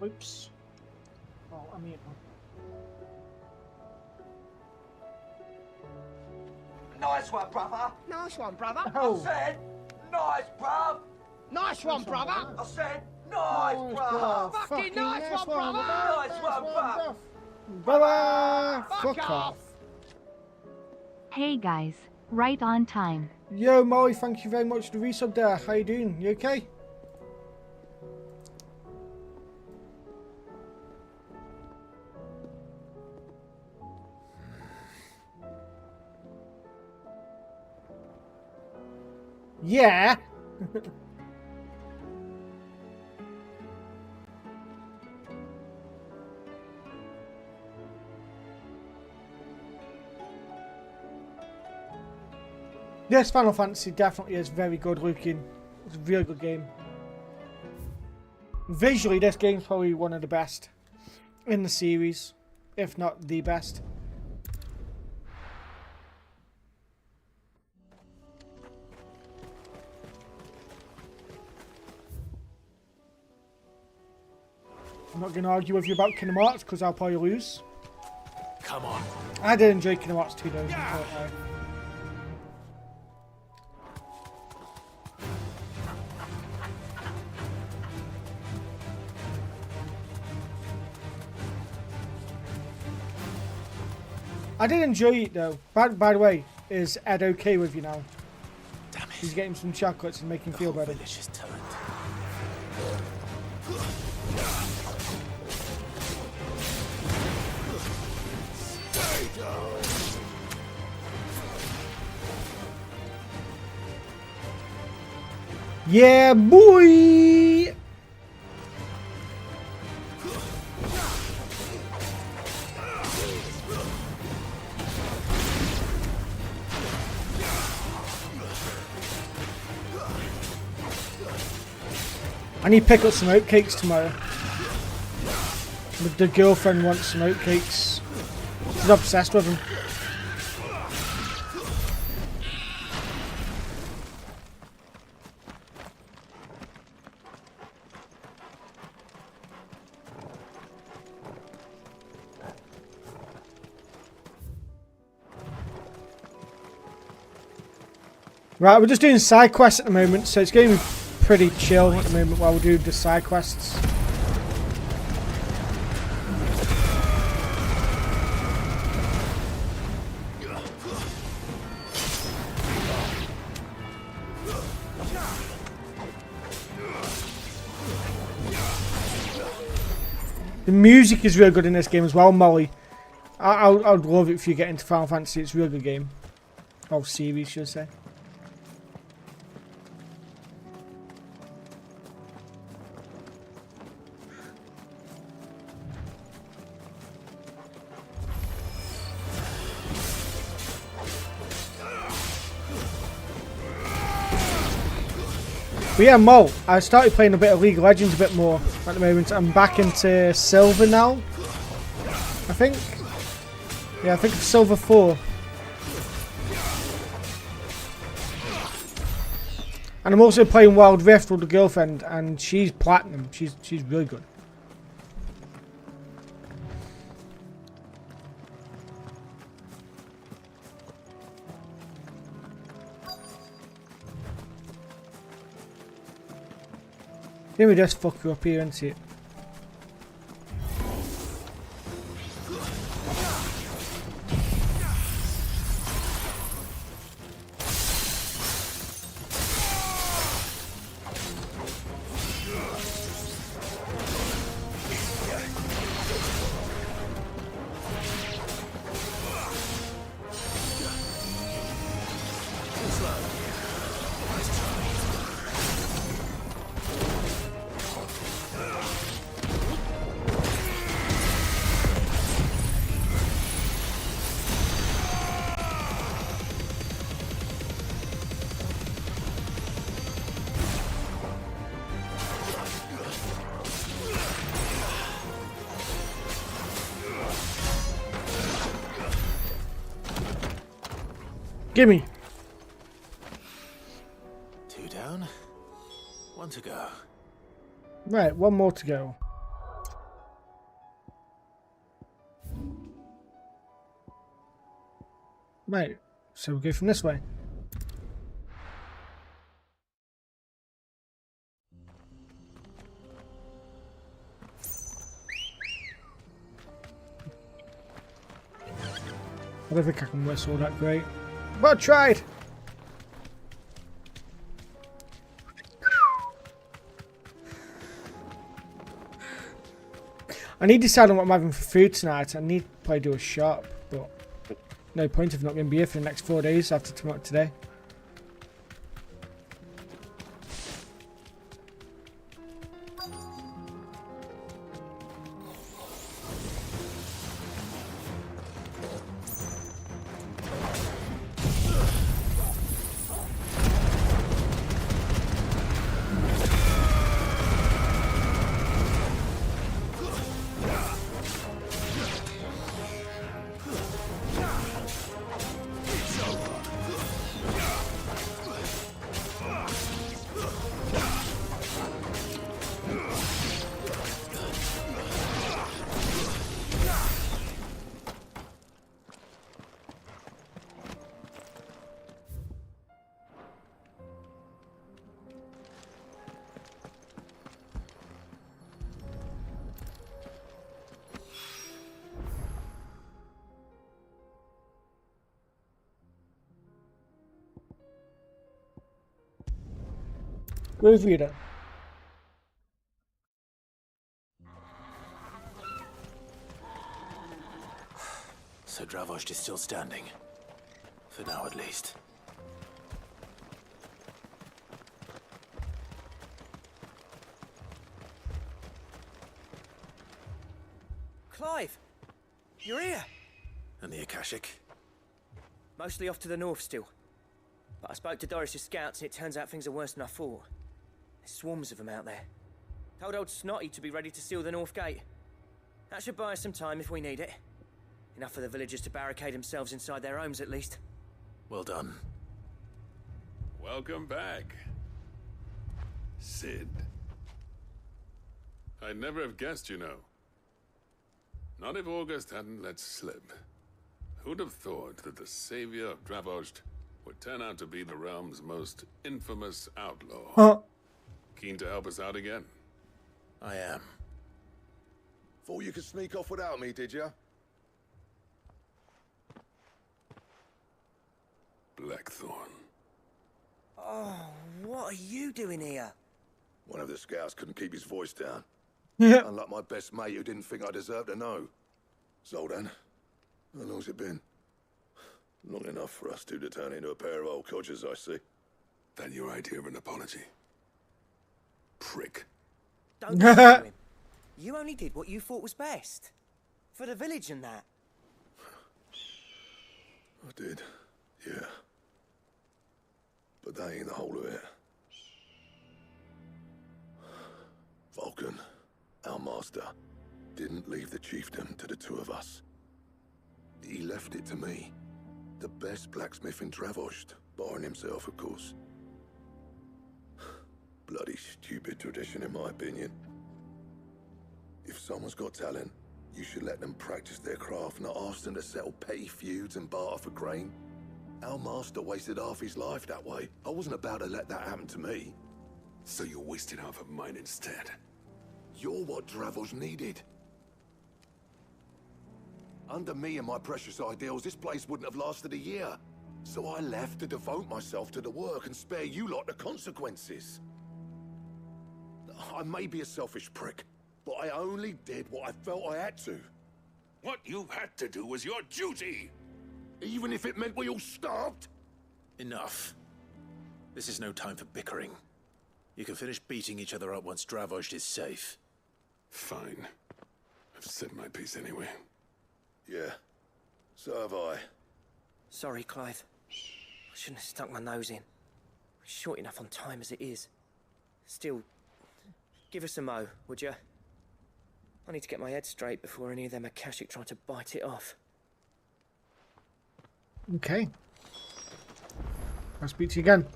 Oops. Oh, I'm here now. Nice one, brother. Nice one, brother. Oh. I said, nice, bruv. Nice one, brother. I said, nice, bruv. Fucking nice one, brother. Nice one, bruv. Brother, Fuck off. Hey guys, right on time. Yo, Molly, thank you very much for the resub there. How you doing? You okay? Yeah. Yes, Final Fantasy definitely is very good looking. It's a really good game. Visually, this game's probably one of the best in the series, if not the best. I'm not going to argue with you about Kingdom Hearts because I'll probably lose. Come on. I did enjoy Kingdom Hearts 2 though. I did enjoy it though. By the way, is Ed okay with you now? Damn it. He's getting some chocolates and making him feel better. Village is turned. Yeah, boy! I need to pick up some oatcakes tomorrow. The girlfriend wants some oatcakes. She's obsessed with them. Right, we're just doing side quests at the moment, so it's going to be pretty chill at the moment while we do the side quests. The music is really good in this game as well, Molly. I'd love it if you get into Final Fantasy. It's a real good game. Or series, should I say. But yeah, Mo, I started playing a bit of League of Legends a bit more at the moment. I'm back into Silver now, I think. Yeah, I think it's Silver 4. And I'm also playing Wild Rift with the girlfriend, and she's platinum. She's really good. Let me just fuck you up here and see it. Gimme. 2 down, 1 to go. Right, one more to go. Right, so we'll go from this way. I don't think I can whistle that great, but I tried. I need to decide on what I'm having for food tonight. I need to probably do a shop, but no point if I'm not going to be here for the next 4 days after tomorrow today. Groove Reader. So Dravost is still standing. For now, at least. Clive! You're here! And the Akashic? Mostly off to the north still. But I spoke to Doris's scouts and it turns out things are worse than I thought. There's swarms of them out there. Told old Snotty to be ready to seal the north gate. That should buy us some time if we need it. Enough for the villagers to barricade themselves inside their homes at least. Well done. Welcome back, Sid. I'd never have guessed, you know. Not if August hadn't let slip. Who'd have thought that the savior of Dravost would turn out to be the realm's most infamous outlaw? Huh. Keen to help us out again? I am. Thought you could sneak off without me, did you? Blackthorn. Oh, what are you doing here? One of the scouts couldn't keep his voice down. Yeah. Unlike my best mate who didn't think I deserved to know. Zoldan, how long's it been? Long enough for us two to turn into a pair of old codgers, I see. That your idea of an apology? Prick. Don't listen to him. You only did what you thought was best. For the village and that. I did, yeah. But that ain't the whole of it. Vulcan, our master, didn't leave the chiefdom to the two of us. He left it to me. The best blacksmith in Dravost, barring himself, of course. Bloody stupid tradition, in my opinion. If someone's got talent, you should let them practice their craft, not ask them to settle petty feuds and barter for grain. Our master wasted half his life that way. I wasn't about to let that happen to me. So you wasted half of mine instead. You're what Dravost needed. Under me and my precious ideals, this place wouldn't have lasted a year. So I left to devote myself to the work and spare you lot the consequences. I may be a selfish prick, but I only did what I felt I had to. What you had to do was your duty! Even if it meant we all starved? Enough. This is no time for bickering. You can finish beating each other up once Dravost is safe. Fine. I've said my piece anyway. Yeah, so have I. Sorry, Clive. I shouldn't have stuck my nose in. We're short enough on time as it is. Still, give us a mo, would you? I need to get my head straight before any of them Akashic try to bite it off. Okay. I'll speak to you again.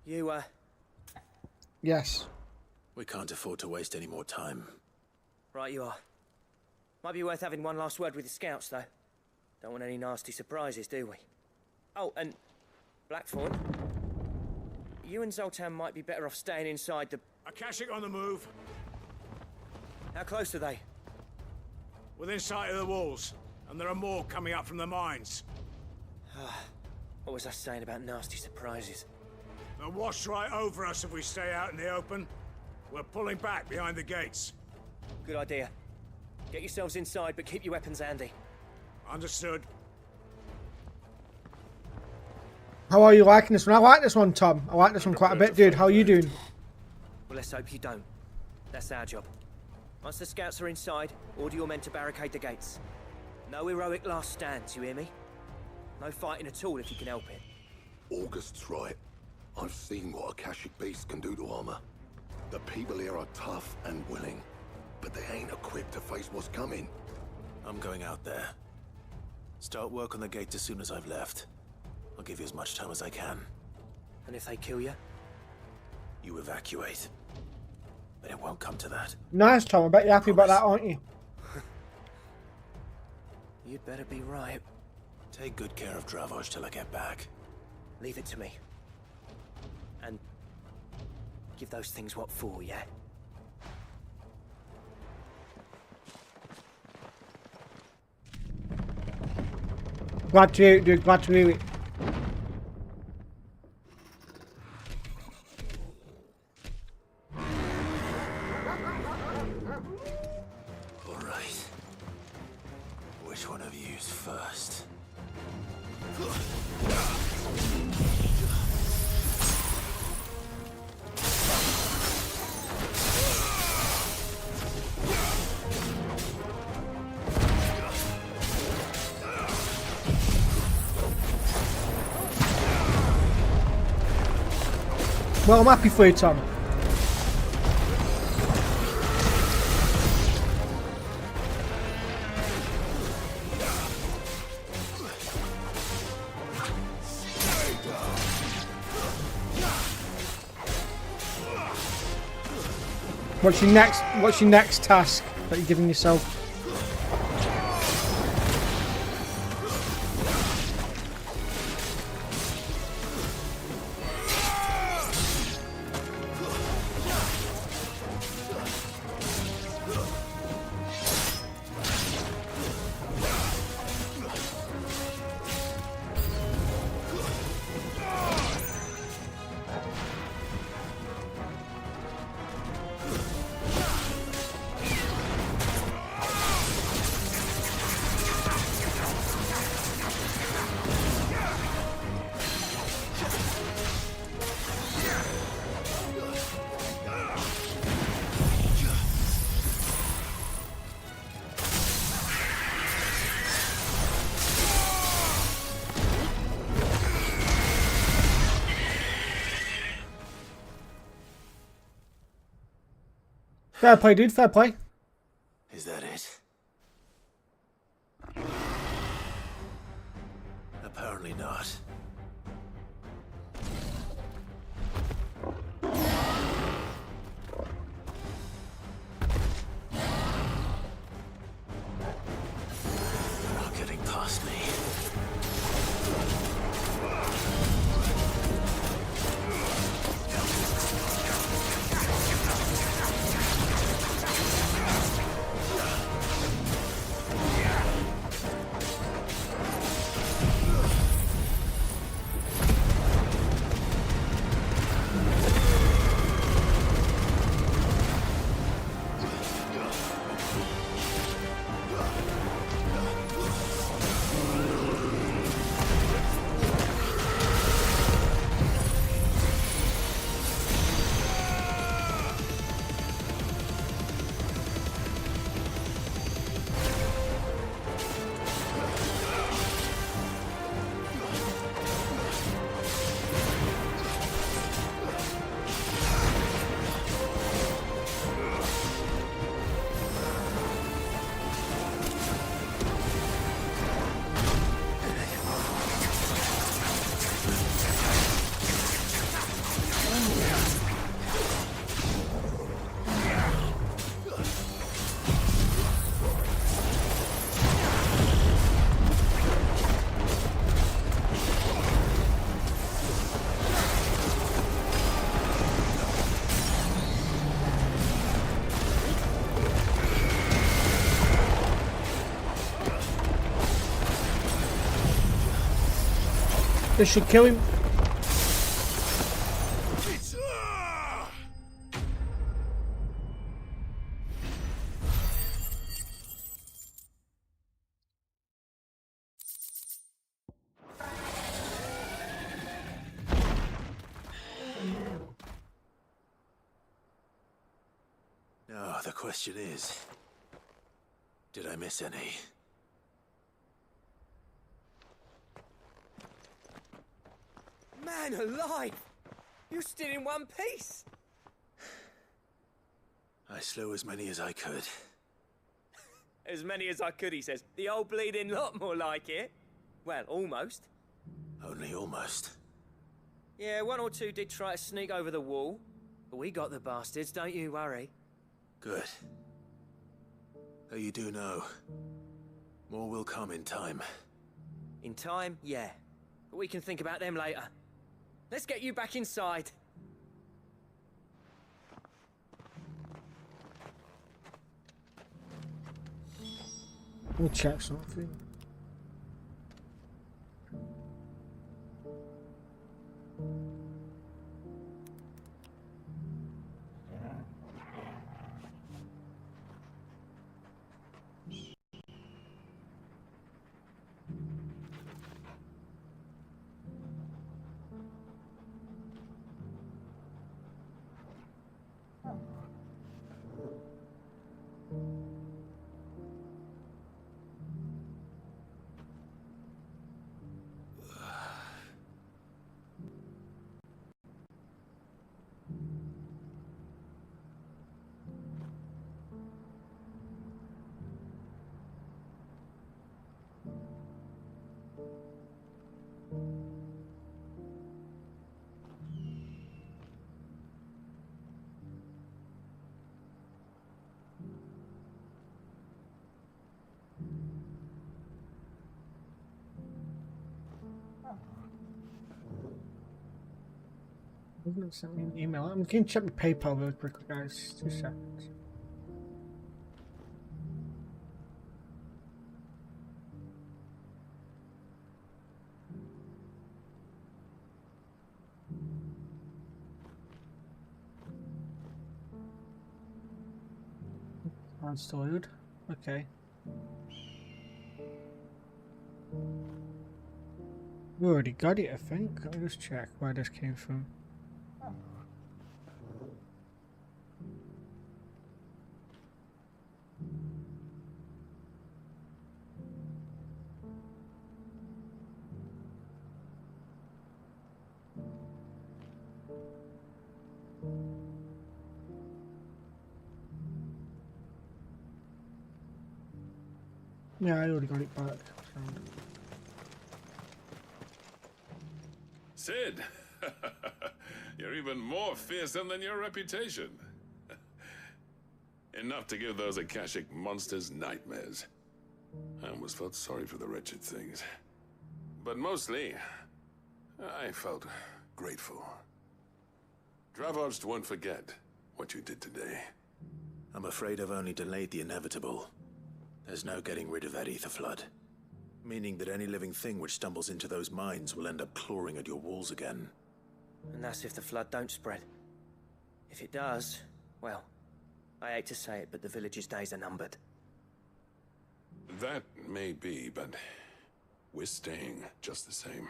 You, Yes. We can't afford to waste any more time. right you are. Might be worth having one last word with the scouts, though. Don't want any nasty surprises, do we? Oh, and Blackthorn, you and Zoltan might be better off staying inside the... Akashic on the move. How close are they? Within sight of the walls. And there are more coming up from the mines. What was I saying about nasty surprises? They'll wash right over us if we stay out in the open. We're pulling back behind the gates. Good idea. Get yourselves inside, but keep your weapons handy. Understood. How are you liking this one? I like this one, Tom. I like this one quite a bit, dude. How are you doing? Well, let's hope you don't. That's our job. Once the scouts are inside, order your men to barricade the gates. No heroic last stands, you hear me? No fighting at all if you can help it. August's right. I've seen what Akashic beasts can do to armor. The people here are tough and willing, but they ain't equipped to face what's coming. I'm going out there. Start work on the gate as soon as I've left. I'll give you as much time as I can. And if they kill you? You evacuate. But it won't come to that. Nice, Tom. I bet you're happy about that, aren't you? You'd better be right. Take good care of Dravoj till I get back. Leave it to me. And give those things what for, yeah? Glad to hear it, dude. Glad to hear it. All right. Which one of you's first? Well, I'm happy for you, Tom. What's your next task that you're giving yourself? Fair play, dude. Fair play. Is that it? Apparently not. You're not getting past me. This should kill him. Now, the question is, did I miss any? Man alive! You're still in one piece! I slew as many as I could. As many as I could, he says. The old bleeding lot, more like it. Well, almost. Only almost. Yeah, one or two did try to sneak over the wall. But we got the bastards, don't you worry. Good. Though you do know, more will come in time. In time, yeah. But we can think about them later. Let's get you back inside. We'll check something. Send me an email. I'm going to check my PayPal real quickly, guys. 2 seconds. Installed. Okay. We already got it, I think. Let me just check where this came from. Yeah, I already got it back. Sid! You're even more fearsome than your reputation. Enough to give those Akashic monsters nightmares. I almost felt sorry for the wretched things. But mostly, I felt grateful. Dravoged won't forget what you did today. I'm afraid I've only delayed the inevitable. There's no getting rid of that ether flood. Meaning that any living thing which stumbles into those mines will end up clawing at your walls again. And that's if the flood don't spread. If it does, well, I hate to say it, but the village's days are numbered. That may be, but we're staying just the same.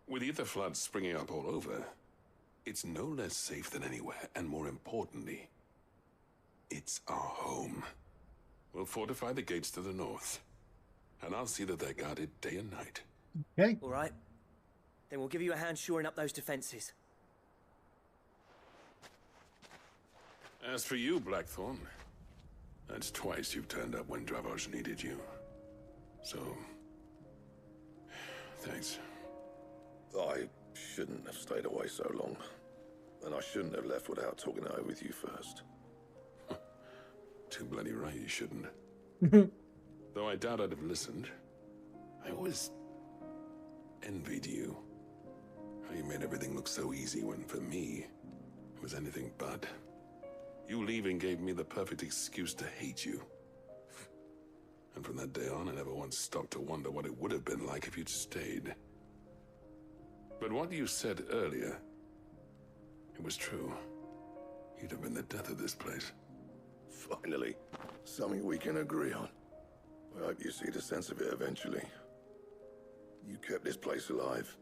With ether floods springing up all over, it's no less safe than anywhere, and more importantly, it's our home. We'll fortify the gates to the north, and I'll see that they're guarded day and night. Okay. All right. Then we'll give you a hand shoring up those defenses. As for you, Blackthorn, that's twice you've turned up when Dravos needed you. So, thanks. I shouldn't have stayed away so long. And I shouldn't have left without talking it over with you first. Too bloody right you shouldn't. Though I doubt I'd have listened. I always envied you. How you made everything look so easy when, for me, it was anything but. You leaving gave me the perfect excuse to hate you. And from that day on, I never once stopped to wonder what it would have been like if you'd stayed. But what you said earlier, it was true. You'd have been the death of this place. Finally, something we can agree on. I hope you see the sense of it eventually. You kept this place alive.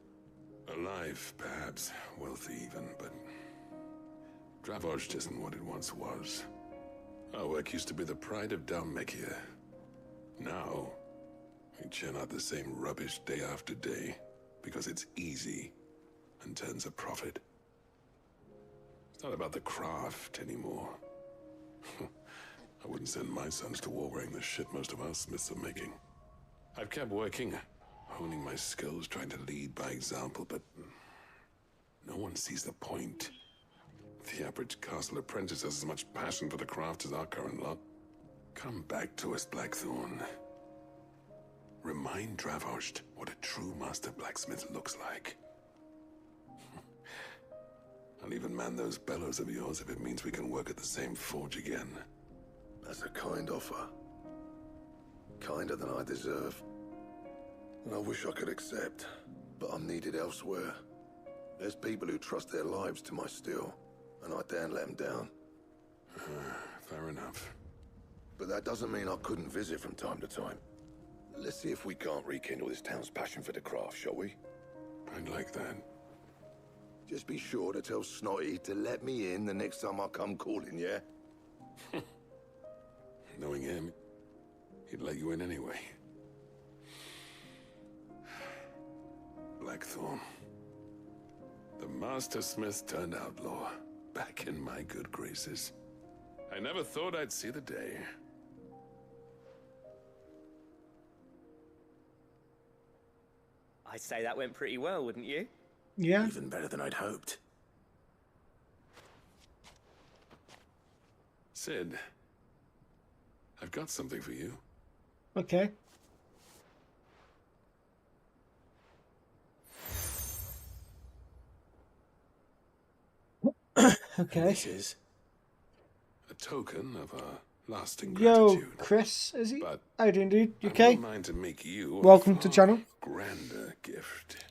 Alive, perhaps. Wealthy even, but... Dravost isn't what it once was. Our work used to be the pride of Dalmekia. Now, we churn out the same rubbish day after day, because it's easy and turns a profit. It's not about the craft anymore. I wouldn't send my sons to war wearing the shit most of our smiths are making. I've kept working, honing my skills, trying to lead by example, but no one sees the point. The average castle apprentice has as much passion for the craft as our current lot. Come back to us, Blackthorn. Remind Dravost what a true master blacksmith looks like. I'll even man those bellows of yours if it means we can work at the same forge again. That's a kind offer. Kinder than I deserve. And I wish I could accept, but I'm needed elsewhere. There's people who trust their lives to my steel, and I daren't let them down. Fair enough. But that doesn't mean I couldn't visit from time to time. Let's see if we can't rekindle this town's passion for the craft, shall we? I'd like that. Just be sure to tell Snotty to let me in the next time I come calling, yeah? Knowing him, he'd let you in anyway. Blackthorn. The Master Smith turned outlaw, back in my good graces. I never thought I'd see the day. I'd say that went pretty well, wouldn't you? Yeah. Even better than I'd hoped. Sid, I've got something for you. Okay. Okay. This is A token of our lasting Yo, gratitude. Chris, is he? But How you doing, dude? You I okay? wouldn't mind to make you Welcome a to the far channel. grander gift.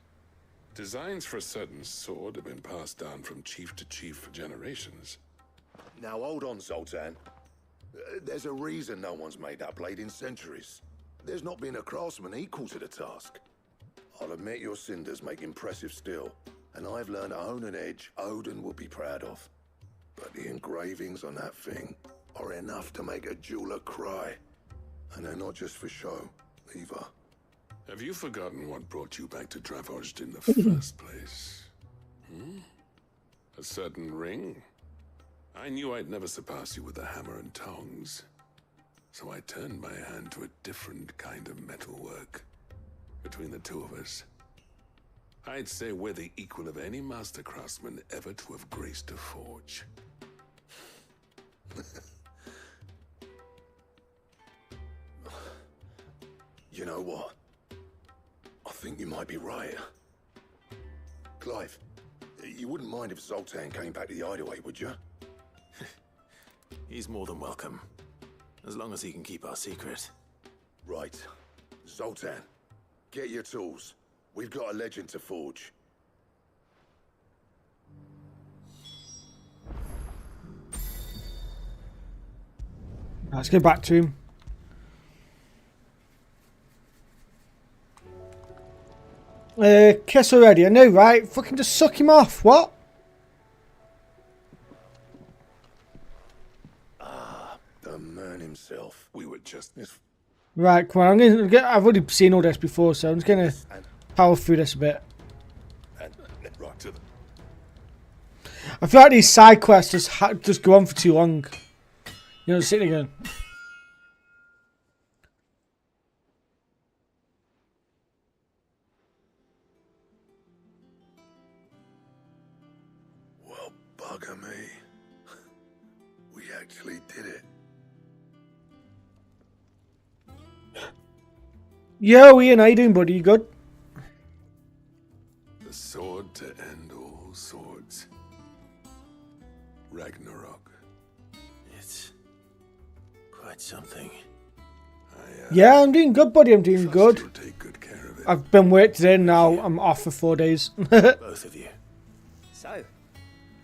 Designs for a certain sword have been passed down from chief to chief for generations. Now hold on, Zoltan. There's a reason no one's made that blade in centuries. There's not been a craftsman equal to the task. I'll admit your cinders make impressive steel, and I've learned to own an edge Odin will be proud of. But the engravings on that thing are enough to make a jeweler cry. And they're not just for show, either. Have you forgotten what brought you back to Dravost in the first place? A certain ring? I knew I'd never surpass you with the hammer and tongs. So I turned my hand to a different kind of metalwork. Between the two of us, I'd say we're the equal of any master craftsman ever to have graced a forge. You know what? I think you might be right. Clive, you wouldn't mind if Zoltan came back to the Hideaway, would you? He's more than welcome. As long as he can keep our secret. Right. Zoltan, get your tools. We've got a legend to forge. Let's get back to him. Kiss already, I know, right? Fucking just suck him off. What? The man himself. We were just... Right, come on. I'm gonna get. I've already seen all this before, so I'm just gonna power through this a bit. Right to the... I feel like these side quests just go on for too long. You know, sitting again. Well, bugger me. We actually did it. Yo, Ian, how you doing, buddy? You good? The sword to end all swords. Ragnarok. It's quite something. Yeah, I'm doing good, buddy. I'm doing Trust good. you'll take good care of I've been work today, now I'm off for 4 days. Both of you. So,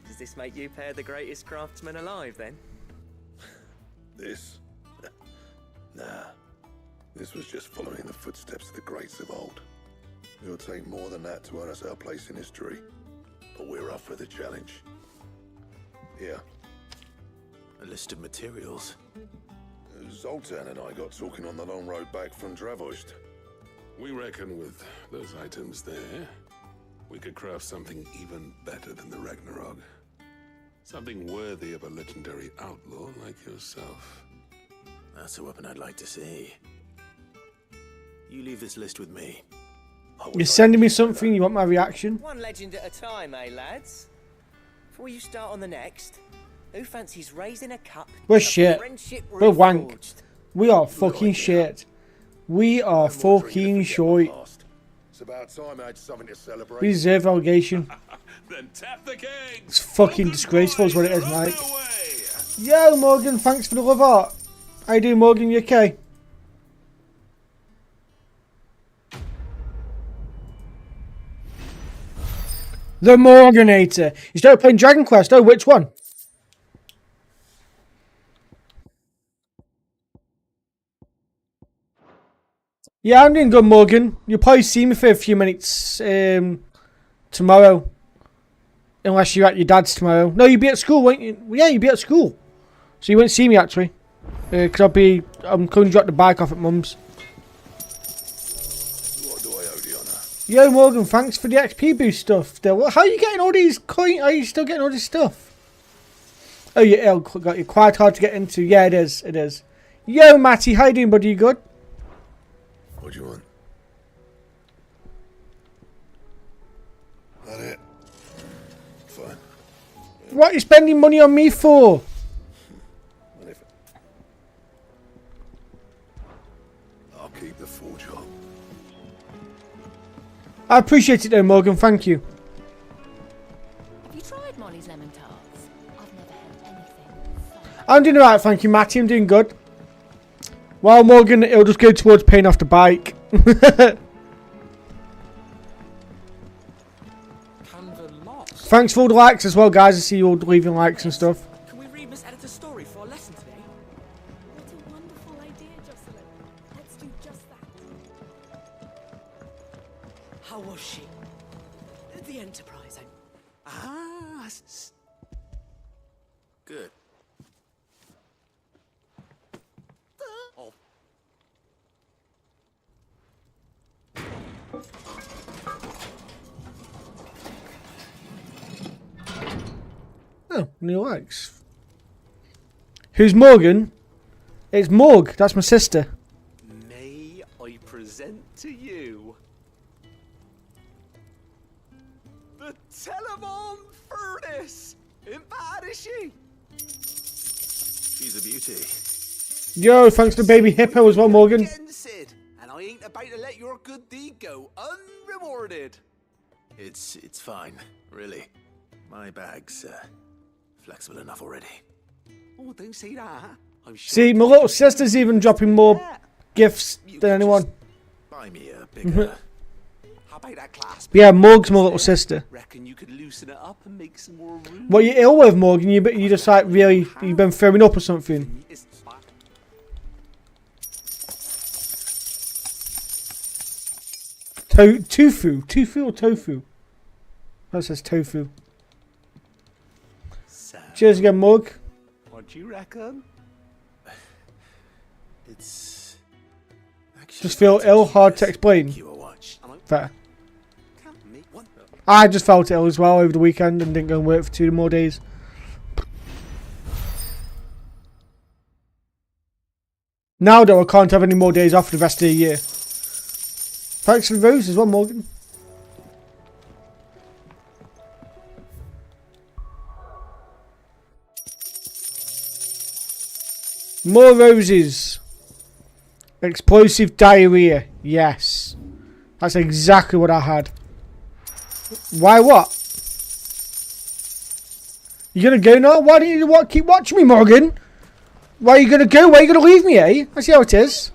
does this make you pair the greatest craftsman alive then? This? Nah. This was just following the footsteps of the greats of old. It'll take more than that to earn us our place in history. But we're up for the challenge. Here. A list of materials. Zoltan and I got talking on the long road back from Dravost. We reckon with those items there, we could craft something even better than the Ragnarok. Something worthy of a legendary outlaw like yourself. That's a weapon I'd like to see. You leave this list with me. You're sending me something, you want my reaction? One legend at a time, eh, lads? Before you start on the next, who fancies raising a cup? We're to shit. friendship We're wank. reforged? We are fucking shit. We are fucking short. It's about time I had something to celebrate. We deserve allegation. Then tap the kegs. It's fucking disgraceful is what it is, On mate. their way. Yo, Morgan, thanks for the love art. How you doing, Morgan? You okay? The Morganator. You started playing Dragon Quest. Oh, which one? Yeah, I'm doing good, Morgan. You'll probably see me for a few minutes tomorrow. Unless you're at your dad's tomorrow. No, you'll be at school, won't you? Well, yeah, you'll be at school. So you won't see me, actually. Because I'm going to drop the bike off at Mum's. What do I owe the honour? Yo, Morgan, thanks for the XP boost stuff. Still. How are you getting all these coins? Are you still getting all this stuff? Oh, yeah, got you quite hard to get into. Yeah, it is. It is. Yo, Matty, how you doing, buddy? You good? What do you want? That it? Fine. What are you spending money on me for? Whatever. I'll keep the forge on. I appreciate it though, Morgan. Thank you. Have you tried Molly's lemon tarts? I've never had anything so I'm doing alright, thank you, Matty. I'm doing good. Well, Morgan, it'll just go towards paying off the bike. Thanks for all the likes as well, guys. I see you all leaving likes and stuff. Can we read Miss Editor's story for a lesson today? What a wonderful idea, Jocelyn. Let's do just that. How was she? The Enterprise. Good. Oh. Oh, new likes. Who's Morgan? It's Morg. That's my sister. May I present to you the Telemon Furnace? Ain't bad, is she? She's a beauty. Yo, thanks to Baby Hippo as well, Morgan. Again, Sid, and I ain't about to let your good deed go unrewarded. It's fine, really. My bag's flexible enough already. Oh, don't say that. I'm sure. See, my little sister's even dropping more gifts than anyone. Buy me a bigger. How about that clasp? Yeah, Morg's my little sister. Reckon you could loosen it up and make some more room? What you ill with, Morgan? You just like really, you've been throwing up or something. It's fine. Tofu or tofu? That says tofu. So, Cheers again, Morg. what do you reckon? It's actually Just feel ill, hard to explain. you a watch. Fair. Can't make one. I just felt ill as well over the weekend and didn't go and work for 2 more days. Now though, I can't have any more days off for the rest of the year. Thanks for the rose as well, Morgan. More roses. Explosive diarrhea. Yes. That's exactly what I had. Why what? You gonna go now? Why don't you keep watching me, Morgan? Why are you gonna go? Why are you gonna leave me, eh? I see how it is.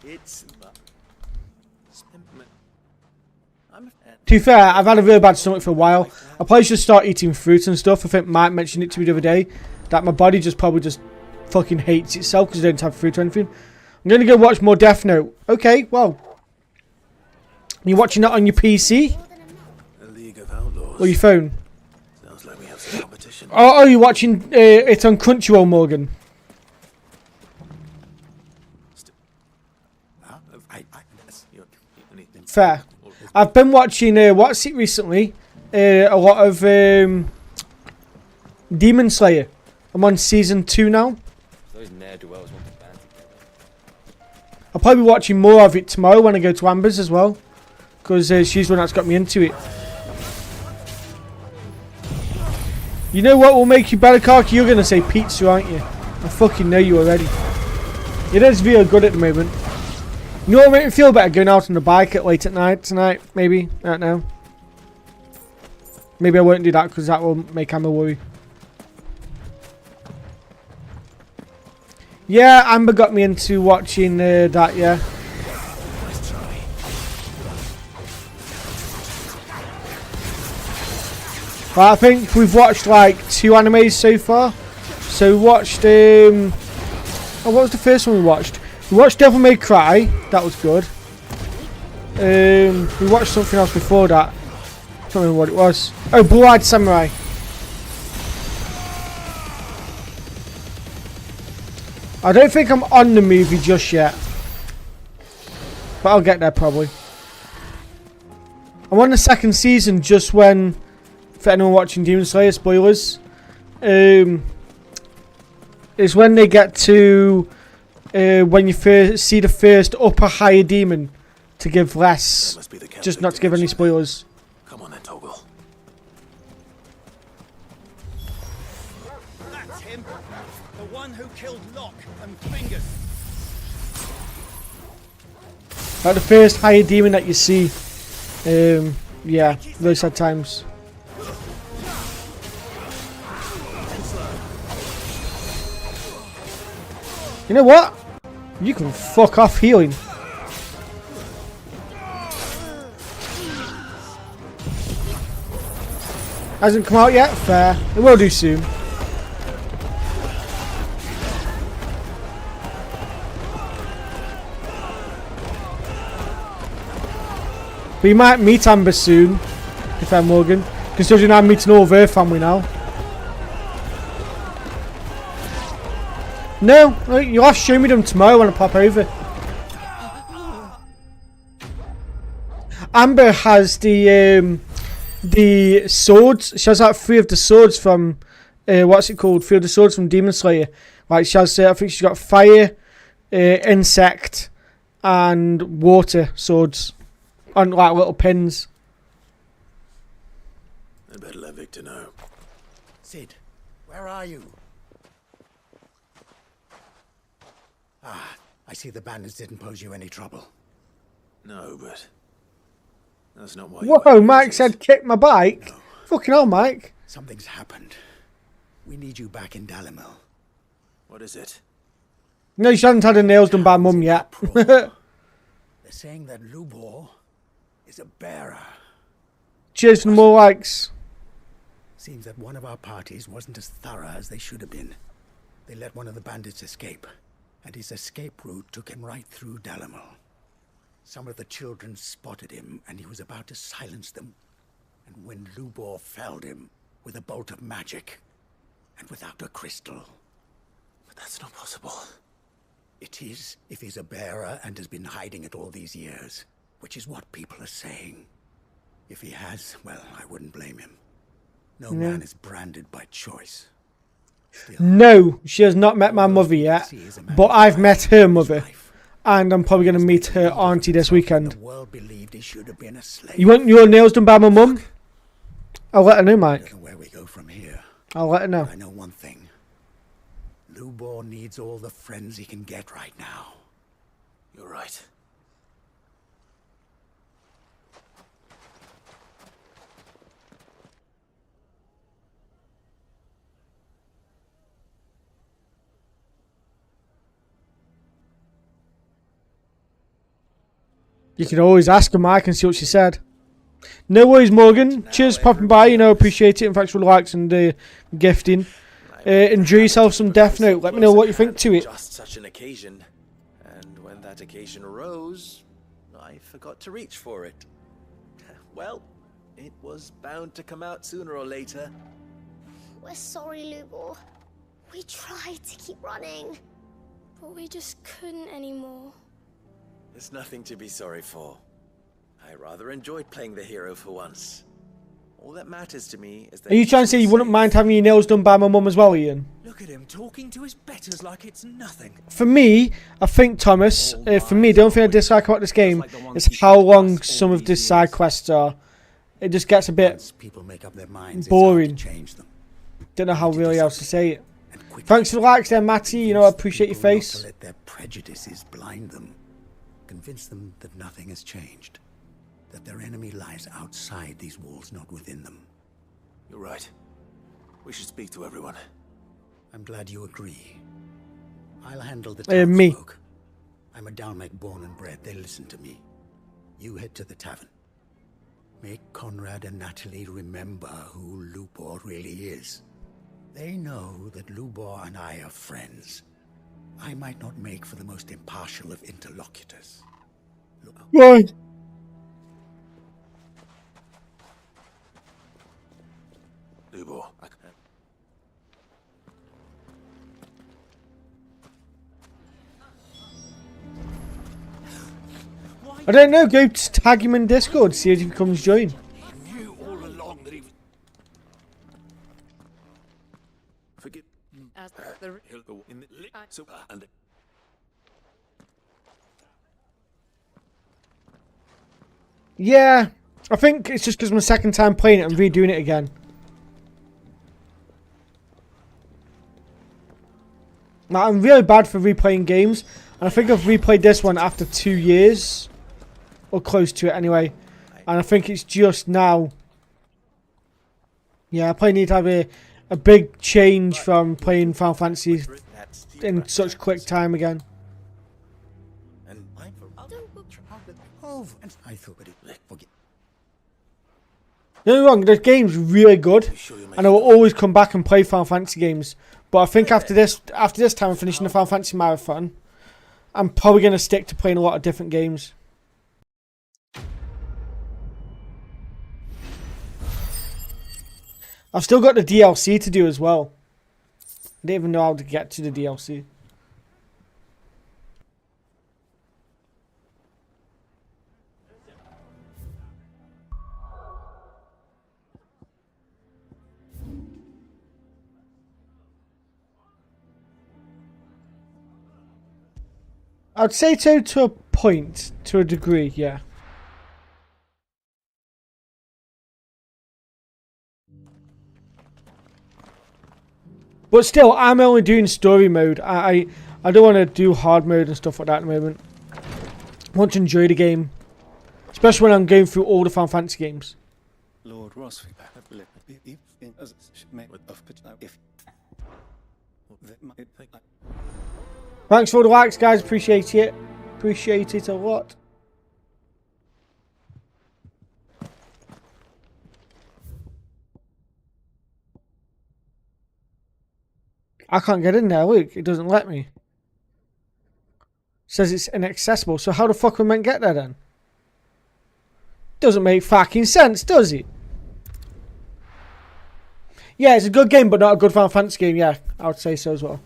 It's... To be fair, I've had a really bad stomach for a while. I probably should start eating fruit and stuff. I think Mike mentioned it to me the other day. That my body just probably just fucking hates itself because I don't have fruit or anything. I'm going to go watch more Death Note. Okay, well. You're watching that on your PC? A League of Outlaws. Or your phone? Sounds like we have some competition. Oh, you're watching it on Crunchyroll, Morgan? Fair. I've been watching, what's it recently? A lot of Demon Slayer. I'm on season 2 now. Those ne'er-do-wells want to ban. I'll probably be watching more of it tomorrow when I go to Amber's as well. Because she's the one that's got me into it. You know what will make you better, Karki? You're going to say pizza, aren't you? I fucking know you already. It is real good at the moment. You know what will make me feel better? Going out on the bike at late at night tonight, maybe? I don't know. Maybe I won't do that because that will make Amber worry. Yeah, Amber got me into watching that, yeah. But I think we've watched like 2 animes so far. So we watched, oh, what was the first one we watched? We watched Devil May Cry, that was good. We watched something else before that. I can't remember what it was. Oh, Blue-Eyed Samurai. I don't think I'm on the movie just yet. But I'll get there probably. I'm on the 2nd season just when, for anyone watching Demon Slayer, spoilers. Is when they get to when you first see the first upper higher demon, to give less, just not to give any spoilers. Come on then, Toggle. That's him. The one who killed Locke and Fingers. Like the first higher demon that you see. Yeah, those sad times. You know what? You can fuck off healing. Hasn't come out yet? Fair. It will do soon. But you might meet Amber soon, if I'm Morgan. Considering I'm meeting all of her family now. No, you'll have to show me them tomorrow when I pop over. Amber has the swords. She has like 3 of the swords from what's it called? 3 of the swords from Demon Slayer. Like she has, I think she's got fire, insect, and water swords on like little pins. I better let Victor know. Sid, where are you? Ah, I see the bandits didn't pose you any trouble. No, but that's not why. Whoa, Mike said kick my bike. No. Fucking hell, Mike. Something's happened. We need you back in Dalimil. What is it? No, she hasn't had her nails done by Mum yet. They're saying that Lubor is a bearer. Cheers for more likes. Seems that one of our parties wasn't as thorough as they should have been. They let one of the bandits escape, and his escape route took him right through Dalimil. Some of the children spotted him, and he was about to silence them. And when Lubor felled him with a bolt of magic, and without a crystal. But that's not possible. It is, if he's a bearer and has been hiding it all these years, which is what people are saying. If he has, well, I wouldn't blame him. No man is branded by choice. Still, no, she has not met my mother yet, but I've met her mother. And I'm probably going to meet her auntie this weekend. You want your nails done by my mum? I'll let her know, Mike. I don't know where we go from here. I'll let her know. I know one thing. Lubor needs all the friends he can get right now. You're right. You can always ask her, Mike, and see what she said. No worries, Morgan. Cheers for popping by. You know, appreciate it. And thanks for the likes and gifting. Enjoy yourself some Death Note. Let me know what you think to it. Just such an occasion, and when that occasion arose, I forgot to reach for it. Well, it was bound to come out sooner or later. We're sorry, Lubor. We tried to keep running, but we just couldn't anymore. There's nothing to be sorry for. I rather enjoyed playing the hero for once. All that matters to me is that... Are you trying to say you wouldn't mind having your nails done by my mum as well, Ian? Look at him talking to his betters like it's nothing. For me, I think, Thomas, for me, the only thing I dislike about this game is how long some of the side quests are. It just gets a bit People make up their minds, boring. it's hard to change them. Don't know how really else to say it. Thanks for the likes there, Matty. You know, I appreciate your People not face. to let their prejudices blind them. Convince them that nothing has changed. That their enemy lies outside these walls, not within them. You're right. We should speak to everyone. I'm glad you agree. I'll handle the me. townsfolk. I'm a Dalmec born and bred. They listen to me. You head to the tavern. Make Conrad and Natalie remember who Lubor really is. They know that Lubor and I are friends. I might not make for the most impartial of interlocutors. Right. Lubor, I don't know. Go tag him in Discord. See if he comes join. He knew all along that he was... forgive... he'll go in the... so, and... Yeah, I think it's just because my second time playing it and redoing it again. Now, I'm really bad for replaying games, and I think I've replayed this one after 2 years, or close to it anyway, and I think it's just now. Yeah, I probably need to have a big change from playing Final Fantasy in such quick time again. And I'm for... I thought that it... Forget. Don't get me wrong, the game's really good, and I will always come back and play Final Fantasy games. But I think after this time I'm finishing the Final Fantasy marathon, I'm probably going to stick to playing a lot of different games. I've still got the DLC to do as well. I didn't even know how to get to the DLC. I'd say so to a point, to a degree, yeah. But still, I'm only doing story mode. I don't want to do hard mode and stuff like that at the moment. I want to enjoy the game. Especially when I'm going through all the Final Fantasy games. Lord Ross, Thanks for all the likes, guys. Appreciate it. Appreciate it a lot. I can't get in there. Look, it doesn't let me. It says it's inaccessible. So how the fuck am I meant to get there then? Doesn't make fucking sense, does it? Yeah, it's a good game, but not a good Final Fantasy game. Yeah, I would say so as well.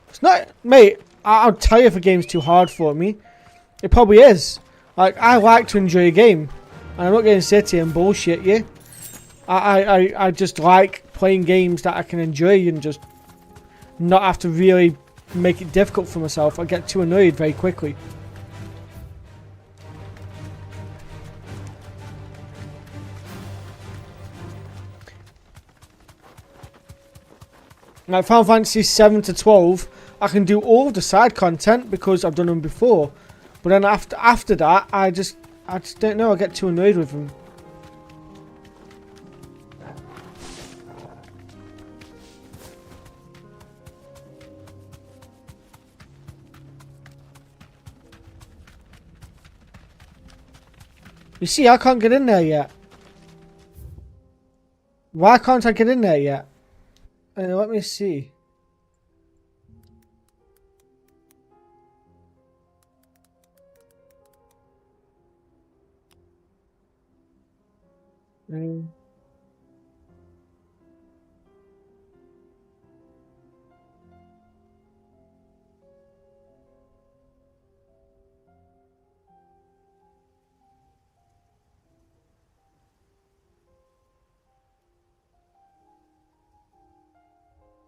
It's not, mate. I'll tell you if a game's too hard for me. It probably is. Like, I like to enjoy a game, and I'm not going to sit here and bullshit you. I just like playing games that I can enjoy and just not have to really make it difficult for myself. I get too annoyed very quickly. Like Final Fantasy 7 to 12, I can do all of the side content because I've done them before. But then after that, I just don't know. I get too annoyed with them. You see, I can't get in there yet. Why can't I get in there yet? Let me see.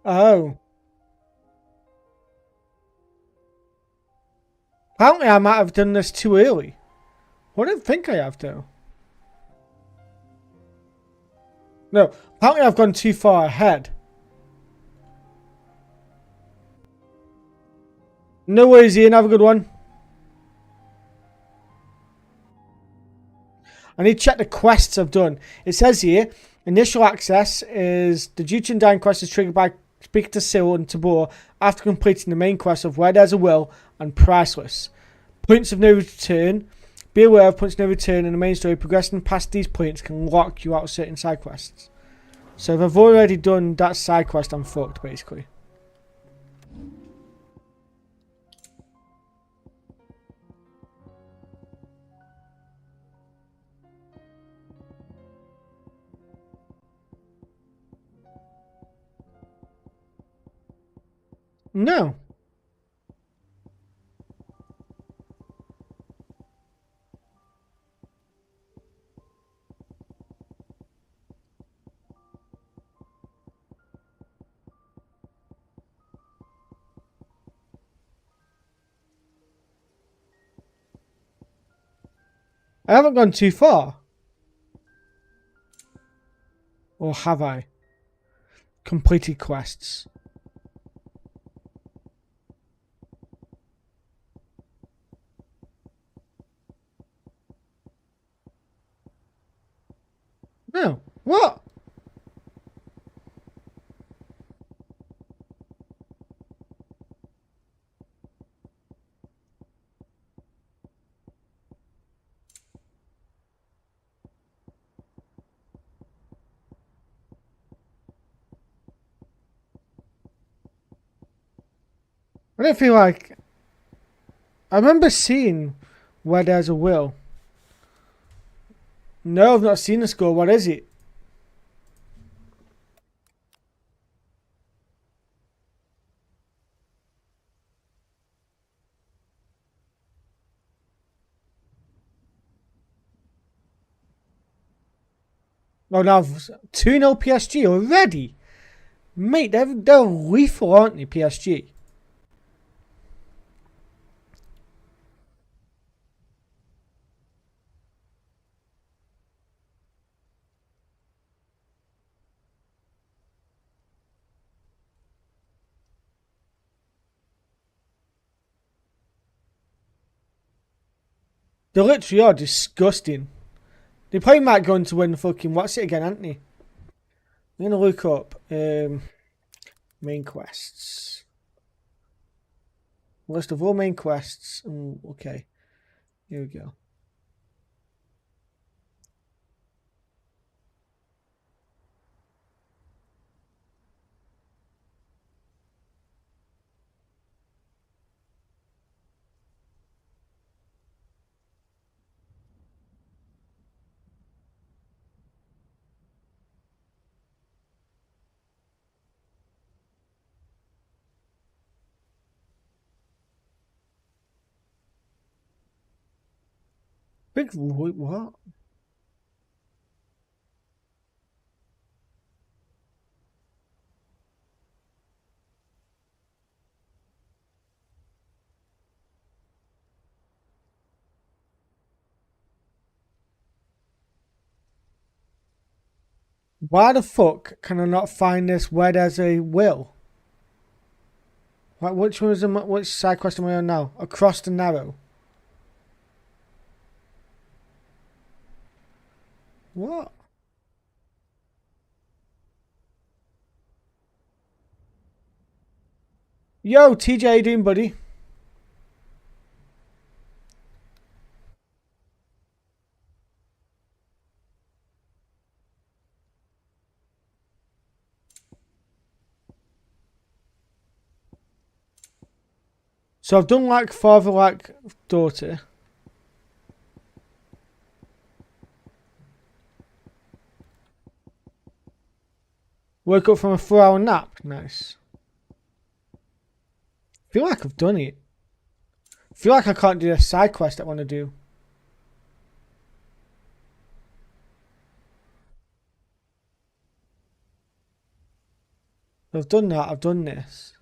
Oh. Apparently I might have done this too early. I don't think I have though. No, apparently I've gone too far ahead. No worries, Ian. Have a good one. I need to check the quests I've done. It says here, initial access is the Duchin Dine quest is triggered by speaking to Syl and Tabor after completing the main quest of Where There's a Will and Priceless. Points of no return. Be aware of points of no return in the main story. Progressing past these points can lock you out of certain side quests. So if I've already done that side quest, I'm fucked basically. No. I haven't gone too far. Or have I? Completed quests. No. What? I don't feel like... I remember seeing Where There's a Will. No, I've not seen the score. What is it? Oh, now 2-0 PSG already? Mate, they're lethal, aren't they, PSG? They literally are disgusting. They probably might go on to win fucking what's it again, aren't they? I'm gonna look up main quests. List of all main quests. Oh, okay. Here we go. Big what? Why the fuck can I not find this Where There's a Will? Which one is the, which side quest am I on now? Across the Narrow. What? Yo, TJ, how you doing, buddy? So I've done like father, like daughter. Woke up from a 4-hour nap. Nice. Feel like I've done it. Feel like I can't do a side quest I want to do. I've done that. I've done this.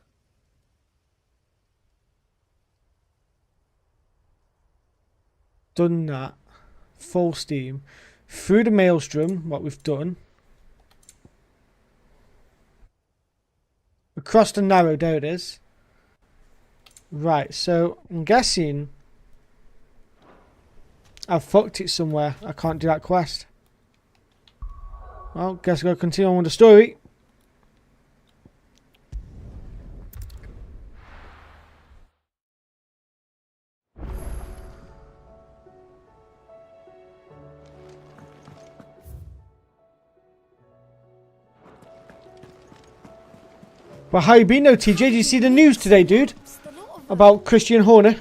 Done that. Full steam. Through the maelstrom, what we've done. Across the narrow, there it is. Right, so I'm guessing I've fucked it somewhere. I can't do that quest. Well, guess I've got to continue on with the story. Well, how you been though, TJ? Did you see the news today, dude? About Christian Horner?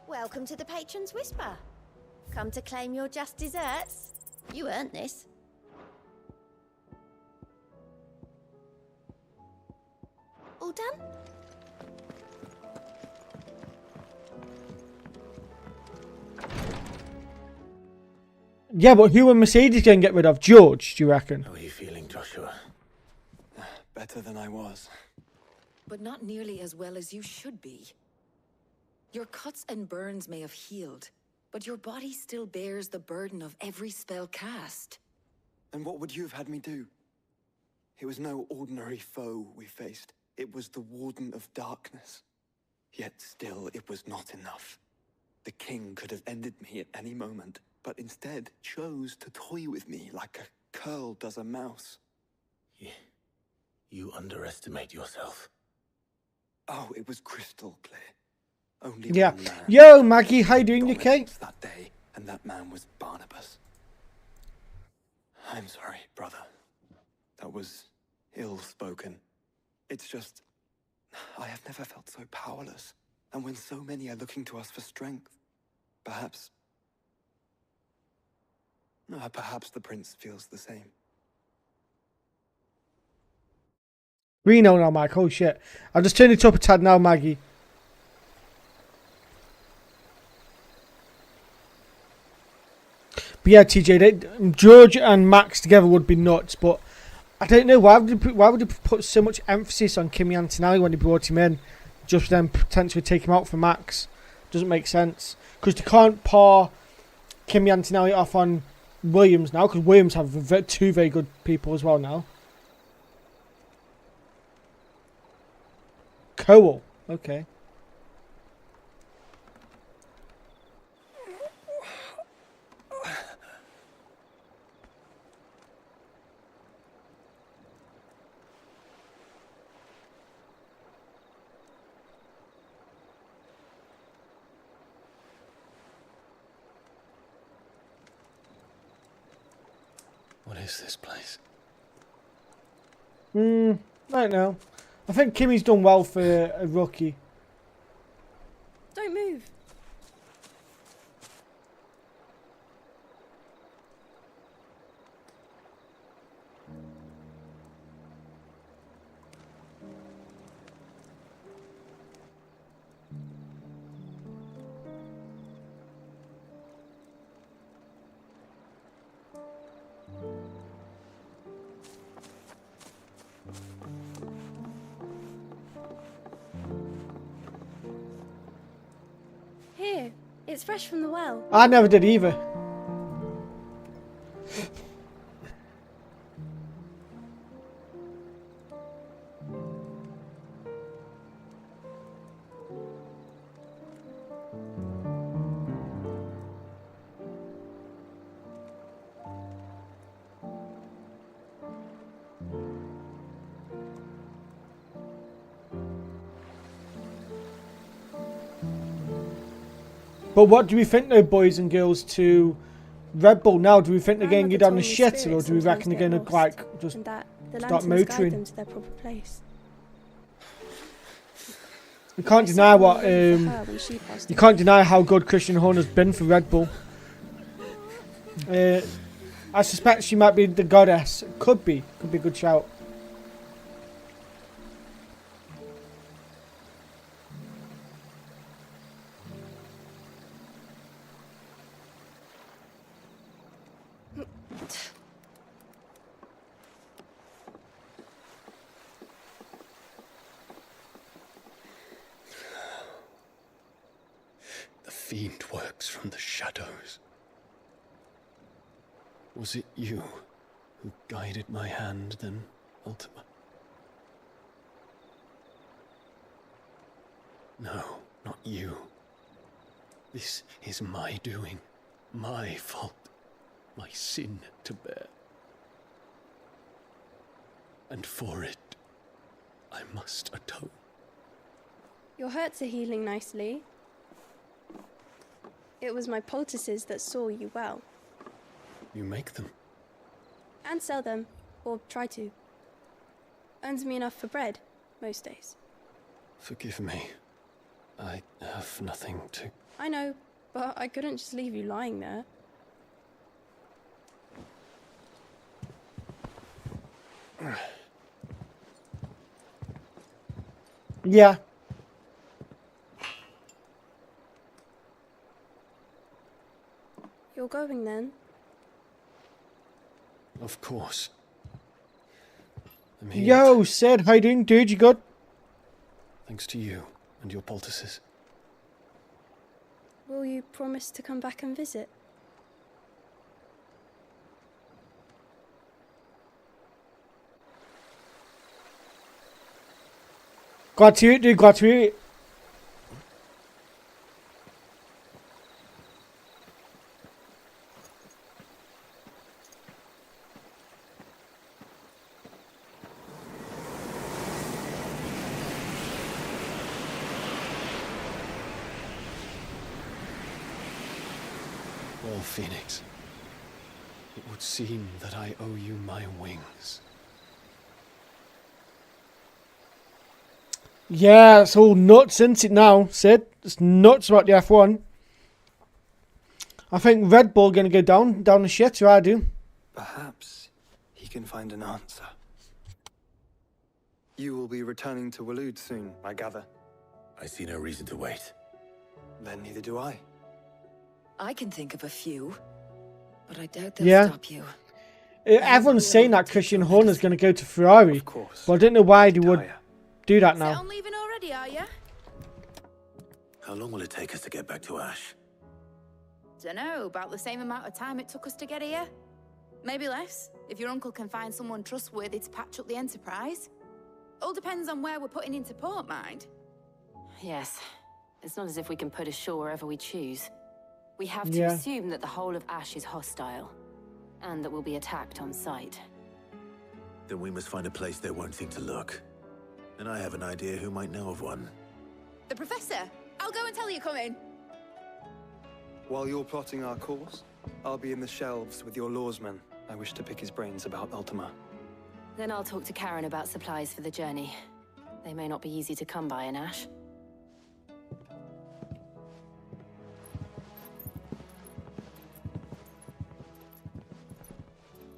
Welcome to the Patron's Whisper. Come to claim your just desserts? You earned this. All done? Yeah, but who are Mercedes going to get rid of? George, do you reckon? How are you feeling, Joshua? Better than I was. But not nearly as well as you should be. Your cuts and burns may have healed, but your body still bears the burden of every spell cast. And what would you have had me do? It was no ordinary foe we faced. It was the Warden of Darkness. Yet still, it was not enough. The king could have ended me at any moment, but instead chose to toy with me like a curl does a mouse. You underestimate yourself. Oh, it was crystal clear. Only Yeah. one man Yo, Maggie, how you doing, you okay? that day, and that man was Barnabas. I'm sorry, brother. That was ill-spoken. It's just, I have never felt so powerless. And when so many are looking to us for strength, perhaps the prince feels the same. Reno now, Mike. Oh shit. I'll just turn it up a tad now, Maggie. But yeah, TJ, George and Max together would be nuts, but I don't know, why would they put so much emphasis on Kimi Antonelli when they brought him in, just then potentially take him out for Max? Doesn't make sense. Because they can't par Kimi Antonelli off on Williams now, because Williams have two very good people as well now. Cole, okay. What is this place? I don't know. I think Kimmy's done well for a rookie. Don't move. Here, it's fresh from the well. I never did either. But what do we think though, boys and girls, to Red Bull now? Do we think they're going to Grandmother go down told the me shit, or spirits do we reckon they're going sometimes to get lost, like just and that the start lanterns guide motoring? them to their proper place. You can't I deny saw what her when she passed you away. can't deny how good Christian Horner's been for Red Bull. I suspect she might be the goddess. Could be a good shout. The fiend works from the shadows. Was it you who guided my hand then, Ultima? No, not you. This is my doing, my fault, my sin to bear. And for it, I must atone. Your hurts are healing nicely. It was my poultices that saw you well. You make them. And sell them, or try to. Earns me enough for bread, most days. Forgive me. I have nothing to... I know, but I couldn't just leave you lying there. Yeah. You're going then? Of course. I'm here. Yo, Sid, how you doing, dude? You good? Thanks to you and your poultices. Will you promise to come back and visit? Glad to hear it, dude. Glad to hear it. Well, Phoenix, it would seem that I owe you my wings. Yeah, it's all nuts, isn't it now, Sid? It's nuts about the F1. I think Red Bull going to go down the shitter, I do. Perhaps he can find an answer. You will be returning to Waloed soon, I gather. I see no reason to wait. Then neither do I. I can think of a few, but I doubt they'll stop you. Everyone's saying that Christian Horner's going to go to Ferrari, but I don't know why they would do that now. Set on leaving already, are you? How long will it take us to get back to Ash? Dunno, about the same amount of time it took us to get here. Maybe less, if your uncle can find someone trustworthy to patch up the Enterprise. All depends on where we're putting into port, mind. Yes. It's not as if we can put ashore wherever we choose. We have to assume that the whole of Ash is hostile, and that we'll be attacked on sight. Then we must find a place they won't think to look. And I have an idea who might know of one. The Professor! I'll go and tell you come in. While you're plotting our course, I'll be in the shelves with your lawsman. I wish to pick his brains about Ultima. Then I'll talk to Karen about supplies for the journey. They may not be easy to come by in Ash.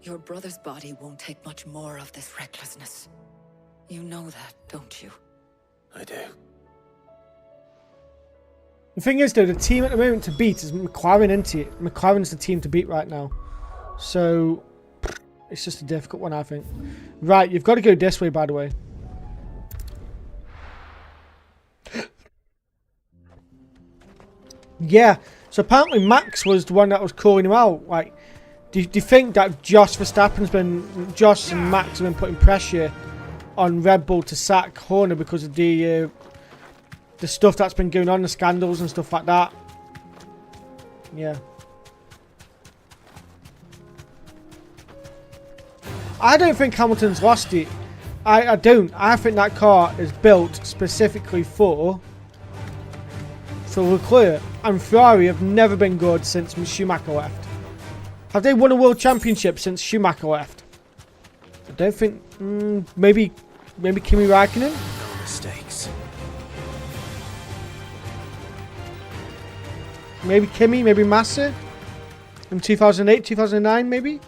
Your brother's body won't take much more of this recklessness. You know that, don't you? I do. The thing is, though, the team at the moment to beat is McLaren, isn't it? McLaren's the team to beat right now. So, it's just a difficult one, I think. Right, you've got to go this way, by the way. Yeah, so apparently Max was the one that was calling him out. Like, do you think that Josh and Max have been putting pressure on Red Bull to sack Horner because of the stuff that's been going on, the scandals and stuff like that? Yeah. I don't think Hamilton's lost it. I don't. I think that car is built specifically for Leclerc. And Ferrari have never been good since Schumacher left. Have they won a world championship since Schumacher left? I don't think. Maybe Kimi Räikkönen. No mistakes. Maybe Kimi. Maybe Massa. In 2008, 2009, maybe.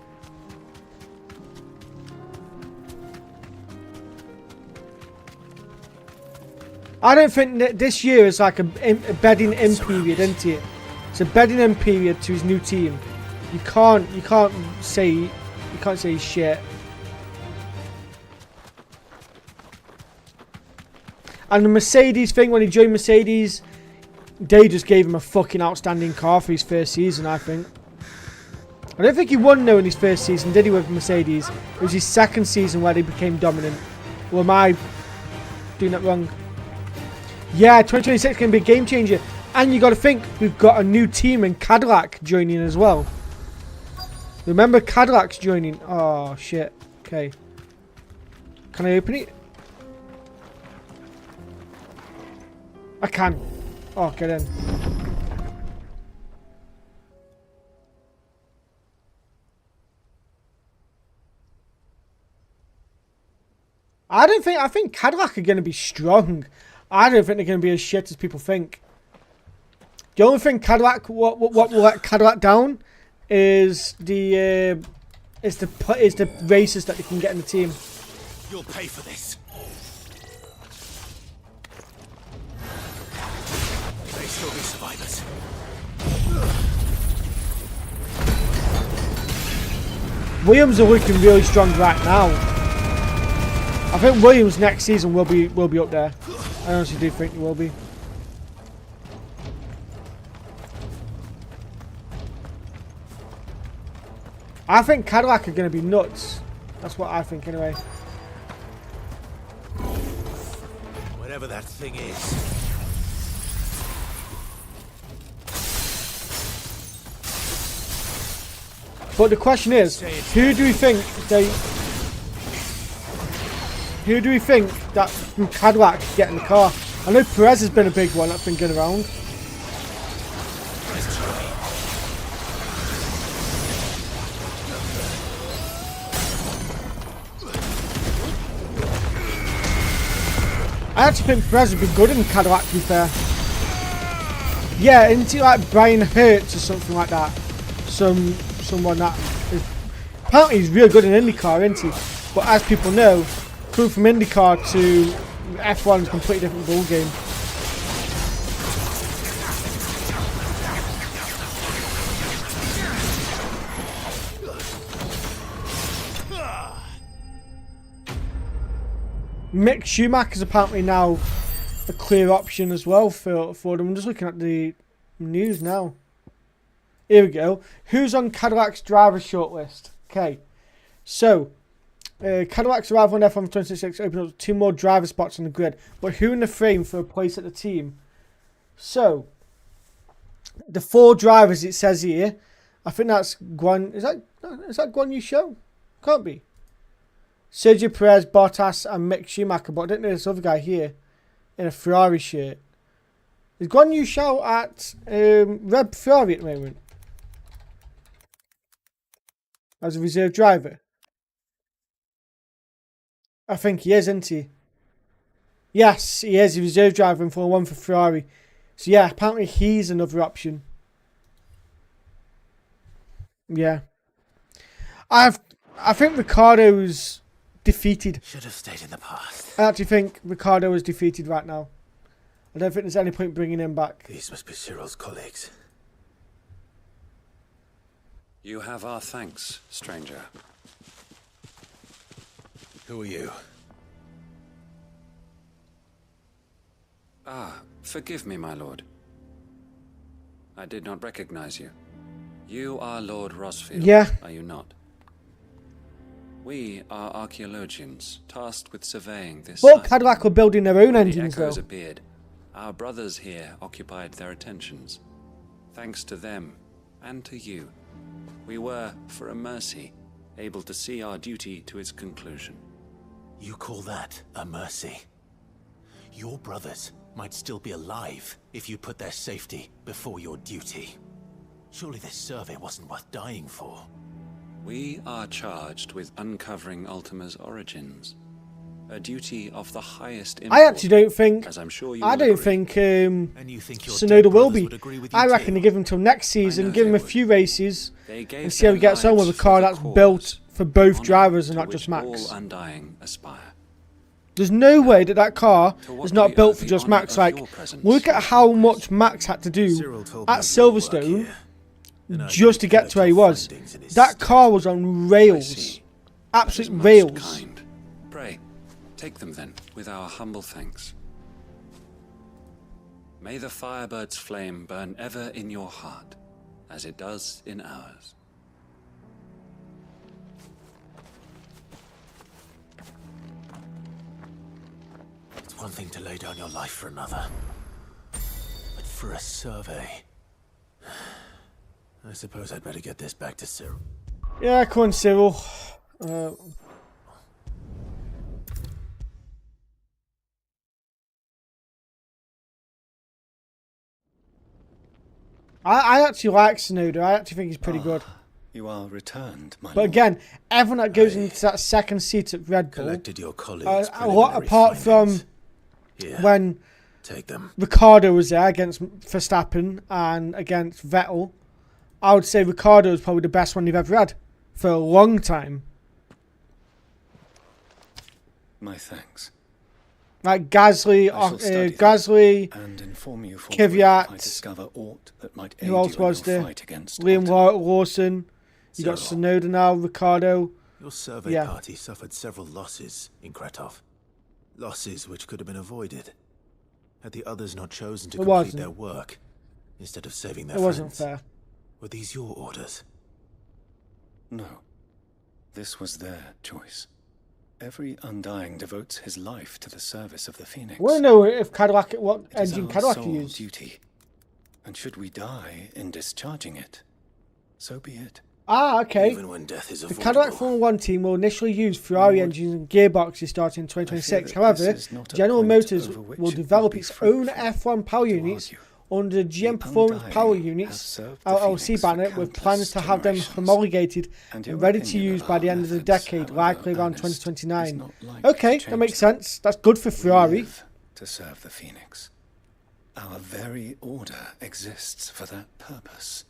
I don't think that this year is like a bedding in period, isn't it? It's a bedding in period to his new team. You can't say shit. And the Mercedes thing, when he joined Mercedes, they just gave him a fucking outstanding car for his first season, I think. I don't think he won though in his first season, did he, with Mercedes? It was his second season where they became dominant. Or am I doing that wrong? Yeah, 2026 can be a game changer. And you got to think, we've got a new team in Cadillac joining as well. Remember Cadillac's joining. Oh, shit. Okay. Can I open it? I can. Oh, get in. I think Cadillac are going to be strong. I don't think they're going to be as shit as people think. The only thing Cadillac, what will let Cadillac down is the races that they can get in the team. You'll pay for this. May still be survivors. Williams are looking really strong right now. I think Williams next season will be up there. I honestly do think he will be. I think Cadillac are going to be nuts. That's what I think anyway. Whatever that thing is. But the question is, who do we think that from Cadillac could get in the car? I know Perez has been a big one that's been going around. I actually think Perez would be good in Cadillac, to be fair. Yeah, isn't he like Brian Hertz or something like that? Someone that is... Apparently he's real good in IndyCar, isn't he? But as people know, coming from IndyCar to F1 is a completely different ball game. Mick Schumacher is apparently now a clear option as well for them. I'm just looking at the news now. Here we go. Who's on Cadillac's driver shortlist? Okay. So, Cadillac's arrival on F1 2026 opens up 2 more driver spots on the grid. But who in the frame for a place at the team? So, the 4 drivers it says here. I think that's Guan... Is that Guan Yu Zhou? Can't be. Sergio Perez, Bottas and Mick Schumacher. But I don't know this other guy here in a Ferrari shirt. Is Guan Yu Zhou at Red Ferrari at the moment? As a reserve driver? I think he is, isn't he? Yes, he is. He's a reserve driver in Formula 1 for Ferrari. So yeah, apparently he's another option. Yeah. I think Ricciardo's defeated. Should have stayed in the past. I actually think Ricciardo is defeated right now. I don't think there's any point bringing him back. These must be Cyril's colleagues. You have our thanks, stranger. Who are you? Ah, forgive me, my lord. I did not recognize you. You are Lord Rosfield, yeah. Are you not? We are archaeologians, tasked with surveying this Well, site. Cadillac were building their own engines, the echoes though. appeared. Our brothers here occupied their attentions. Thanks to them, and to you, we were, for a mercy, able to see our duty to its conclusion. You call that a mercy? Your brothers might still be alive if you put their safety before your duty. Surely this survey wasn't worth dying for. We are charged with uncovering Ultima's origins. A duty of the highest import. I actually don't think. As I'm sure you I don't think Sonoda Sonoda will be. I reckon they give him till next season, give him a few races, and see how he gets on with a car that's built for both drivers and not just Max. All undying aspire. There's no way that that car is not built for just Max. Like, look at how much Max had to do at Silverstone just to get to where he was. That car was on rails, absolute rails. Pray, take them then, with our humble thanks. May the Firebird's flame burn ever in your heart, as it does in ours. It's one thing to lay down your life for another, but for a survey, I suppose I'd better get this back to Cyril. Yeah, come on, Cyril. I actually like Sonoda. I actually think he's pretty good. You are returned, my But again, everyone that goes into that second seat at Red Bull, Collected your colleagues' apart from Here, when take them. Ricciardo was there against Verstappen and against Vettel, I would say Ricciardo is probably the best one you've ever had for a long time. My thanks. Like Gasly, And inform you Kvyat, if I discover aught that might aid who else you in was your there? fight against Liam Lawson. You got Sonoda now, Ricciardo. Your survey party suffered several losses in Kretov. Losses which could have been avoided had the others not chosen to complete their work instead of saving their friends. It wasn't fair. Were these your orders? No. This was their choice. Every Undying devotes his life to the service of the Phoenix. I want to know if Cadillac, what It is engine our Cadillac sole you use. duty. And should we die in discharging it, so be it. Ah, okay. Even when death is The avoidable. Cadillac Formula 1 team will initially use Ferrari engines and gearboxes starting in 2026. However, General Motors will develop its own F1 power units under the GM Performance Power Units LLC banner, with plans to have them homologated and ready to use by the end of the decade, likely around 2029. Okay, that makes sense. That's good for Ferrari. To serve the Phoenix. Our very order exists for that purpose,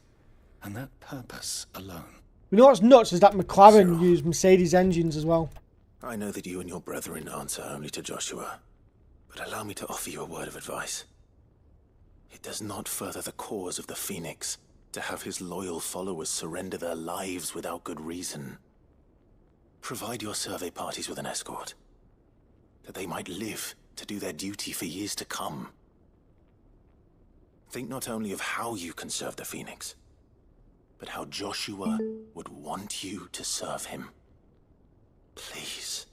and that purpose alone. You know what's nuts is that McLaren used Mercedes engines as well. I know that you and your brethren answer only to Joshua, but allow me to offer you a word of advice. It does not further the cause of the Phoenix to have his loyal followers surrender their lives without good reason. Provide your survey parties with an escort, that they might live to do their duty for years to come. Think not only of how you can serve the Phoenix, but how Joshua would want you to serve him. Please.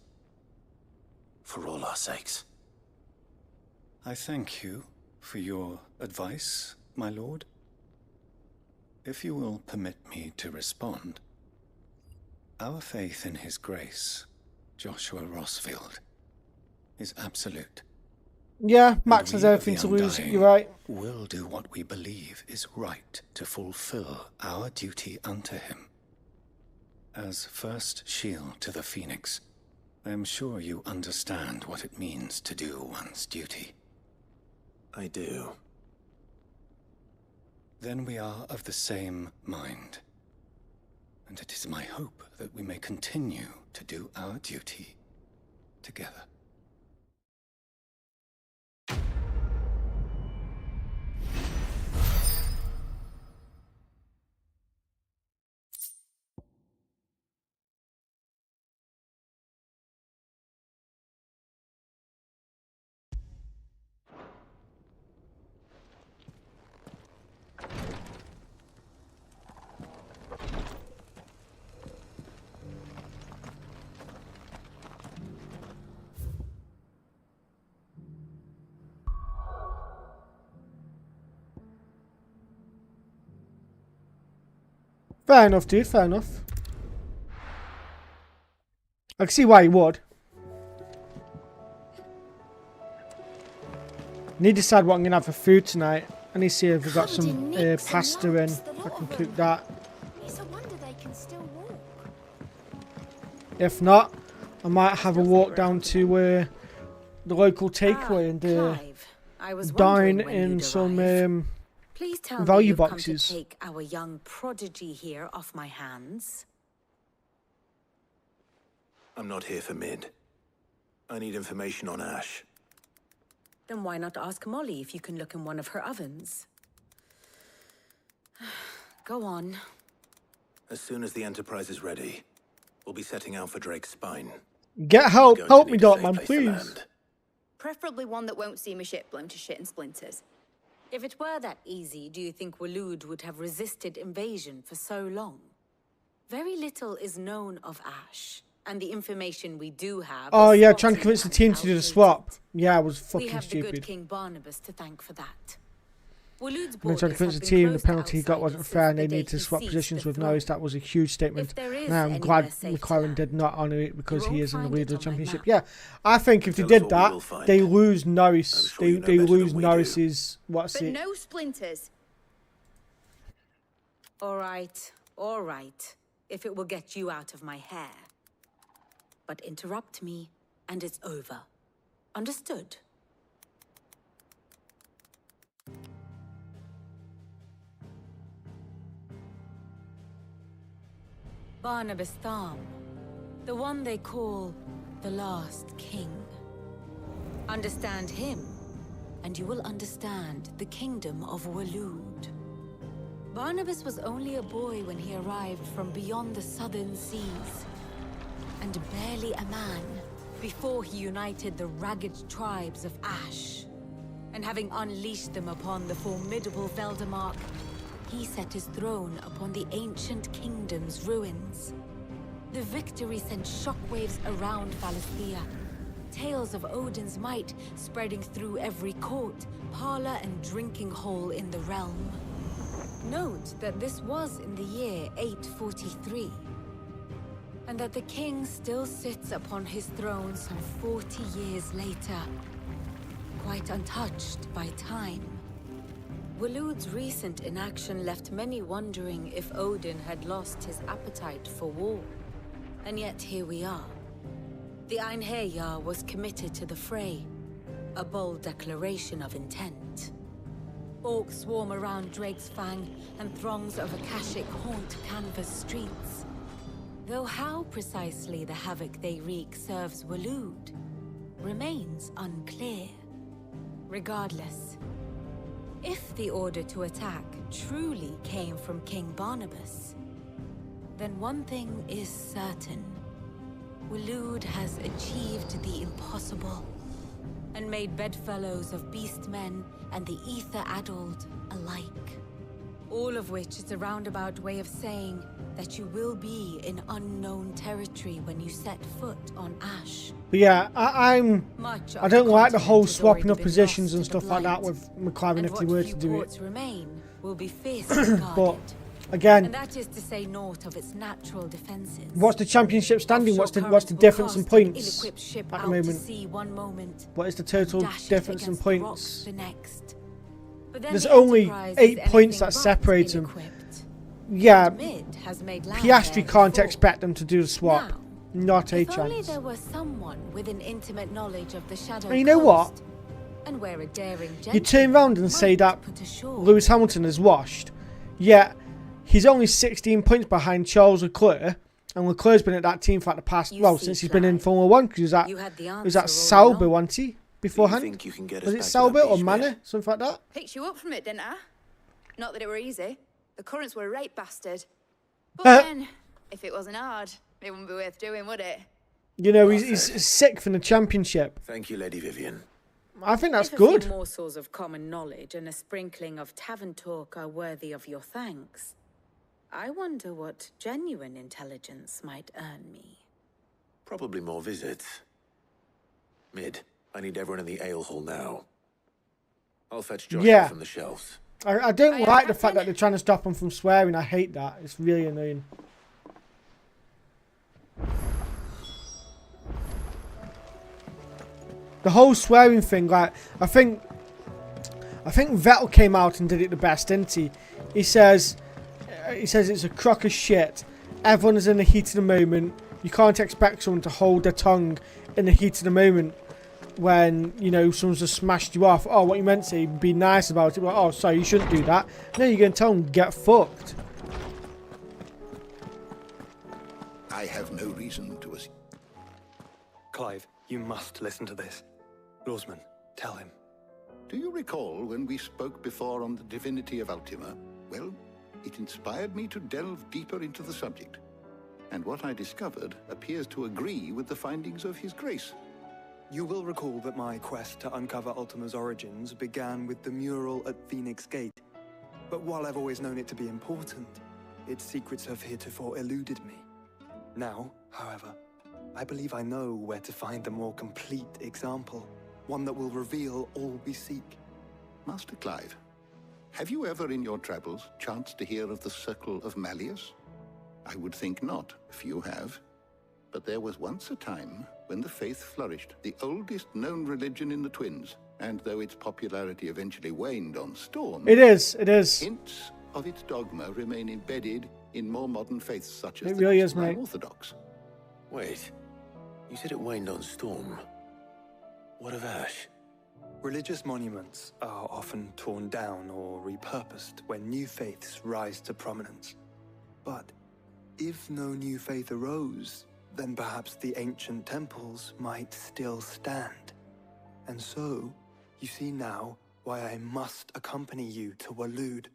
For all our sakes. I thank you for your advice, my lord. If you will permit me to respond, our faith in his grace, Joshua Rossfield, is absolute. Yeah, Max has everything to lose, you're right. We'll do what we believe is right to fulfill our duty unto him. As first shield to the Phoenix, I am sure you understand what it means to do one's duty. I do. Then we are of the same mind. And it is my hope that we may continue to do our duty together. Fair enough, dude, fair enough. I can see why you would. Need to decide what I'm going to have for food tonight. I need to see if we've got some pasta in. I can cook that. It's a wonder they can still walk. If not, I might have a walk down to the local takeaway and dine in some Please tell value me you've boxes. come to take our young prodigy here off my hands. I'm not here for Mid. I need information on Ash. Then why not ask Molly if you can look in one of her ovens? Go on. As soon as the Enterprise is ready, we'll be setting out for Drake's Spine. Get help! Help me, Darkman, please. Preferably one that won't see my ship blown to shit and splinters. If it were that easy, do you think Waloed would have resisted invasion for so long? Very little is known of Ash, and the information we do have... Oh is yeah, trying to spotty convince the and team to do the outdated. swap. Yeah, it was We fucking have the good stupid. King Barnabas to thank for that. Waloed's And then trying to borders convince have the been team the closed to penalty he got wasn't outsiders fair and since they the needed day to he swap seized positions the with throne. Norris. That was a huge statement. If there is And I'm anywhere glad safe to McLaren land, did not honour it because you he won't is in the find leader it of the on my championship. map. Yeah, I think if they Tell us did what we that, will find. they lose Norris. I'm sure They you know better lose than we do. Norris's... What's But it? no splinters. All right. If it will get you out of my hair. But interrupt me, and it's over. Understood? Barnabas Tham, the one they call the last king. Understand him, and you will understand the kingdom of Waloed. Barnabas was only a boy when he arrived from beyond the southern seas, and barely a man before he united the ragged tribes of Ash. And having unleashed them upon the formidable Veldamark, he set his throne upon the ancient kingdom's ruins. The victory sent shockwaves around Valisthea, tales of Odin's might spreading through every court, parlor, and drinking hole in the realm. Note that this was in the year 843, and that the king still sits upon his throne some 40 years later, quite untouched by time. Waloed's recent inaction left many wondering if Odin had lost his appetite for war. And yet here we are. The Einherjar was committed to the fray, a bold declaration of intent. Orcs swarm around Drake's Fang, and throngs of Akashic haunt Canvas streets. Though how precisely the havoc they wreak serves Waloed remains unclear. Regardless, if the order to attack truly came from King Barnabas, then one thing is certain. Waloed has achieved the impossible, and made bedfellows of beastmen and the ether-addled alike. All of which is a roundabout way of saying that you will be in unknown territory when you set foot on Ash. But yeah, I don't like the whole swapping of positions and stuff like that with McLaren if they were to do it. Remain will be fiercely guarded. But again, and that is to say naught of its natural defenses. what's the championship standing? What's the difference in points at the moment? What is the total difference in points? There's only 8 points that separate them. Yeah, Piastri can't expect them to do the swap. Not a If only chance. there were someone with an intimate knowledge of the Shadow And you know what? Coast, and where a daring You turn around and say that Lewis Hamilton is washed, yet he's only 16 points behind Charles Leclerc, and Leclerc's been at that team for like the past, since he's been in Formula 1, because he was at Sauber, wasn't he, beforehand? Was it Sauber or Manor, something like that? Picked you up from it, didn't I? Not that it were easy. The currents were a right bastard. But then, if it wasn't hard, it wouldn't be worth doing, would it? You know, he's sick from the championship. Thank you, Lady Vivian. I think that's If good. a few morsels of common knowledge and a sprinkling of tavern talk are worthy of your thanks, I wonder what genuine intelligence might earn me. Probably more visits. Mid, I need everyone in the ale hall now. I'll fetch Joshua from the shelves. I don't like the fact that they're trying to stop him from swearing. I hate that. It's really annoying. The whole swearing thing, like, I think Vettel came out and did it the best, didn't he? He says it's a crock of shit everyone is in the heat of the moment. You can't expect someone to hold their tongue in the heat of the moment when, you know, someone's just smashed you off. Oh, what you meant to say, be nice about it. Well, oh, sorry, you shouldn't do that. No, you're going to tell them, get fucked. I have no reason to assume. Clive, you must listen to this. Lawsman, tell him. Do you recall when we spoke before on the divinity of Ultima? Well, it inspired me to delve deeper into the subject. And what I discovered appears to agree with the findings of His Grace. You will recall that my quest to uncover Ultima's origins began with the mural at Phoenix Gate. But while I've always known it to be important, its secrets have heretofore eluded me. Now, however, I believe I know where to find the more complete example, one that will reveal all we seek. Master Clive, have you ever in your travels chanced to hear of the Circle of Malleus? I would think not, if you have. But there was once a time when the faith flourished, the oldest known religion in the Twins, and though its popularity eventually waned on Storm... It is. Hints of its dogma remain embedded in more modern faiths such as it really is, the mate. Orthodox. Wait, you said it waned on Storm. What of Ash? Religious monuments are often torn down or repurposed when new faiths rise to prominence. But if no new faith arose, then perhaps the ancient temples might still stand. And so, you see now why I must accompany you to Waloed.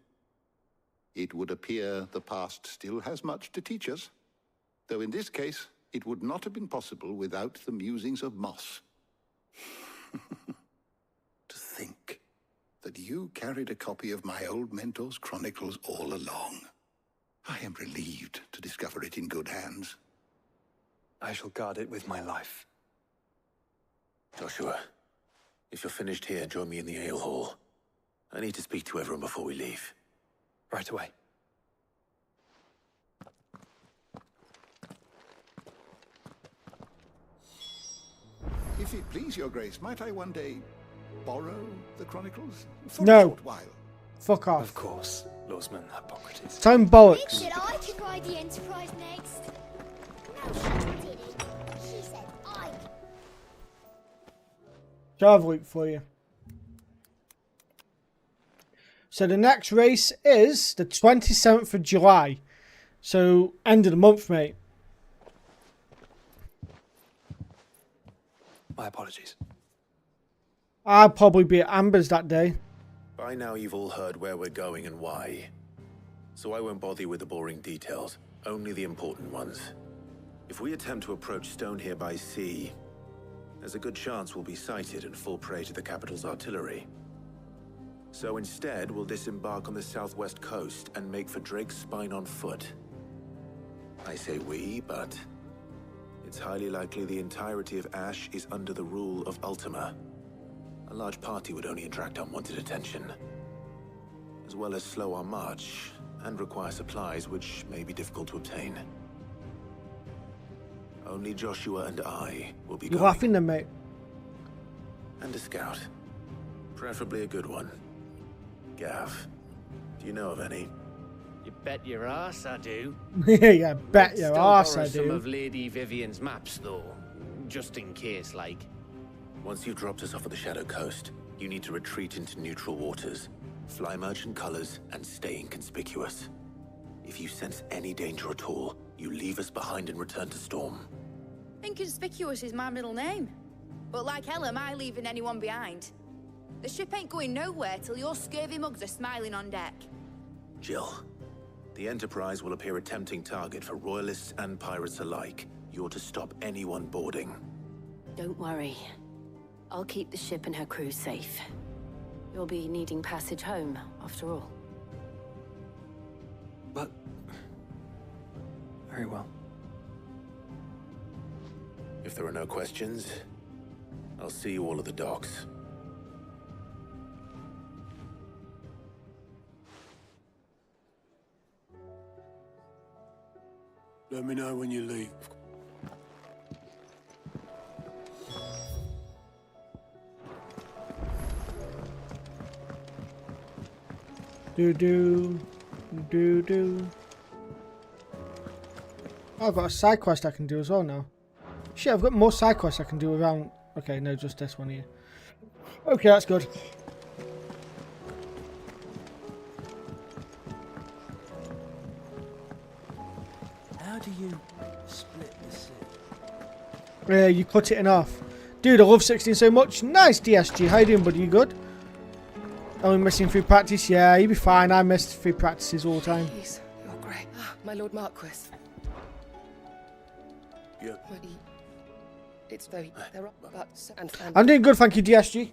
It would appear the past still has much to teach us, though in this case, it would not have been possible without the musings of Moss. To think that you carried a copy of my old mentor's chronicles all along. I am relieved to discover it in good hands. I shall guard it with my life. Joshua, if you're finished here, join me in the ale hall. I need to speak to everyone before we leave. Right away. If it please your grace, might I one day borrow the chronicles? For a No. short while. Fuck off. Of course, Lawsman Hippocrates. Time bollocks. Nick said I could ride the Enterprise next. No, she didn't. She said I could. I'll have a look for you. So the next race is the 27th of July. So end of the month, mate. My apologies. I'll probably be at Amber's that day. By now you've all heard where we're going and why. So I won't bother you with the boring details, only the important ones. If we attempt to approach Stone here by sea, there's a good chance we'll be sighted and fall prey to the capital's artillery. So instead, we'll disembark on the southwest coast and make for Drake's Spine on foot. I say we, but it's highly likely the entirety of Ash is under the rule of Ultima. A large party would only attract unwanted attention, as well as slow our march and require supplies which may be difficult to obtain. Only Joshua and I will be You're going. laughing then, mate. And a scout. Preferably a good one. Gav, do you know of any? You bet your ass I do. Yeah, bet Let's your still arse borrow I some do. of Lady Vivian's maps, though, just in case, like. Once you've dropped us off at the Shadow Coast, you need to retreat into neutral waters, fly merchant colors, and stay inconspicuous. If you sense any danger at all, you leave us behind and return to Storm. Inconspicuous is my middle name. But like hell am I leaving anyone behind. The ship ain't going nowhere till your scurvy mugs are smiling on deck. Jill, the Enterprise will appear a tempting target for royalists and pirates alike. You're to stop anyone boarding. Don't worry. I'll keep the ship and her crew safe. You'll be needing passage home, after all. But... very well. If there are no questions, I'll see you all at the docks. Let me know when you leave. Do. Oh, I've got a side quest I can do as well now. Shit, I've got more side quests I can do around... Okay, no, just this one here. Okay, that's good. How do you split the city? You cut it in half. Dude, I love 16 so much. Nice, DSG. How you doing, buddy? You good? Only missing free practice? Yeah, you'll be fine. I miss free practices all the time. Please, you're great. My Lord Marquis. Yeah. It's very... They're up, but... I'm doing good, thank you, DSG.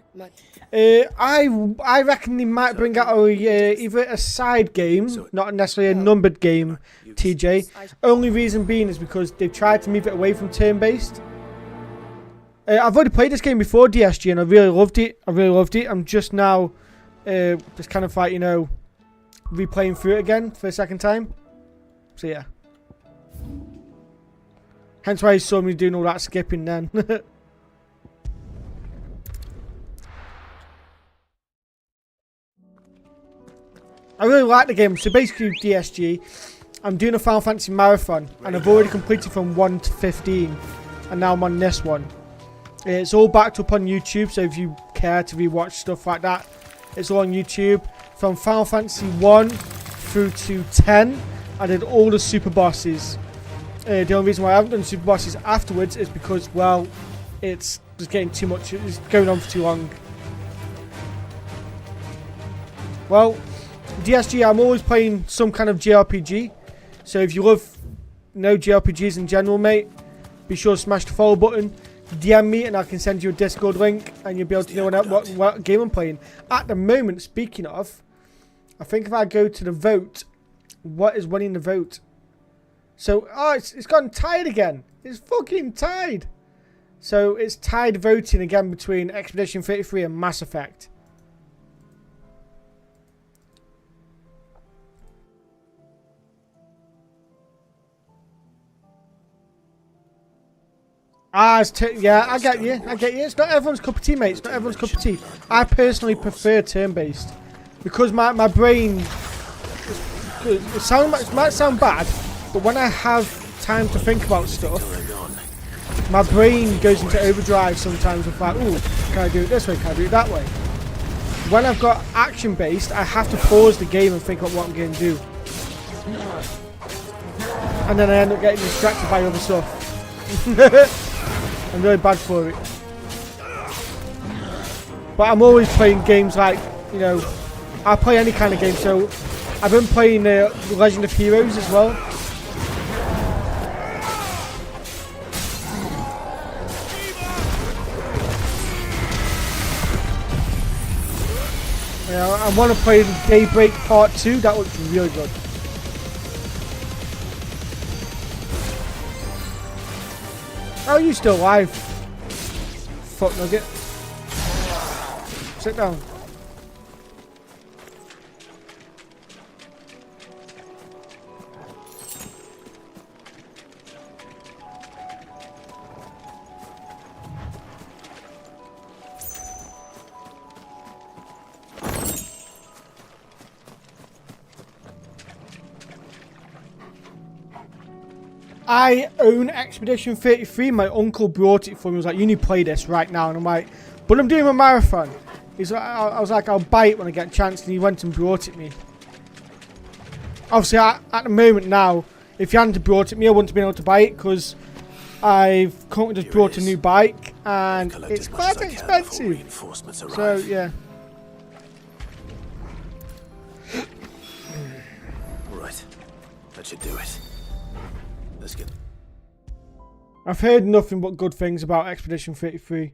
I reckon they might bring out either a side game, not necessarily a numbered game, TJ. Only reason being is because they've tried to move it away from turn-based. I've already played this game before, DSG, and I really loved it. I'm just now, just kind of like, you know, replaying through it again for a second time. So, yeah. Hence why you saw me doing all that skipping then. I really like the game. So basically, DSG, I'm doing a Final Fantasy marathon, and I've already completed from 1 to 15, and now I'm on this one. It's all backed up on YouTube, so if you care to rewatch stuff like that, it's all on YouTube. From Final Fantasy 1 through to 10, I did all the super bosses. The only reason why I haven't done super bosses afterwards is because, well, it's just getting too much. It's going on for too long. Well, DSG, I'm always playing some kind of JRPG. So if you love JRPGs in general, mate, be sure to smash the follow button. DM me and I can send you a Discord link and you'll be able to know what game I'm playing. At the moment, speaking of, I think if I go to the vote, what is winning the vote? So, it's gone tied again. It's fucking tied. So, it's tied voting again between Expedition 33 and Mass Effect. Yeah, I get you. It's not everyone's cup of tea, mate. It's not everyone's cup of tea. I personally prefer turn-based. Because my brain... It might sound bad, but when I have time to think about stuff, my brain goes into overdrive sometimes with like, ooh, can I do it this way? Can I do it that way? When I've got action-based, I have to pause the game and think about what I'm going to do. And then I end up getting distracted by other stuff. I'm really bad for it. But I'm always playing games like, you know, I play any kind of game, so I've been playing Legend of Heroes as well. Yeah, I want to play Daybreak Part 2, that looks really good. How are you still alive? Fuck nugget. Sit down. I own Expedition 33. My uncle brought it for me. He was like, you need to play this right now. And I'm like, but I'm doing a marathon. I was like, I'll buy it when I get a chance. And he went and brought it me. Obviously, at the moment now, if he hadn't brought it me, I wouldn't have been able to buy it because I've currently just brought a new bike. And it's quite expensive. So, yeah. Right. That should do it. Let's get... I've heard nothing but good things about Expedition 33.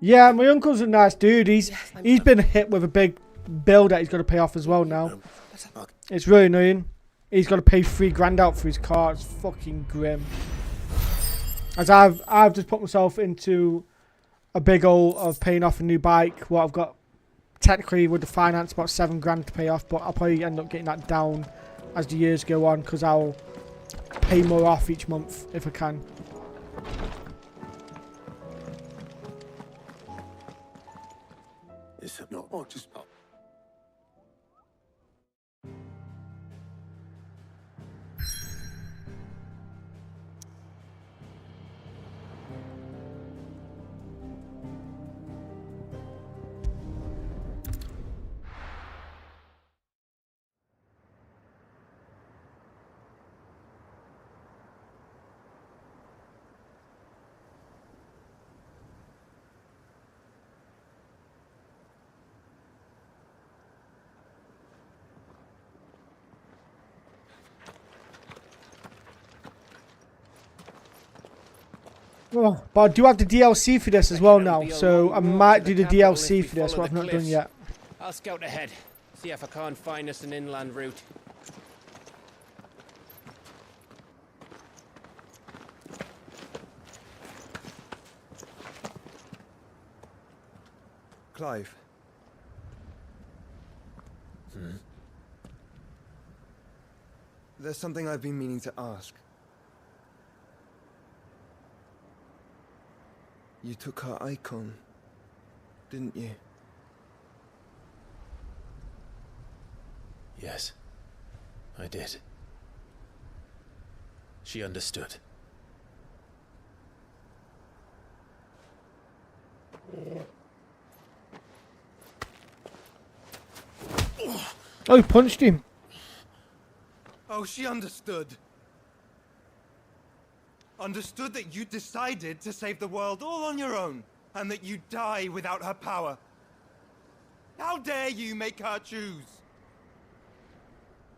Yeah, my uncle's a nice dude. He's been hit with a big bill that he's got to pay off as well now. It's really annoying. He's got to pay $3,000 out for his car. It's fucking grim. As I've just put myself into a big hole of paying off a new bike. What I've got technically with the finance about $7,000 to pay off, but I'll probably end up getting that down as the years go on because I'll pay more off each month if I can. Listen, no, just... Oh, but I do have the DLC for this as well now, so I might do the DLC for this, what I've not done yet. I'll scout ahead, see if I can't find us an inland route. Clive. There's something I've been meaning to ask. You took her icon, didn't you? Yes, I did. She understood. Oh, he punched him. Oh, she understood. Understood that you decided to save the world all on your own, and that you'd die without her power. How dare you make her choose?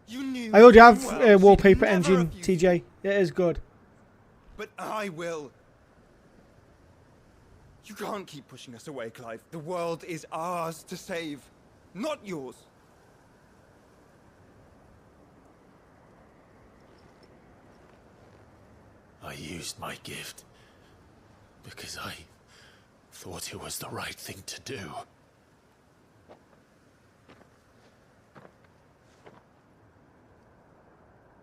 You knew. I already have well wallpaper she'd never engine, TJ. It is good. But I will. You can't keep pushing us away, Clive. The world is ours to save, not yours. I used my gift because I thought it was the right thing to do.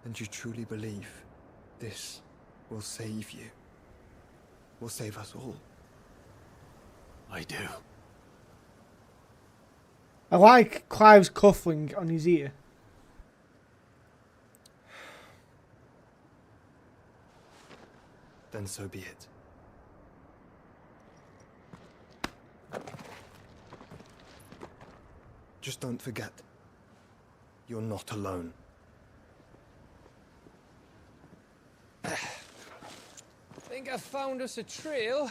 And you truly believe this will save you? Will save us all? I do. I like Clive's cuffling on his ear. Then so be it. Just don't forget, you're not alone. Think I found us a trail.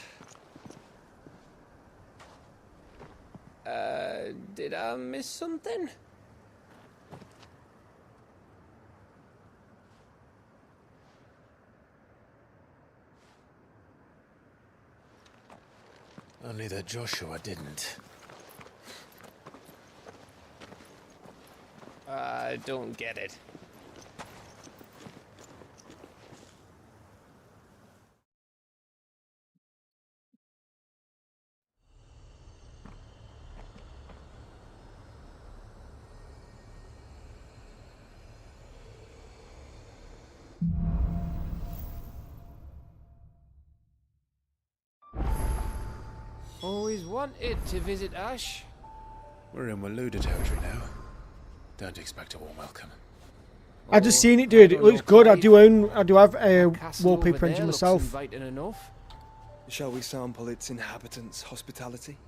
Did I miss something? Only that Joshua didn't. I don't get it. Always wanted to visit Ash. We're in Waluda territory now. Don't expect a warm welcome. I just seen it, dude. It looks good. I do have a wallpaper engine myself. Inviting enough. Shall we sample its inhabitants' hospitality?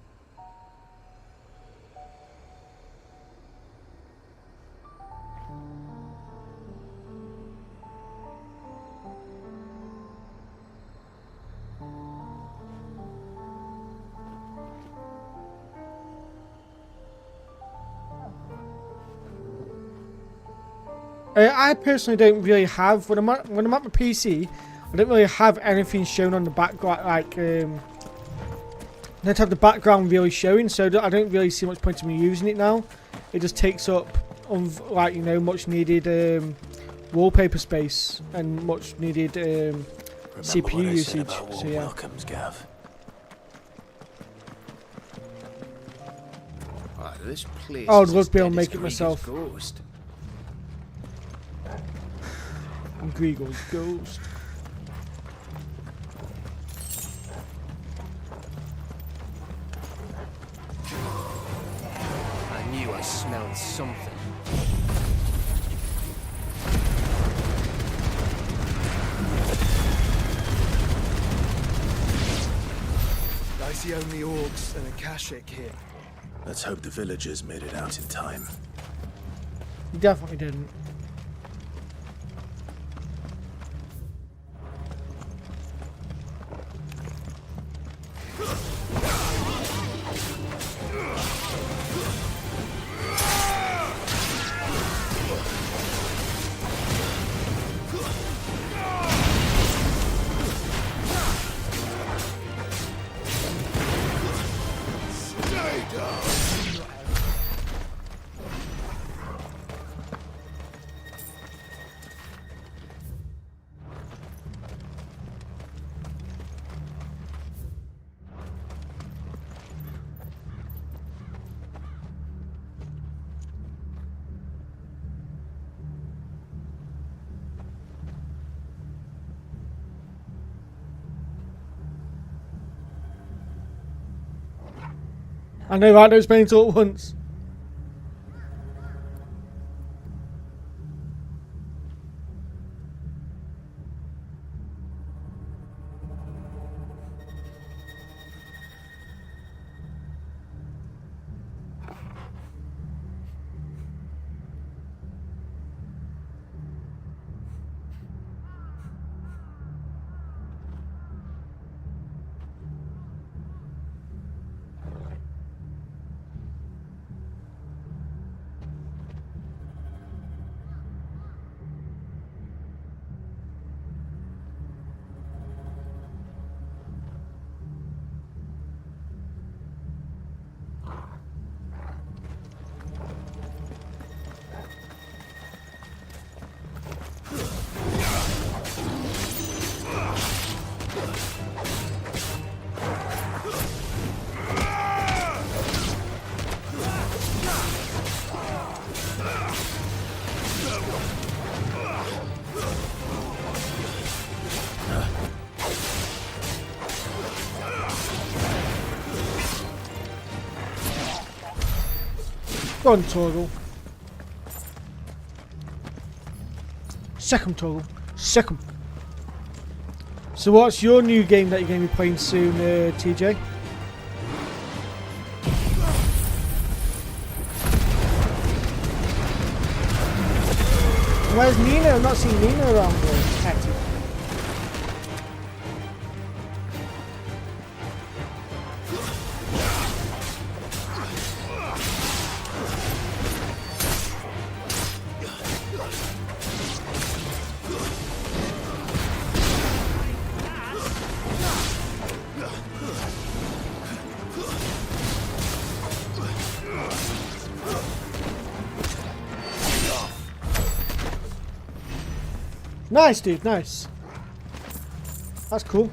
I personally don't really have when I'm at my PC. I don't really have anything shown on the background. Like I don't have the background really showing, so I don't really see much point in me using it now. It just takes up like much needed wallpaper space and much needed CPU usage. So yeah. Welcomes, Gav. Oh, this place I would love to be able to make it myself. Ghost. And Griegel's ghost. smelling something. I see only orcs and a Kashik here. Let's hope the villagers made it out in time. You definitely didn't. I know, right? Those pains all at once. Go on, Torgal. Second, Torgal. Second. So what's your new game that you're going to be playing soon, TJ? Where's Nina? I've not seen Nina around active. Nice, dude, nice. That's cool.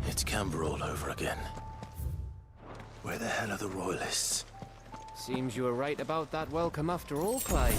It's Canberra all over again. Where the hell are the royalists? Seems you were right about that welcome after all, Clyde.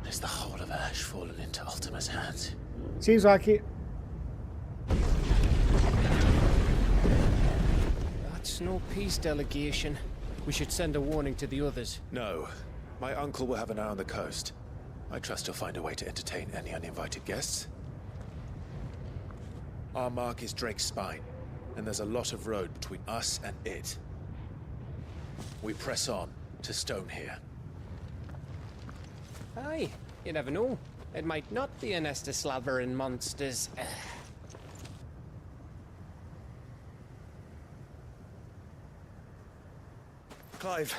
Is the whole of Ash fallen into Ultima's hands? Seems like it. That's no peace delegation. We should send a warning to the others. No. My uncle will have an eye on the coast. I trust he'll find a way to entertain any uninvited guests. Our mark is Drake's Spine, and there's a lot of road between us and it. We press on to Stone here. Aye, you never know. It might not be a nest of slavering monsters. Clive,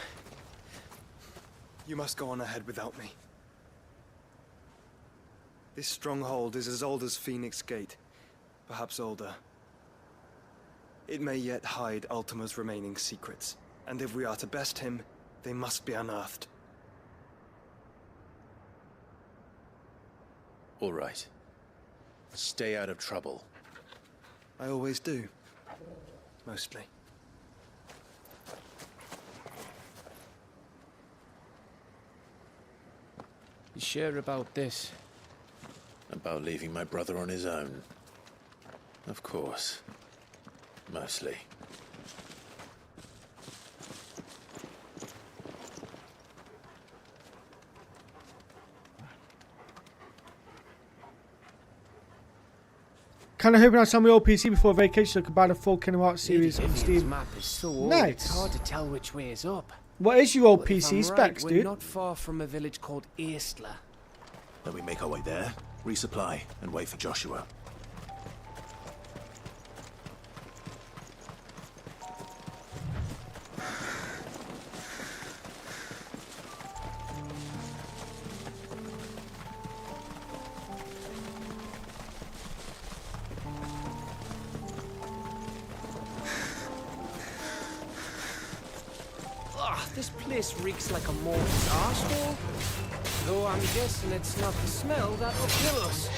you must go on ahead without me. This stronghold is as old as Phoenix Gate, perhaps older. It may yet hide Ultima's remaining secrets, and if we are to best him, they must be unearthed. All right. Stay out of trouble. I always do. Mostly. You sure about this? About leaving my brother on his own? Of course. Mostly. Kind of hoping I sell my old PC before vacation so I could buy the full Kingdom Hearts series on This Steam. map is so old, Nice. it's hard to tell which way is up. What is your old But if PC I'm specs, right, dude? We're not far from a village called Eastla. Then we make our way there, resupply, and wait for Joshua. This place reeks like a mortar's arsehole. Though I'm guessing it's not the smell that'll kill us.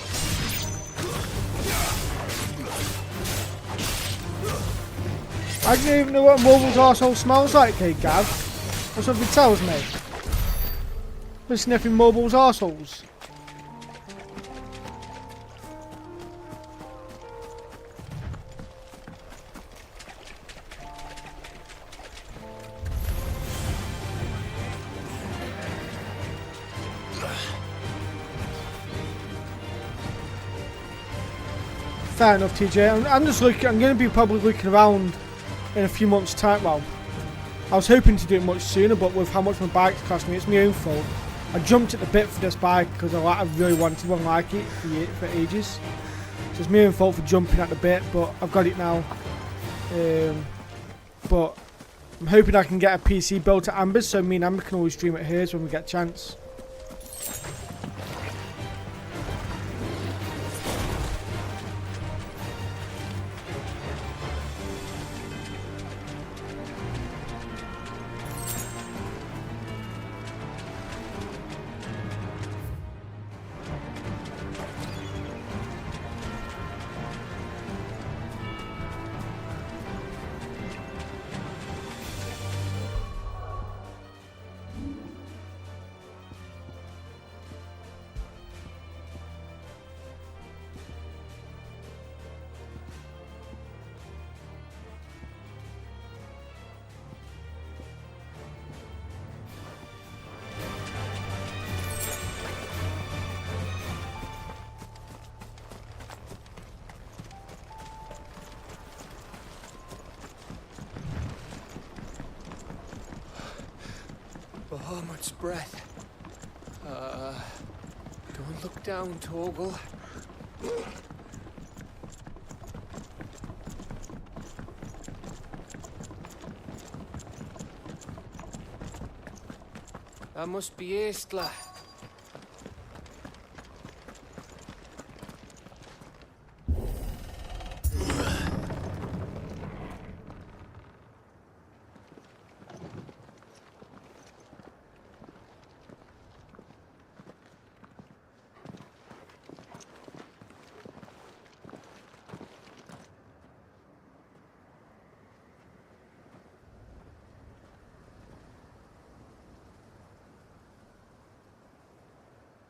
I don't even know what a mobile's arsehole smells like, hey Gav. Or something tells me. We're sniffing mobile's arseholes. Fair enough, TJ. I'm just looking. I'm going to be probably looking around in a few months' time. Well, I was hoping to do it much sooner, but with how much my bike's cost me, it's my own fault. I jumped at the bit for this bike because I really wanted one like it for ages. So it's my own fault for jumping at the bit, but I've got it now. But I'm hoping I can get a PC built at Amber's, so me and Amber can always stream at hers when we get a chance. Bahamut's breath. Don't look down, Torgal. That must be Eastla.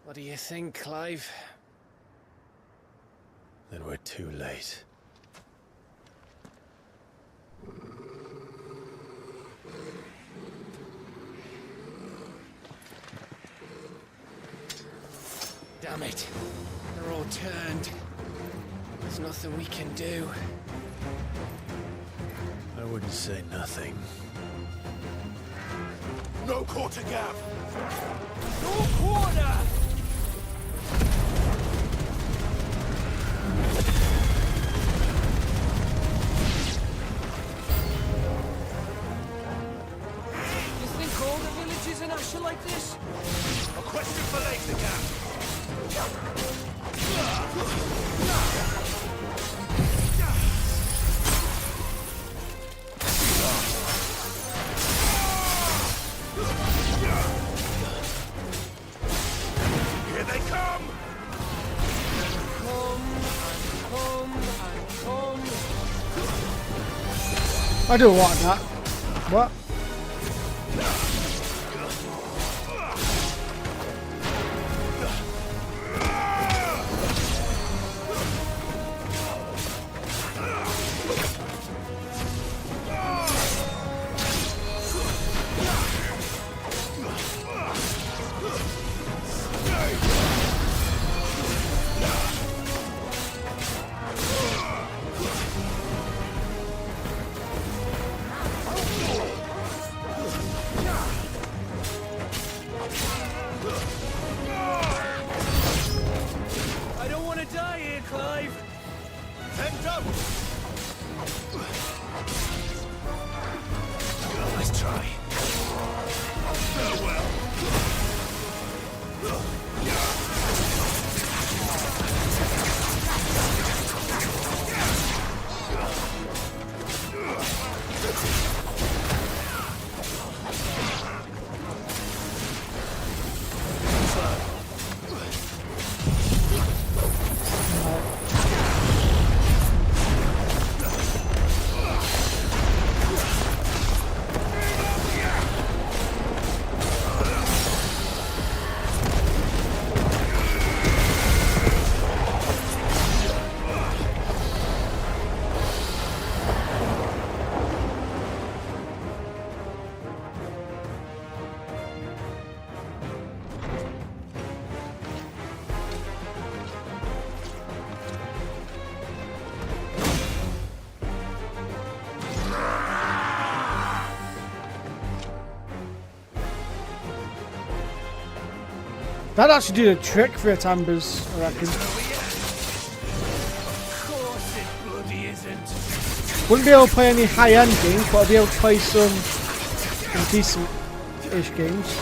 What do you think, Clive? Then we're too late. Damn it. They're all turned. There's nothing we can do. I wouldn't say nothing. No quarter, Gav! No quarter! You think all the villages in Ash are like this? A question for later, Gav! Here they come! Come. I do want that. What? I don't want to die here, Clive. Then don't! Nice try. Farewell! That actually did a trick for its ambers, I reckon. Of course it bloody isn't. Wouldn't be able to play any high-end games, but I'll be able to play some decent-ish games.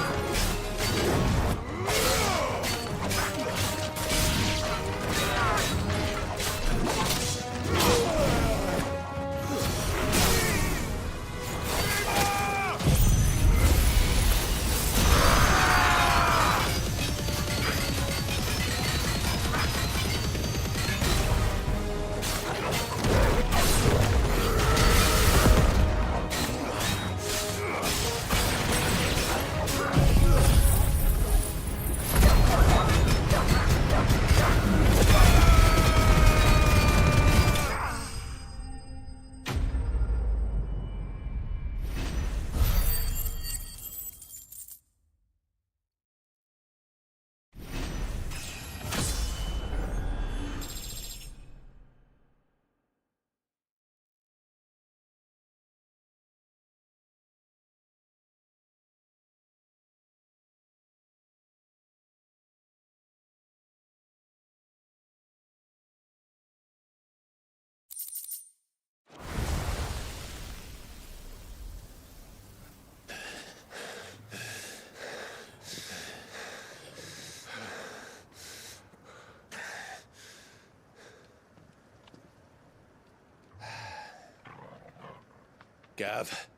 Gav.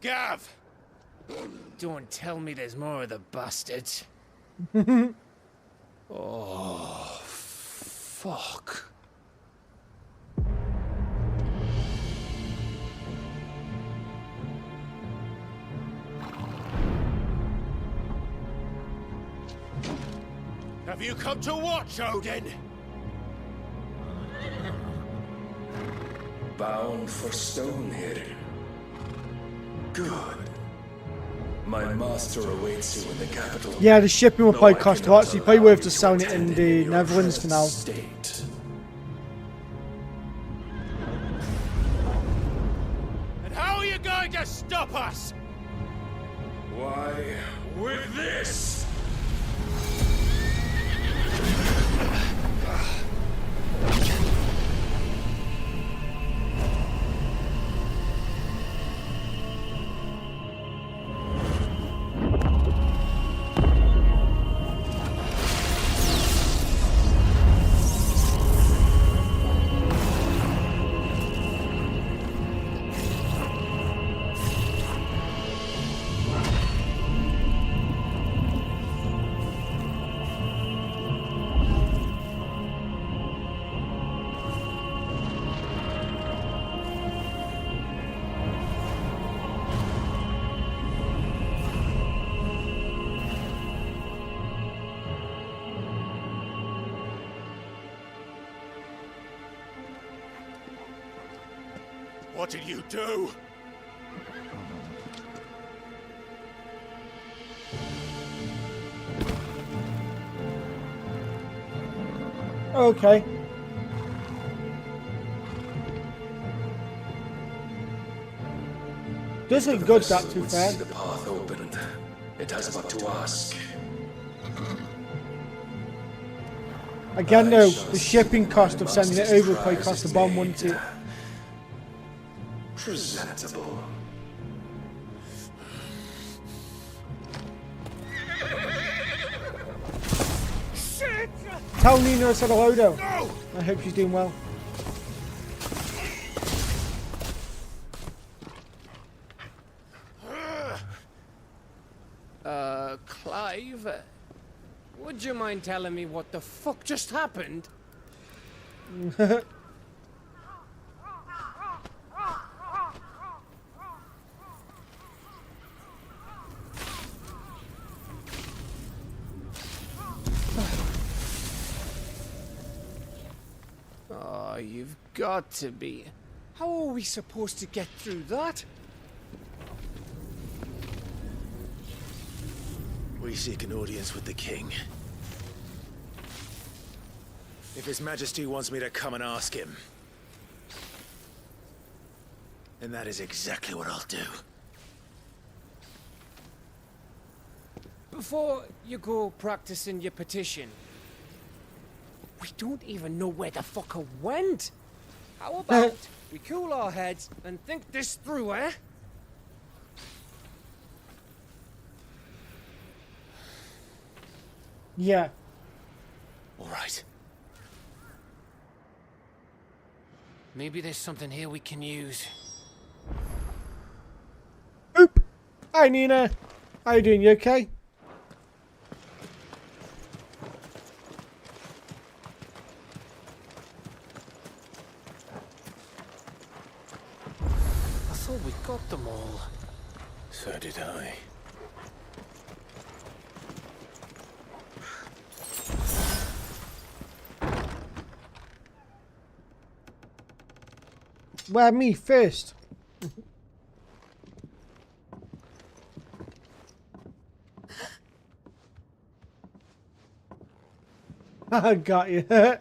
Gav! Don't tell me there's more of the bastards. Oh, fuck. Have you come to watch, Odin? Bound for Stonehill. Good. My master awaits you in the capital. Yeah, the shipping will probably cost a lot, so you're probably worth just selling it in the Netherlands for now. And how are you going to stop us? Why, with this! What did you do? Okay. This is good, that too fair. See the path opened. It has but to ask. Again, though, the shipping cost of sending it over probably cost a bomb, wouldn't it? Presentable. Shit! Tell Nina I said hello, though. I hope she's doing well. Clive, would you mind telling me what the fuck just happened? Oh, you've got to be. How are we supposed to get through that? We seek an audience with the king. If His Majesty wants me to come and ask him, then that is exactly what I'll do. Before you go practicing your petition, we don't even know where the fucker went. How about we cool our heads and think this through, eh? Yeah. All right. Maybe there's something here we can use. Oop! Hi, Nina. How you doing? You okay? I thought we got them all. So did I. Well, me first. I got you. Well,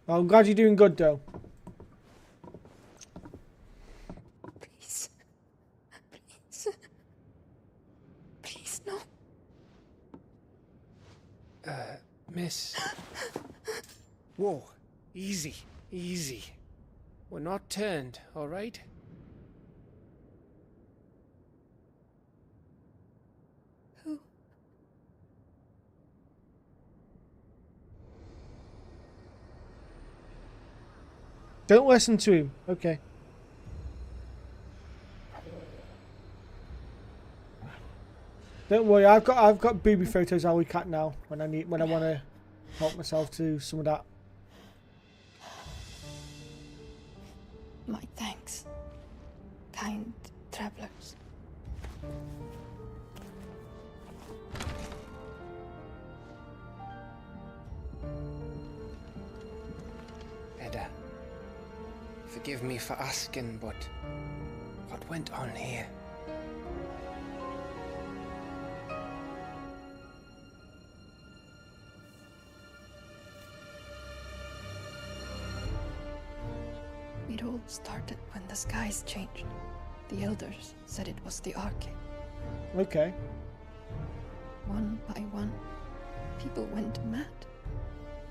I'm glad you're doing good, though. Please. Please. Please, no. Miss. Whoa. Easy. Easy. We're not turned, all right? Who? Don't listen to him. Okay. Don't worry, I've got booby photos I'll look at now when I want to help myself to some of that. My thanks, kind travelers. Edda, forgive me for asking, but what went on here? It all started when the skies changed. The elders said it was the Arcade. Okay. One by one, people went mad.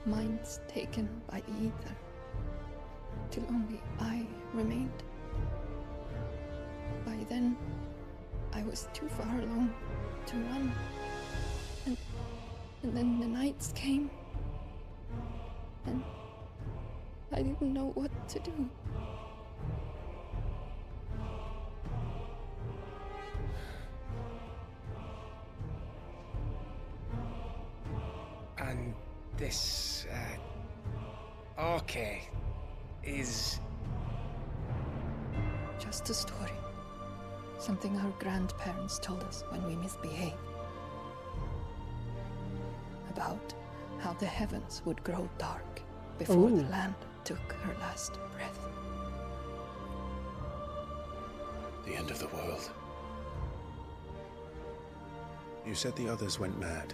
Minds taken by the ether. Till only I remained. By then, I was too far along to run. And then the nights came. And I didn't know what to do. And this, okay, is... Just a story. Something our grandparents told us when we misbehaved. About how the heavens would grow dark before the land took her last breath. The end of the world. You said the others went mad.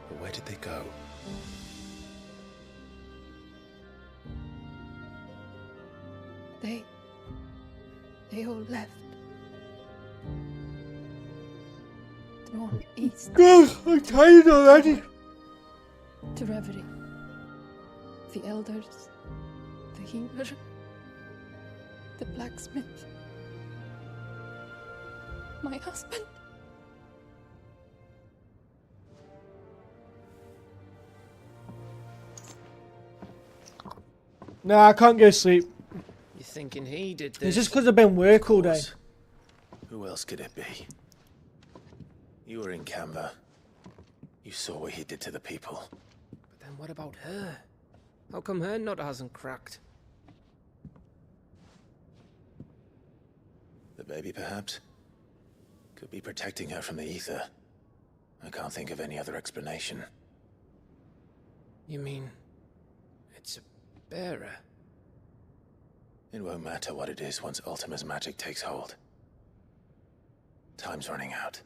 But where did they go? They all left. Drawn east. I'm tired already. To reverie. The elders, the healer, the blacksmith, my husband. Nah, I can't go to sleep. You thinking he did this? It's just because I've been work all day. Who else could it be? You were in Canberra. You saw what he did to the people. But then what about her? How come her nut hasn't cracked? The baby, perhaps? Could be protecting her from the ether. I can't think of any other explanation. You mean... it's a bearer? It won't matter what it is once Ultima's magic takes hold. Time's running out.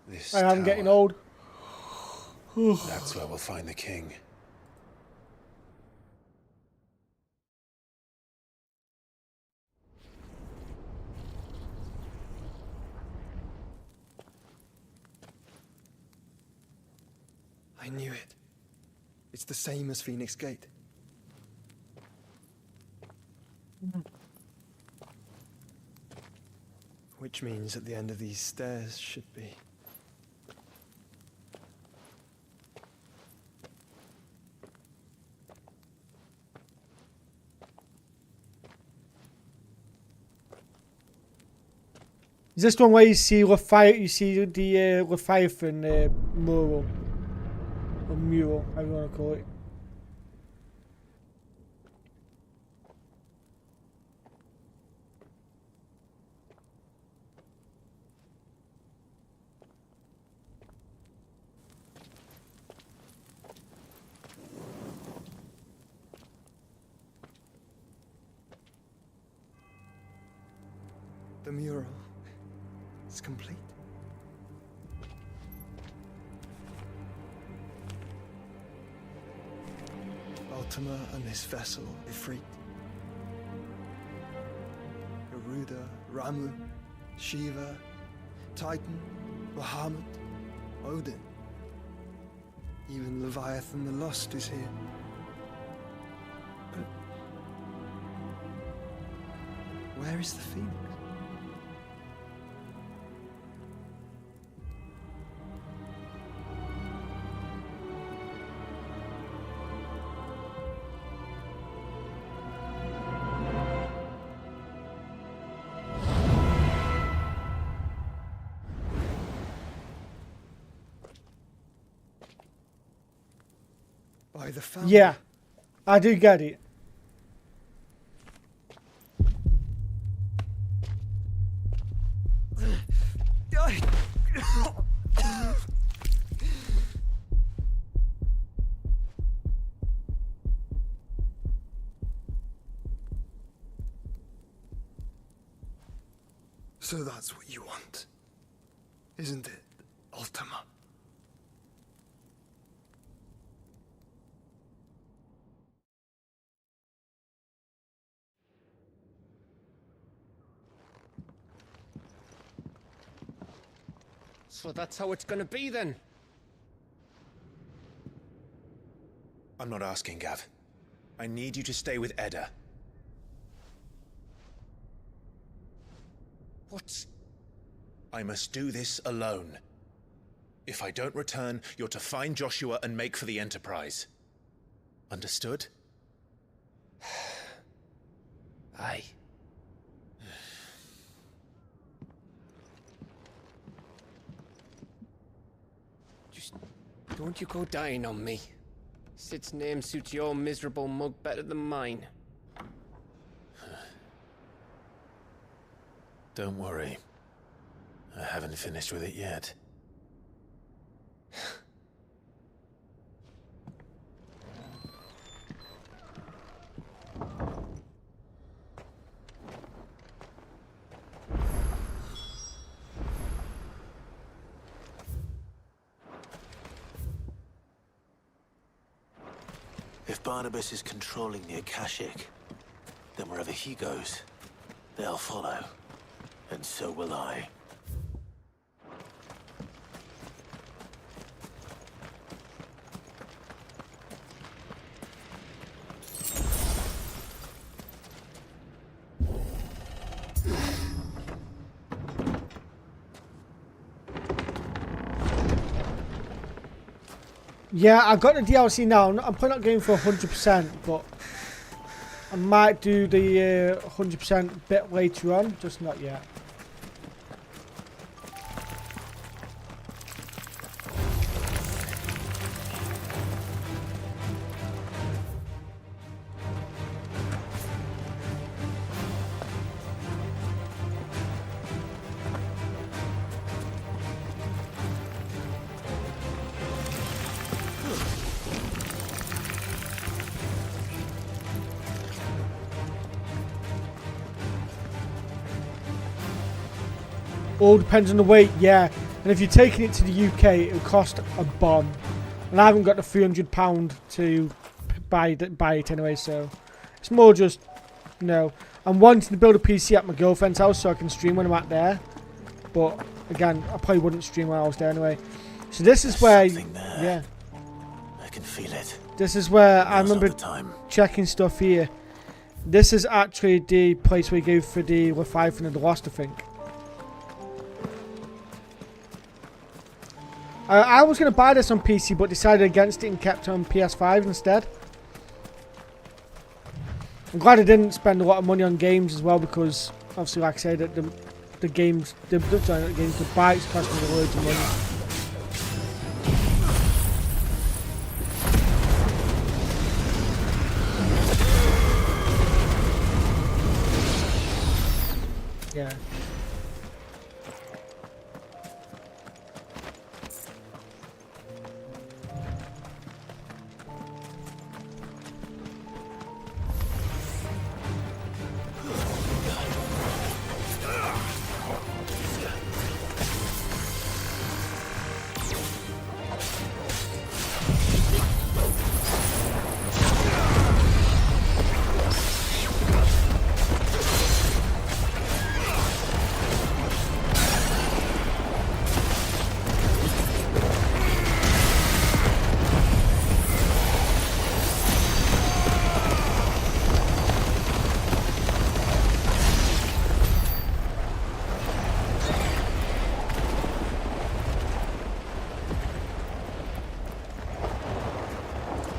This I am getting tower. old. That's where we'll find the king. I knew it. It's the same as Phoenix Gate. Which means at the end of these stairs should be... Is this one where you see you see the Leviathan mural? Or mural, however you want to call it. The mural is complete. Ultima and his vessel, Ifrit. Garuda, Ramu, Shiva, Titan, Bahamut, Odin. Even Leviathan the Lost is here. But where is the Phoenix? By the fountain. Yeah, I do get it. So that's what you want, isn't it, Ultima? So that's how it's gonna be then? I'm not asking, Gav. I need you to stay with Edda. What? I must do this alone. If I don't return, you're to find Joshua and make for the Enterprise. Understood? Aye. Just don't you go dying on me. Sid's name suits your miserable mug better than mine. Don't worry. I haven't finished with it yet. If Barnabas is controlling the Akashic, then wherever he goes, they'll follow. And so will I. Yeah, I've got the DLC now. I'm probably not going for 100%, but I might do the 100% bit later on, just not yet. All depends on the weight, yeah. And if you're taking it to the UK, it'll cost a bomb. And I haven't got the £300 to buy it anyway, so it's more just, you know, I'm wanting to build a PC at my girlfriend's house so I can stream when I'm at there. But again, I probably wouldn't stream when I was there anyway. So this is where, yeah, I can feel it. this is where I remember checking stuff here. This is actually the place we go for the Leviathan and the Lost, I think. I was going to buy this on PC, but decided against it and kept it on PS5 instead. I'm glad I didn't spend a lot of money on games as well, because obviously, like I said, the games, the bikes cost me loads of money. Yeah.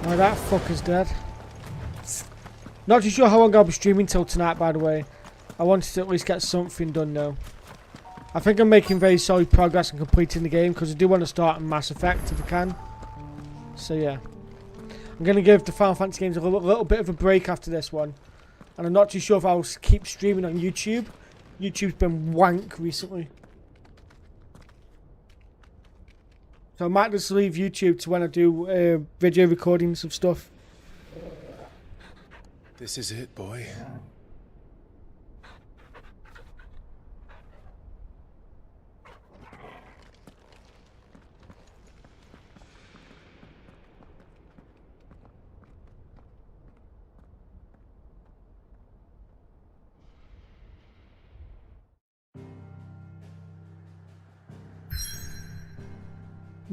Oh, that fucker's dead. Not too sure how long I'll be streaming till tonight, by the way. I wanted to at least get something done now. I think I'm making very solid progress in completing the game, because I do want to start on Mass Effect if I can. So yeah. I'm going to give the Final Fantasy games a little bit of a break after this one. And I'm not too sure if I'll keep streaming on YouTube. YouTube's been wank recently. So I might just leave YouTube to when I do video recordings of stuff. This is it, boy.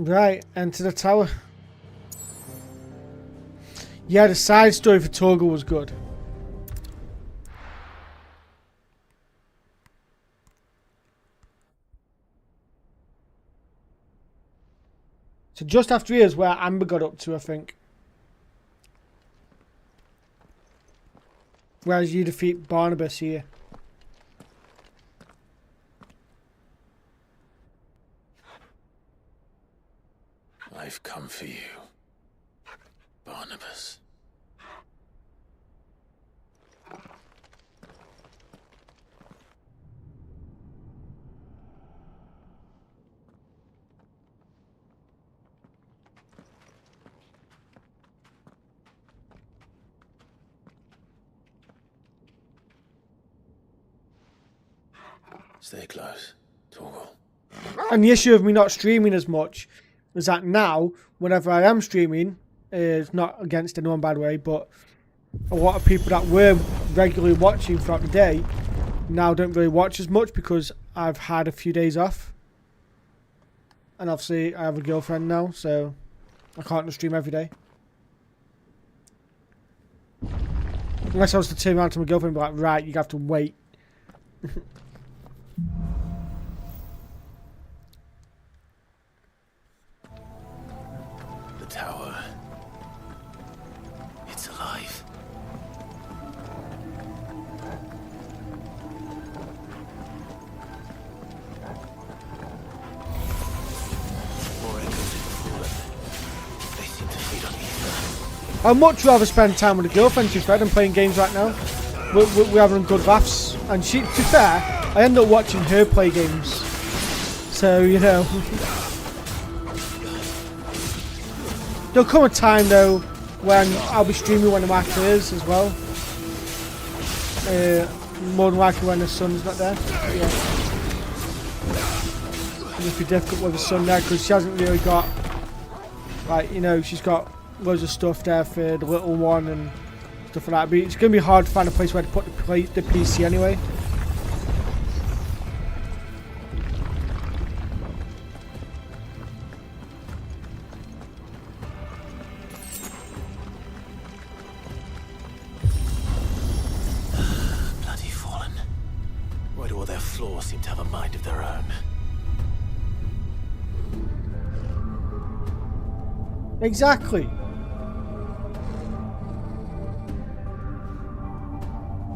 Right, enter the tower. Yeah, the side story for Toga was good. So just after here is where Amber got up to, I think. Whereas you defeat Barnabas here. I've come for you, Barnabas. Stay close, Torgal. And the issue of me not streaming as much is that now, whenever I am streaming, it's not against anyone by the way, but a lot of people that were regularly watching throughout the day now don't really watch as much because I've had a few days off. And obviously I have a girlfriend now, so I can't stream every day. Unless I was to turn around to my girlfriend and be like, right, you have to wait. The tower. It's alive. More echoes in the fallen. They seem to feed on ether. I'd much rather spend time with a girlfriend, to be fair, than playing games right now. We're having good laughs. And she, to be fair, I end up watching her play games. So, you know. There'll come a time, though, when I'll be streaming when the market is as well. More than likely when the sun's not there. Yeah. It'll be difficult with the sun there, because she hasn't really got, like, you know, she's got loads of stuff there for the little one and stuff like that. But it's going to be hard to find a place where to put the PC anyway. Bloody fallen. Why do all their flaws seem to have a mind of their own? Exactly.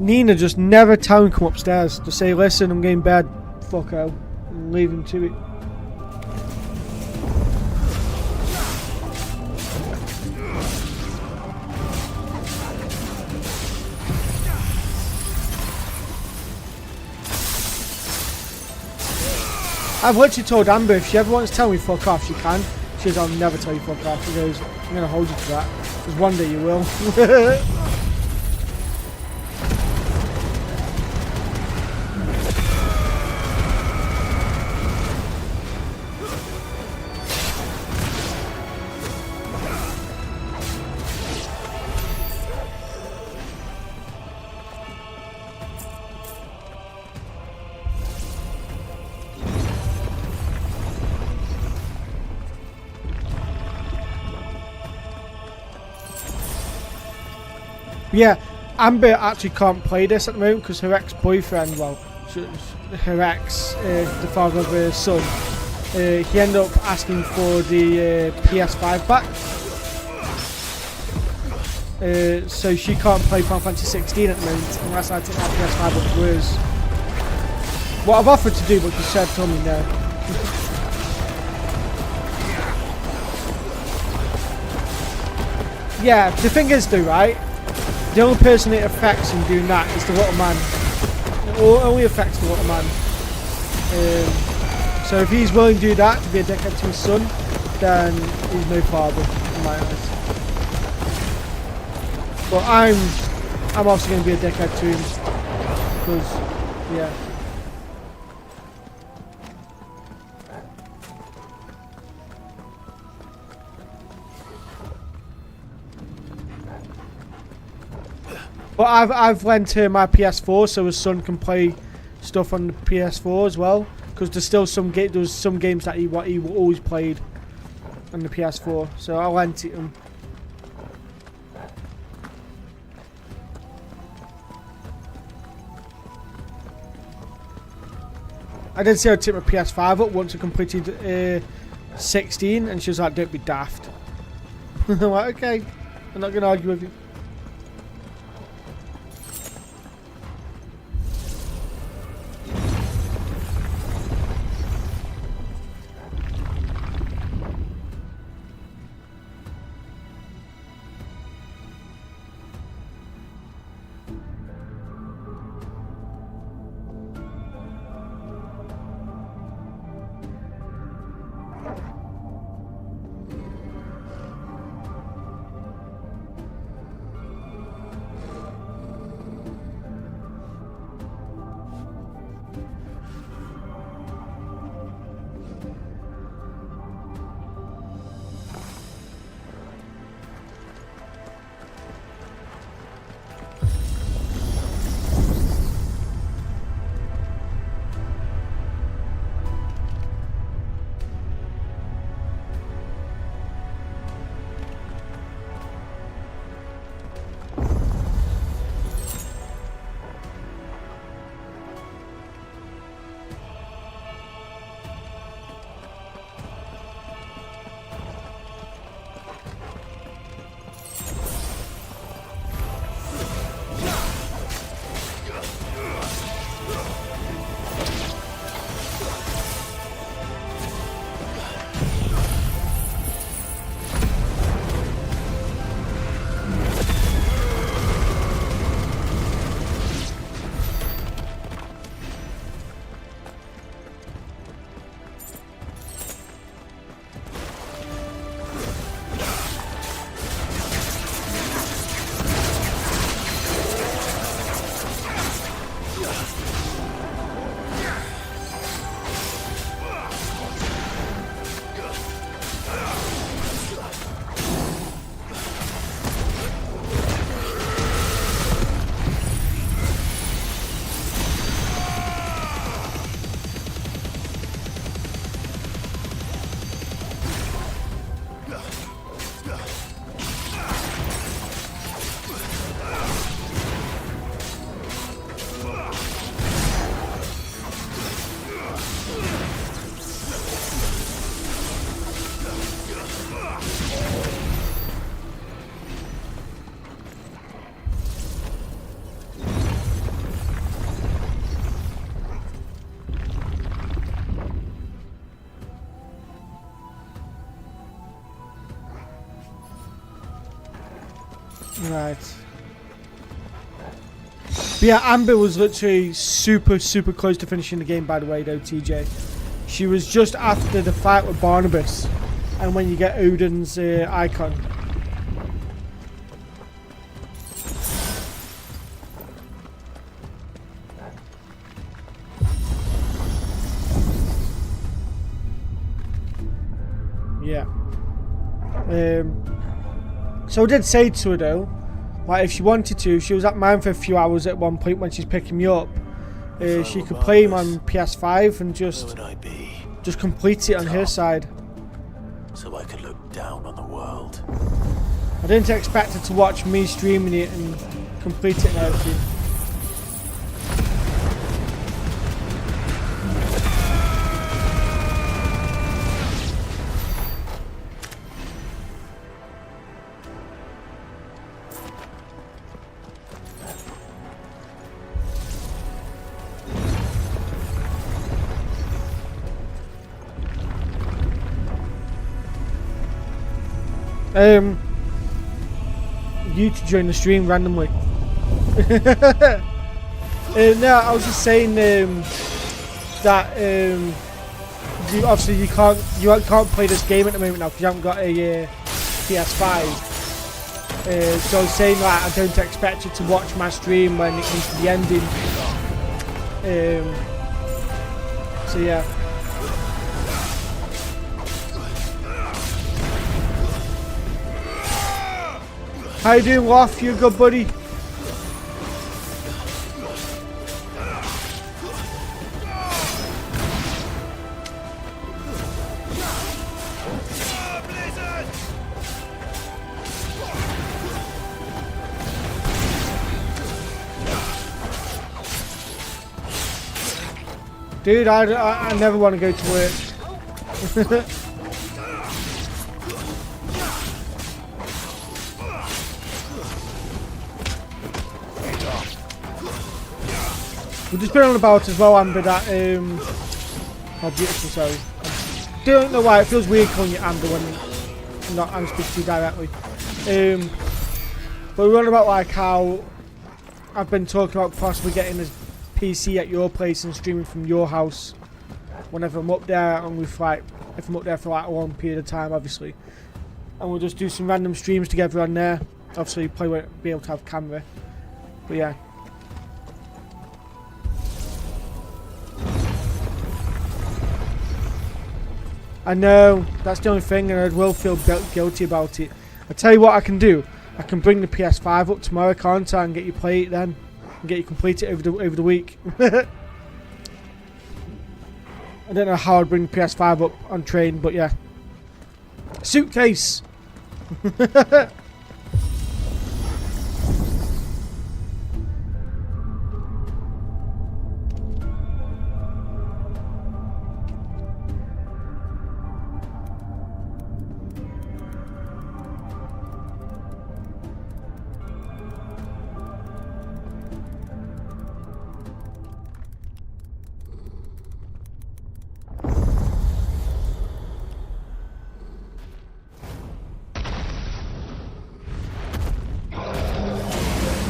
Nina just never tell him to come upstairs. Just say, listen, I'm getting bed. Fuck out. And leave him to it. I've literally told Amber if she ever wants to tell me fuck off, she can. She goes, I'll never tell you fuck off. She goes, I'm going to hold you to that. Because one day you will. Yeah, Amber actually can't play this at the moment because her ex-boyfriend, well, her ex, the father of her son, he ended up asking for the PS5 back. So she can't play Final Fantasy 16 at the moment unless I take that PS5 up to hers. What I've offered to do, but she said told me no. Yeah, the thing is though, right? The only person it affects in doing that is the little man. It only affects the little man. So if he's willing to do that, to be a dickhead to his son, then he's no father in my eyes. But I'm also going to be a dickhead to him. Because, yeah. But I've lent her my PS4 so his son can play stuff on the PS4 as well. Because there's still some games that he always played on the PS4, so I lent it him. I did say I'd take my PS5 up once I completed 16, and she was like, don't be daft. I'm like, okay, I'm not going to argue with you. Right. But yeah, Amber was literally super close to finishing the game, by the way, though, TJ. She was just after the fight with Barnabas, and when you get Odin's icon. Yeah. So I did say to her though, like if she wanted to, she was at mine for a few hours at one point when she's picking me up. She could play him on PS5 and just complete it on her side. So I could look down on the world. I didn't expect her to watch me streaming it and complete it and everything. You to join the stream randomly. No, I was just saying that obviously you can't play this game at the moment now because you haven't got a PS5. So I was saying that I don't expect you to watch my stream when it comes to the ending. So yeah. How you doing, Waff? You good, buddy? Dude, I never want to go to work. We've just been on about as well, Amber, that, oh, beautiful, sorry. I don't know why, it feels weird calling you Amber when I'm speaking to you directly. But we're on about, like, how I've been talking about possibly getting a PC at your place and streaming from your house whenever I'm up there, and with, like, if I'm up there for, like, a long period of time, obviously. And we'll just do some random streams together on there. Obviously, probably won't be able to have camera. But, yeah. I know, that's the only thing, and I will feel guilty about it. I tell you what I can do. I can bring the PS5 up tomorrow, can't I, and get you play it then, and get you complete it over the week. I don't know how I'd bring the PS5 up on train, but yeah. Suitcase.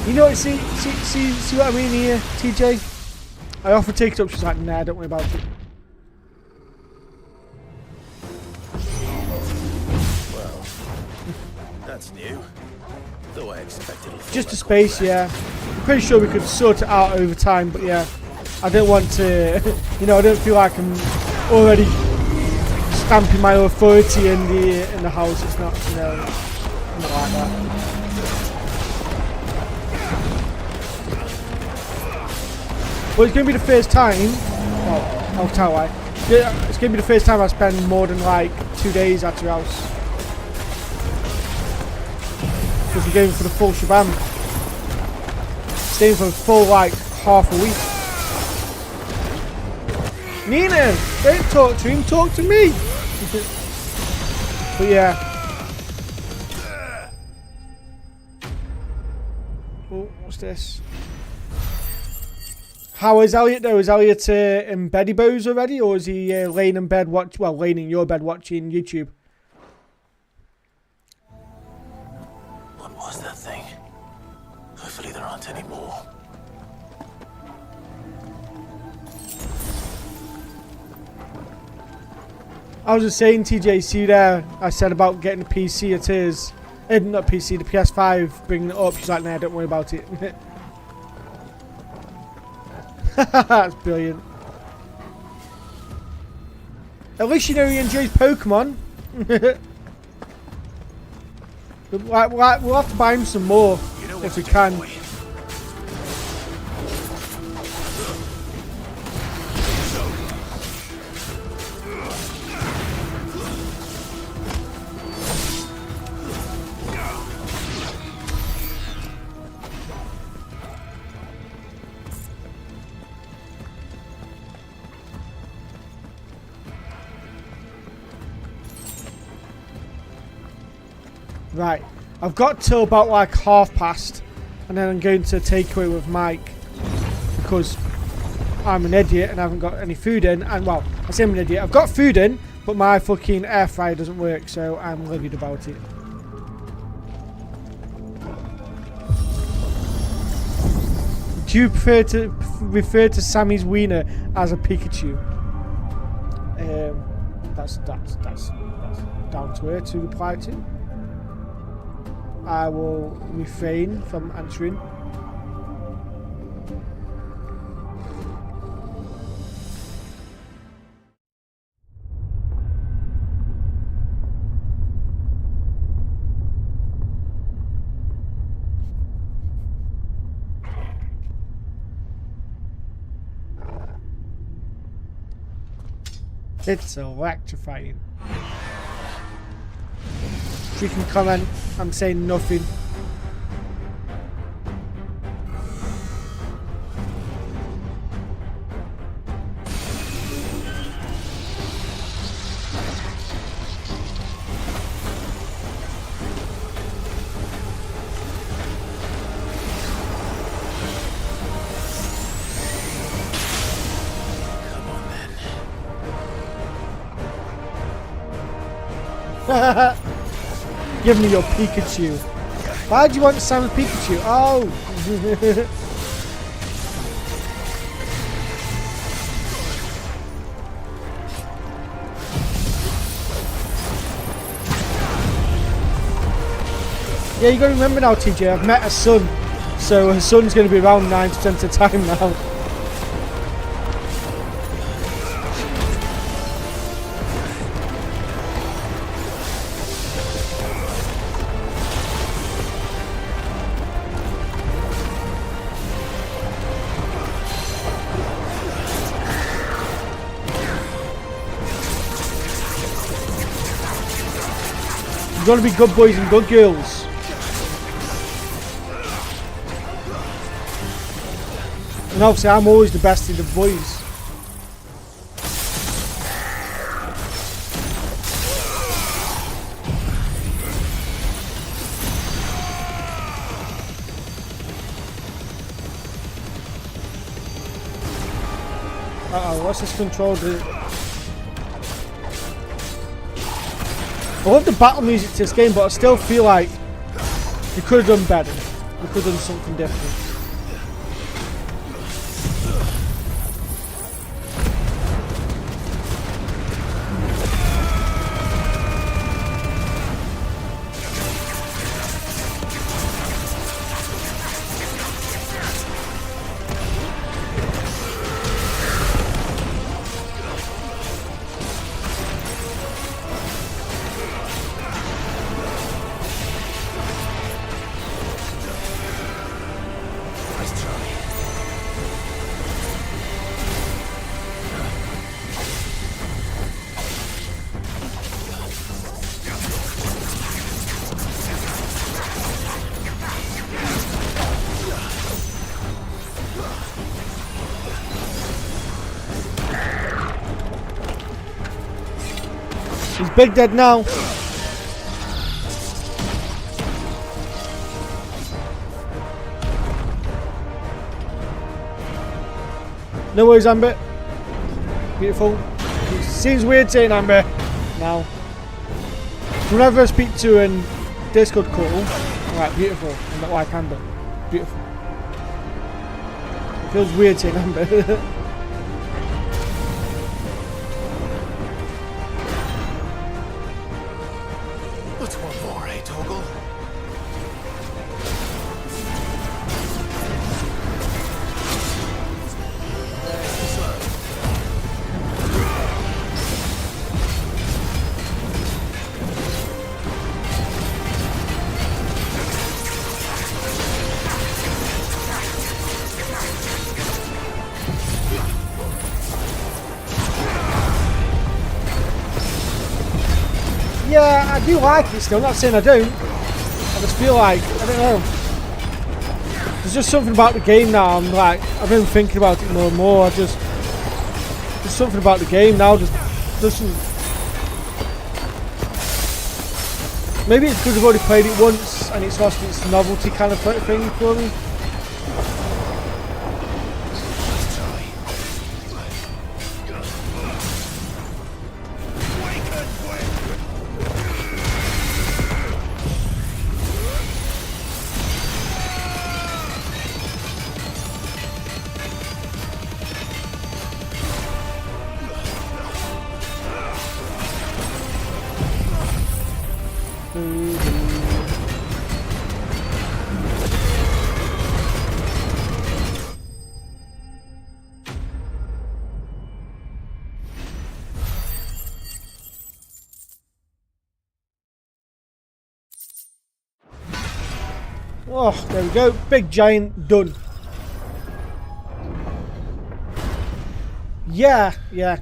You know what, see what I mean here, TJ? I offer to take it up, she's like, nah, don't worry about it. Well, that's new. Though I expected it. Just a space, yeah. I'm pretty sure we could sort it out over time, but yeah. I don't want to, you know, I don't feel like I'm already stamping my authority in the house. It's not, you know, not like that. Well, it's going to be the first time, well, I'll tell why. It's going to be the first time I spend more than like 2 days at your house. Because we're going for the full shebang. Staying for a full like half a week. Nina, don't talk to him, talk to me! But yeah. Oh, what's this? How is Elliot though? Is Elliot in beddy bows already, or is he laying in bed laying in your bed watching YouTube? What was that thing? Hopefully there aren't any more. I was just saying, TJ, see there, I said about getting a PC, it is. Not PC, the PS5, bringing it up. She's like, nah, don't worry about it. That's brilliant. At least you know he enjoys Pokemon. We'll have to buy him some more if we can. Right, I've got till about like past, and then I'm going to takeaway with Mike because I'm an idiot and I haven't got any food in. And well, I say I'm an idiot. I've got food in, but my fucking air fryer doesn't work, so I'm livid about it. Do you prefer to refer to Sammy's wiener as a Pikachu? That's down to her to reply to. I will refrain from answering. It's electrifying. She can comment. I'm saying nothing. Give me your Pikachu. Why do you want Sam's Pikachu? Oh! Yeah, you gotta remember now, TJ, I've met her son. So her son's gonna be around 90% of the time now. You've got to be good boys and good girls. And obviously I'm always the best in the boys. Uh-oh, what's this control do? I love the battle music to this game, but I still feel like you could have done better. You could have done something different. He's big dead now. No worries, Amber. Beautiful. It seems weird saying Amber now. Whenever I speak to in Discord call, alright, beautiful. I'm not like Amber. Beautiful. It feels weird saying Amber. What's one more, eh, Toggle? Yeah, I do like it still, I'm not saying I don't. I just feel like, I don't know. There's just something about the game now, I've been thinking about it more and more, there's something about the game now, just doesn't... Maybe it's because I've already played it once and it's lost its novelty kind of thing for me. Oh, there we go. Big giant done. Yeah, yeah.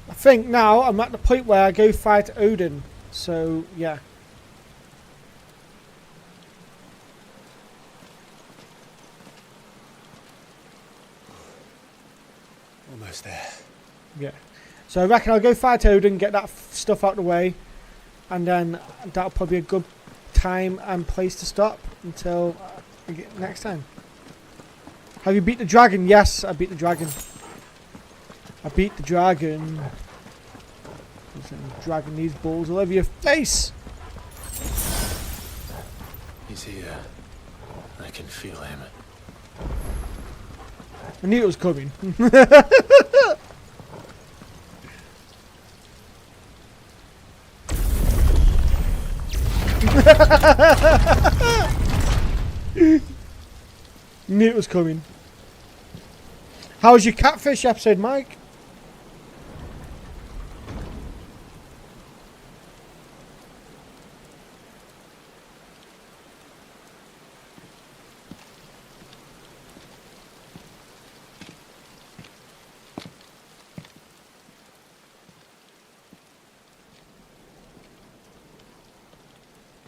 I think now I'm at the point where I go fight Odin. So, yeah. Almost there. Yeah. So I reckon I'll go fight Odin, get that stuff out of the way, and then that'll probably be a good time and place to stop until next time. Have you beat the dragon? Yes, I beat the dragon. I beat the dragon. Dragging these balls all over your face. He's here. I can feel him. I knew it was coming. Knew it was coming. How was your catfish episode, Mike?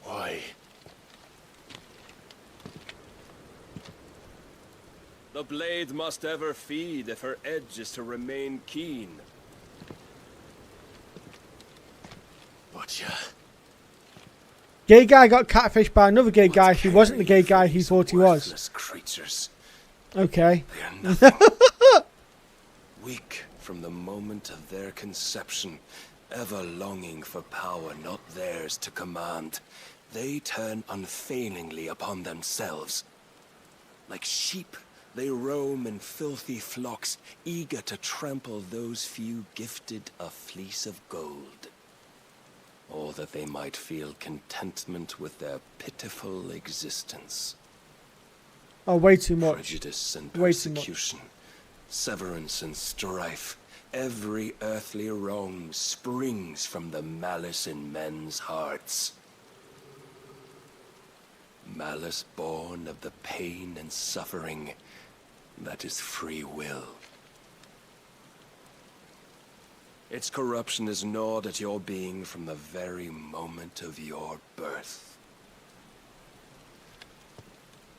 Why? The blade must ever feed if her edge is to remain keen. Butcher. Gay guy got catfished by another gay guy who wasn't the gay guy he thought he was. Creatures. Okay. They are nothing. Weak from the moment of their conception, ever longing for power not theirs to command, they turn unfailingly upon themselves. Like sheep, they roam in filthy flocks, eager to trample those few gifted a fleece of gold. Or that they might feel contentment with their pitiful existence. Oh, way too much. Prejudice and Way too much. persecution, severance and strife, every earthly wrong springs from the malice in men's hearts. Malice born of the pain and suffering that is free will. Its corruption is gnawed at your being from the very moment of your birth.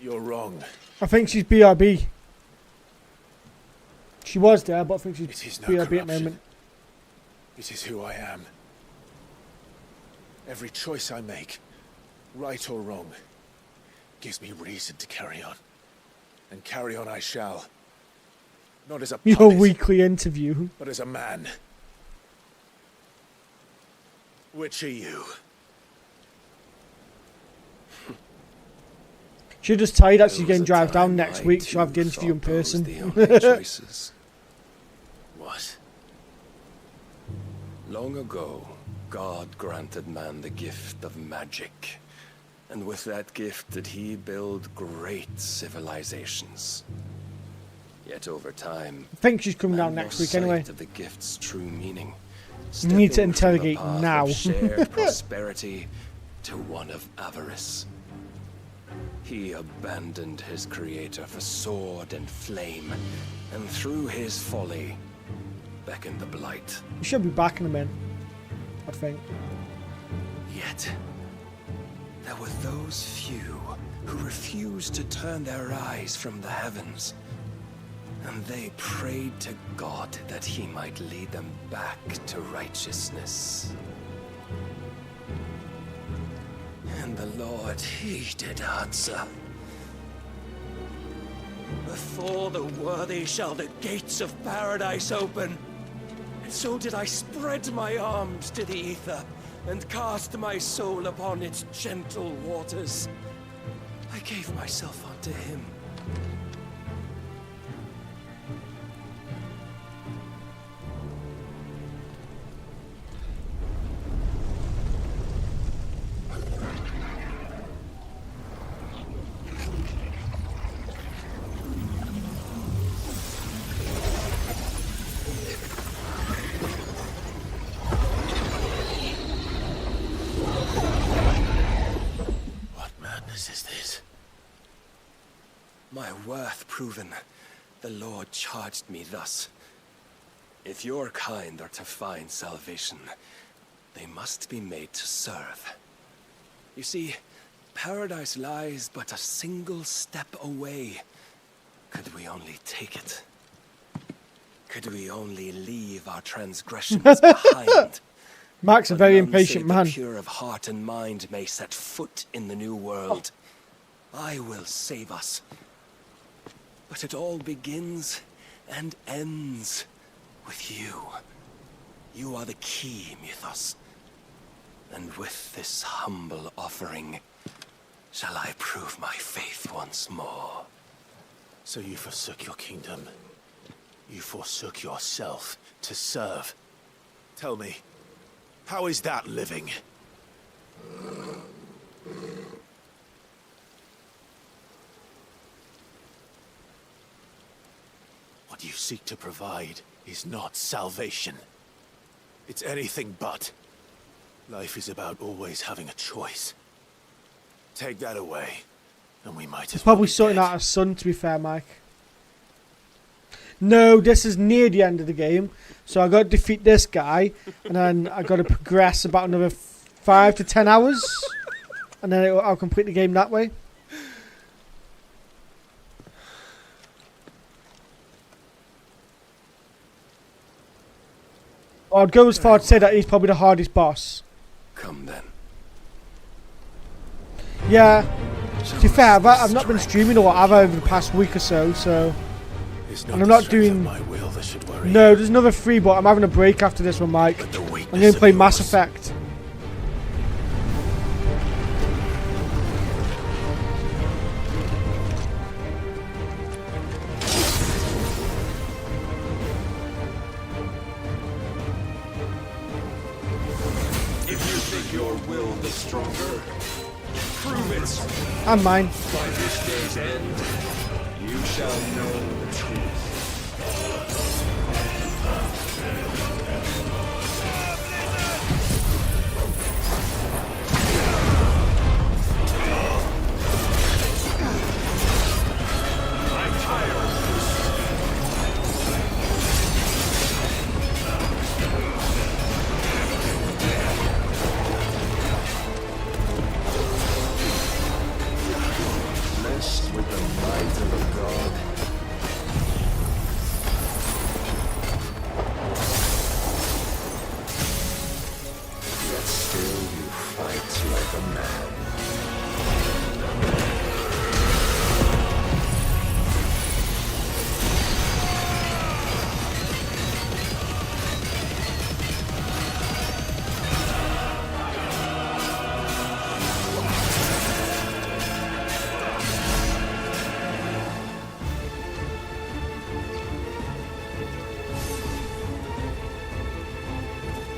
You're wrong. I think she's BRB. She was there, but I think she's It is no BRB at the corruption. moment. It is who I am. Every choice I make, right or wrong, gives me reason to carry on. And carry on I shall. Not as a Your puppet, weekly interview. but as a man. Which are you? She'll just tell you that she's There getting was a drive down time next I week. She'll have the too interview in thought those person. the only choices. What? Long ago, God granted man the gift of magic. And with that gift did he build great civilizations. Yet over time, I think she's coming down man next lost week anyway. sight of the gift's true meaning. You need to Stepping from the interrogate path now. of shared prosperity to one of avarice. He abandoned his creator for sword and flame, and through his folly, beckoned the blight. We should be back in a minute, I think. Yet, there were those few who refused to turn their eyes from the heavens, and they prayed to God that he might lead them back to righteousness. And the Lord, he did answer. Before the worthy shall the gates of paradise open. And so did I spread my arms to the ether, and cast my soul upon its gentle waters. I gave myself unto him. Is this? My worth proven, the Lord charged me thus. If your kind are to find salvation, they must be made to serve. You see, paradise lies but a single step away. Could we only take it? Could we only leave our transgressions behind? Mark's a very impatient man. The pure of heart and mind may set foot in the new world. I will save us. But it all begins and ends with you. You are the key, Mythos. And with this humble offering, shall I prove my faith once more. So you forsook your kingdom. You forsook yourself to serve. Tell me, how is that living? What you seek to provide is not salvation. It's anything but. Life is about always having a choice. Take that away, and we might as well Probably sorting out a son, to be fair, Mike. No, this is near the end of the game, so I got to defeat this guy, and then I got to progress about another 5 to 10 hours, and then I'll complete the game that way. I'd go as far to say that he's probably the hardest boss. Come then. Yeah. To be fair, I've not been streaming or whatever over the past week or so, and I'm not doing. No, there's another 3, but I'm having a break after this one, Mike. I'm going to play Mass Effect. If you think your will the stronger, prove it. And mine. By this day's end, you shall know the truth. Blessed with the might of a god. Yet still you fight like a man.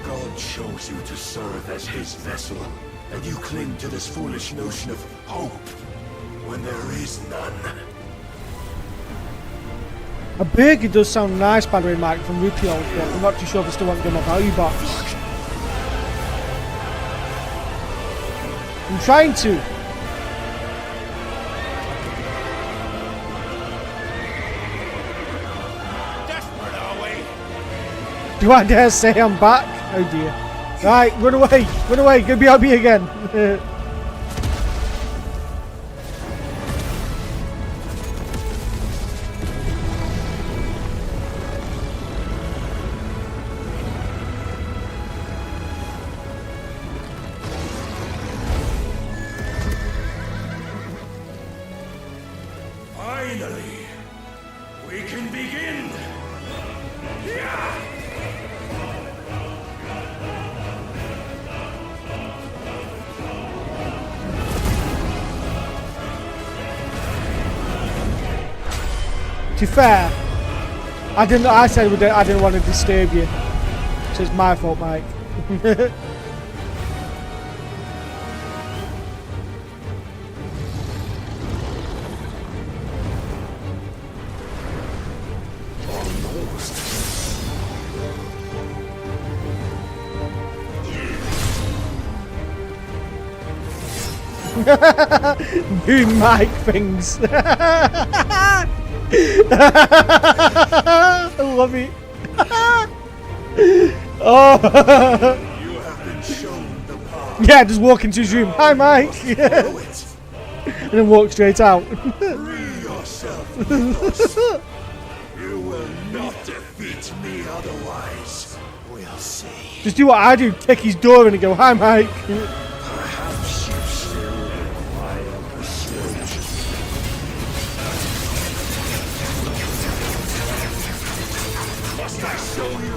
God chose you to serve as his vessel, and you cling to this foolish notion of hope when there is none. A burger does sound nice, by the way, Mike, from Rupio, but I'm not too sure if I still want to get my value box. I'm trying to. Desperate, are we? Do I dare say I'm back? Oh dear. Right, run away, go BRB again. Finally, we can begin. Yeah! To be fair, I said I didn't want to disturb you, so it's my fault, Mike. Doing Mike things. I love it. Oh. You have been shown the path. Yeah, just walk into his room. Hi, Mike. And then walk straight out. Free yourself. You will not defeat me otherwise. We'll see. Just do what I do, kick his door in and go, "Hi, Mike." Perhaps you still require persuasion. Must I show you?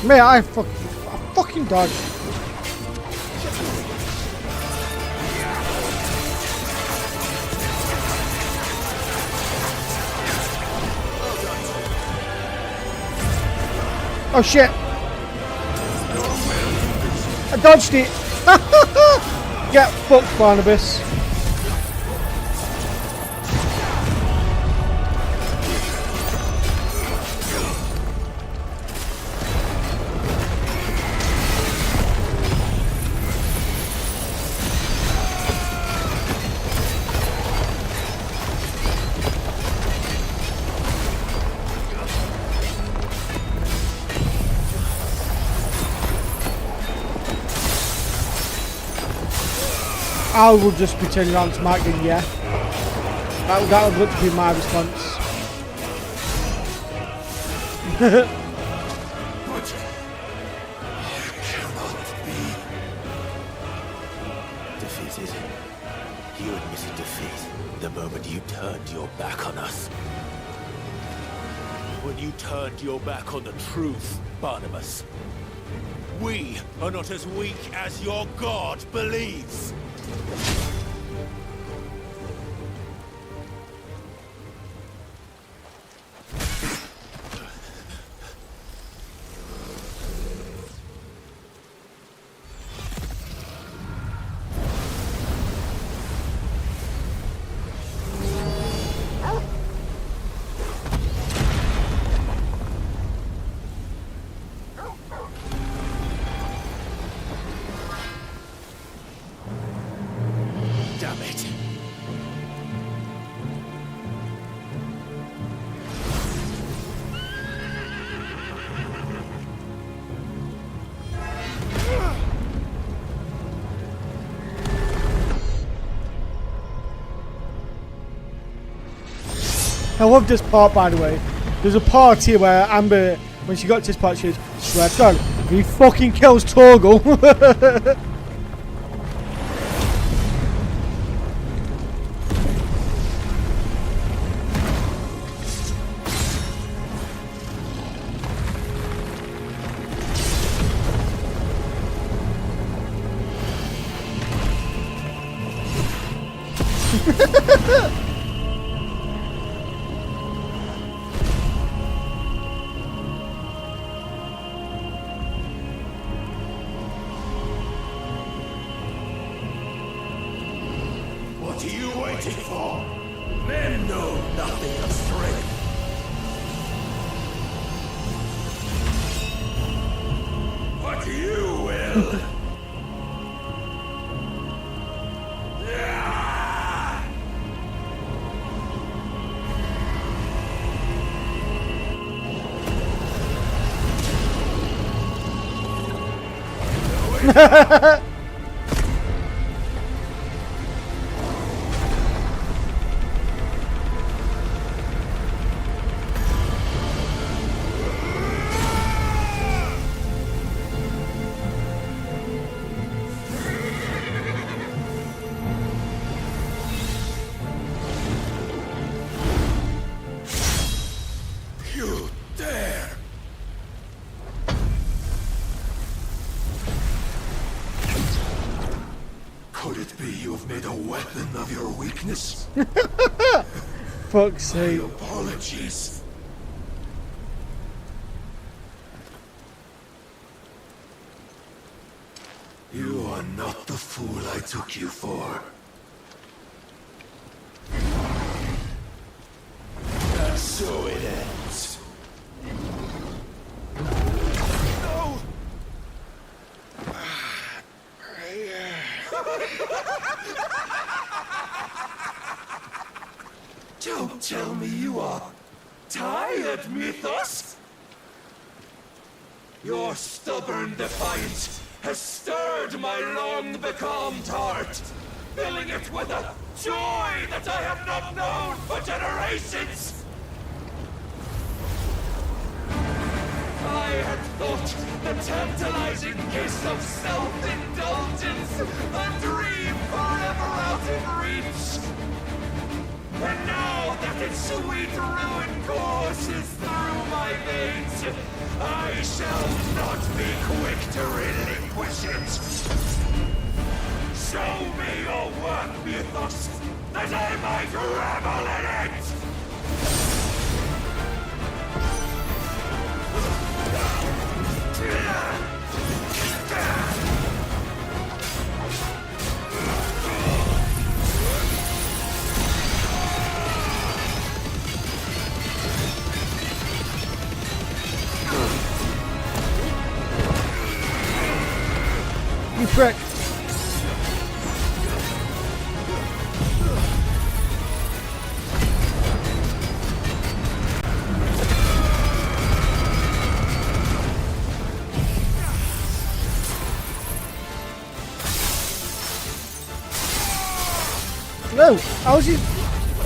Man, I fucking dodged. Oh shit! I dodged it! Get fucked, Barnabas. I will just be turning around to Mark and yeah. That would look to be my response. Defeated. You admitted defeat the moment you turned your back on us. When you turned your back on the truth, Barnabas. We are not as weak as your god believes. Damn it. I love this part, by the way. There's a part here where Amber, when she got to this part, she goes, "Swear to God, if he fucking kills Torgal." What are you waiting for? Men know nothing of strength. But you will. You dare! Could it be you've made a weapon of your weakness? fuck's sake. Apologies. You are not the fool I took you for. And so it ends. No! Don't tell me you are tired, Mythos! Your stubborn defiance has stirred my long-becalmed heart, filling it with a joy that I have not known for generations! I had thought the tantalizing kiss of self-indulgence a dream forever out in reach. And now that its sweet ruin courses through my veins, I shall not be quick to relinquish it. Show me your work, Mythos, that I might revel in it! You prick. No, how's he?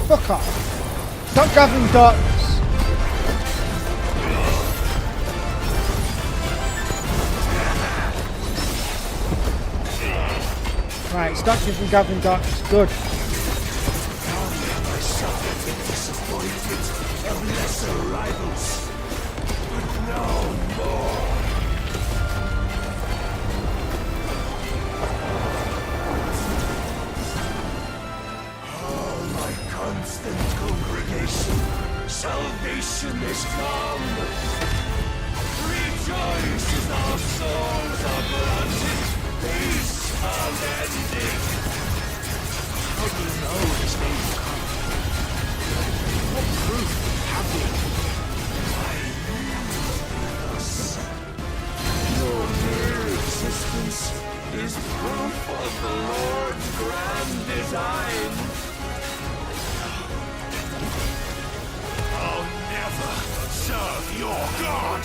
Fuck off. Stop gathering darkness. Right, stop giving gathering darkness. Good. I suffered the disappointment of lesser rivals, but no more. Oh, my constant congregation, salvation is come. Rejoice as our souls are granted peace unending. How do you know this day will come? What proof have we? I knew us. Your mere existence is proof of the Lord's grand design. I'll never serve your God!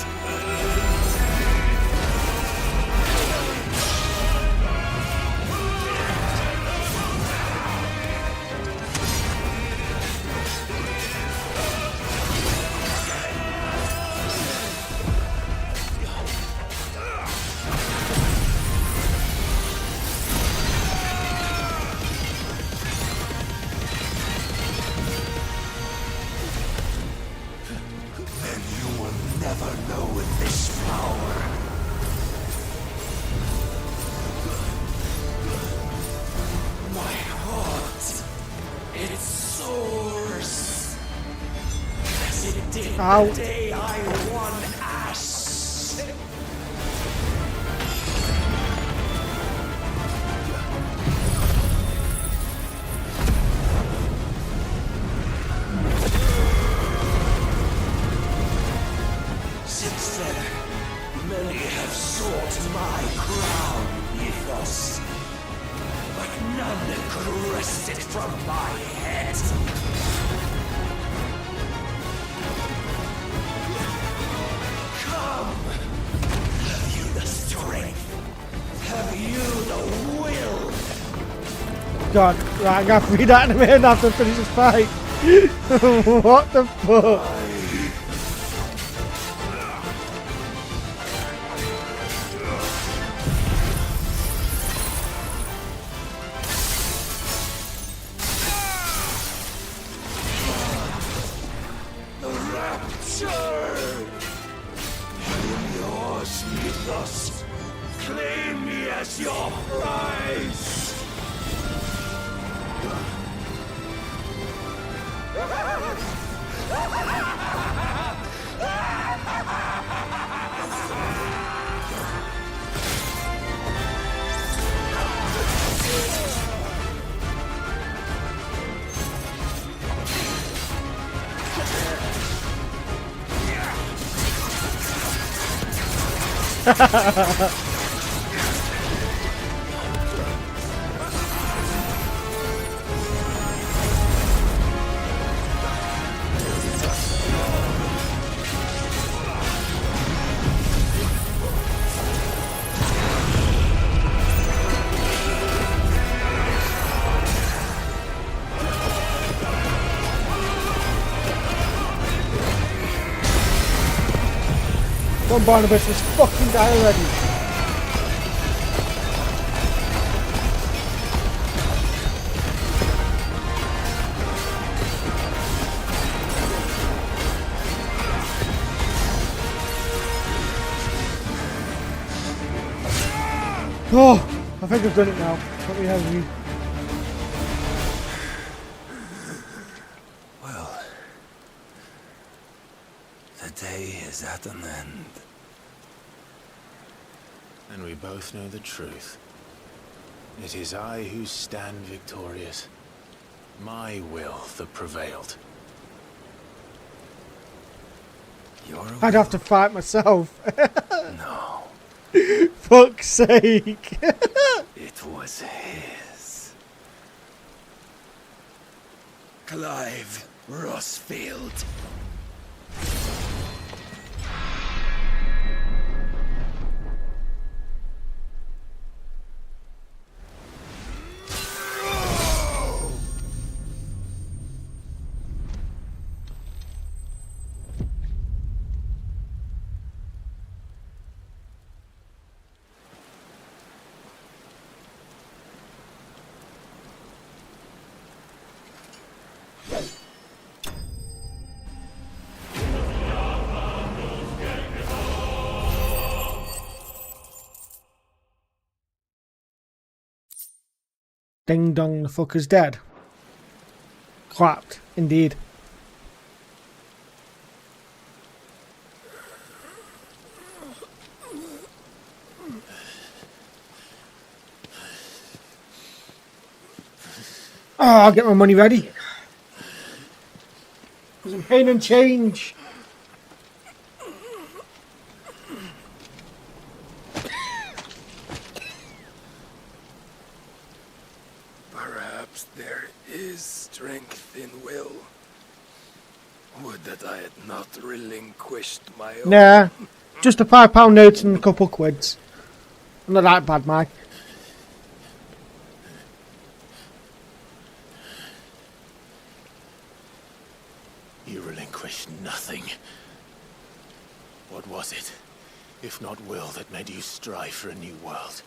Then you will never know this power. My heart, it soars as it did the day I won Ash. Since then, many have sought my crown, Mythos, but none could wrest it from my head. Come! Have you the strength? Have you the will? God, right, I'm gonna have to read that in a minute after I finish this fight. What the fuck? The rapture! I am yours, Mythos. Claim me as your prize! Come on, Barnabas, let's fucking die already. Oh, I think I've done it now. Let me have you. Well, the day is at an end. And we both know the truth. It is I who stand victorious. My will that prevailed. I'd have to fight myself. No. Fuck's sake. It was his. Clive Rossfield. Ding dong, the fucker's dead. Clapped, indeed. Oh, I'll get my money ready. Because I'm paying and change. Perhaps there is strength in will. Would that I had not relinquished my own. Nah, just a £5 note and a couple quids. I'm not that bad, Mike. You relinquished nothing. What was it, if not will, that made you strive for a new world?